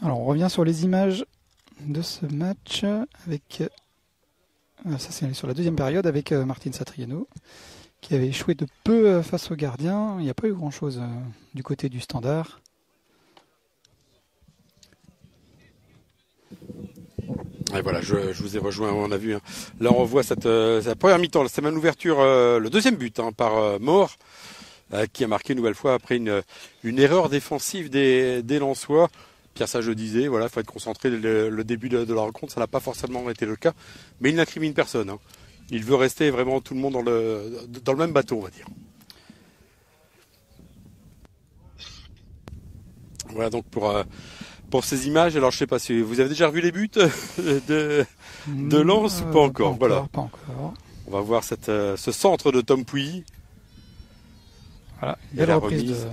Alors on revient sur les images de ce match avec ça c'est sur la deuxième période avec Martin Satriano qui avait échoué de peu face au gardien. Il n'y a pas eu grand chose du côté du Standard. Et voilà, je vous ai rejoint, on a vu. Hein. Là on voit cette première mi-temps, c'est même l'ouverture, le deuxième but par Maure qui a marqué une nouvelle fois après une erreur défensive des Lensois. Pierre Sage le disait, voilà, il faut être concentré le début de la rencontre, ça n'a pas forcément été le cas, mais il n'incrimine personne. Hein. Il veut rester vraiment tout le monde dans le même bateau, on va dire. Voilà donc pour ces images. Alors je sais pas si vous avez déjà revu les buts de Lens ou pas encore. Voilà. Pas encore. On va voir ce centre de Tom Pouilly. Voilà, belle reprise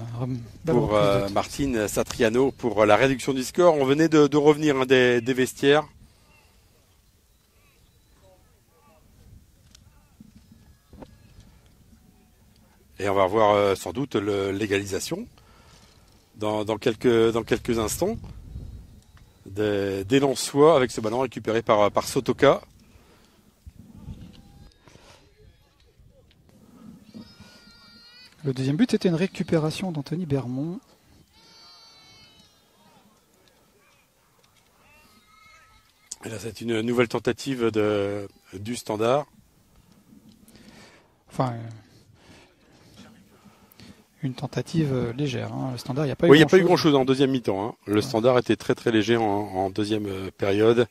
pour Martin Satriano pour la réduction du score. On venait de revenir des vestiaires. Et on va voir sans doute l'égalisation dans quelques instants. Des Lensois avec ce ballon récupéré par Sotoka. Le deuxième but, c'était une récupération d'Anthony Bermond. Et là, c'est une nouvelle tentative du Standard. Enfin, une tentative légère. Hein. Le Standard, il n'y a pas eu grand-chose en deuxième mi-temps. Hein. Le Standard était très très léger en deuxième période.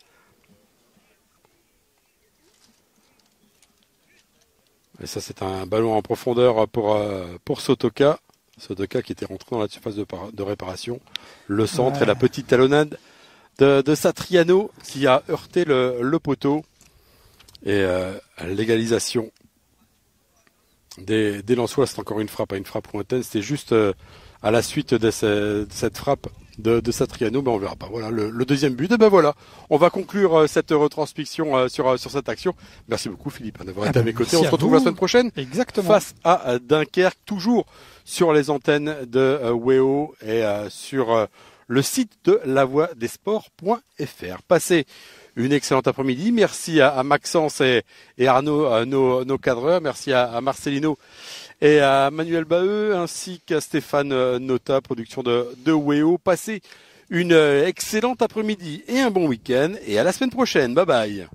Et ça, c'est un ballon en profondeur pour Sotoka. Sotoka qui était rentré dans la surface de réparation. Le centre et la petite talonnade de Satriano qui a heurté le poteau. Et l'égalisation des Lensois, c'est encore une frappe lointaine. C'était juste à la suite de cette frappe de Satriano. Ben on verra pas. Voilà le deuxième but. Et ben voilà, on va conclure cette retransmission sur cette action. Merci beaucoup Philippe d'avoir été à mes côtés. On se retrouve la semaine prochaine. Exactement. Face à Dunkerque, toujours sur les antennes de WEO et sur le site de lavoidesports.fr. Passez une excellente après-midi. Merci à Maxence et Arnaud, nos cadreurs. Merci à Marcelino et à Manuel Baheux, ainsi qu'à Stéphane Nota, production de WEO. Passez une excellente après-midi et un bon week-end. Et à la semaine prochaine. Bye bye.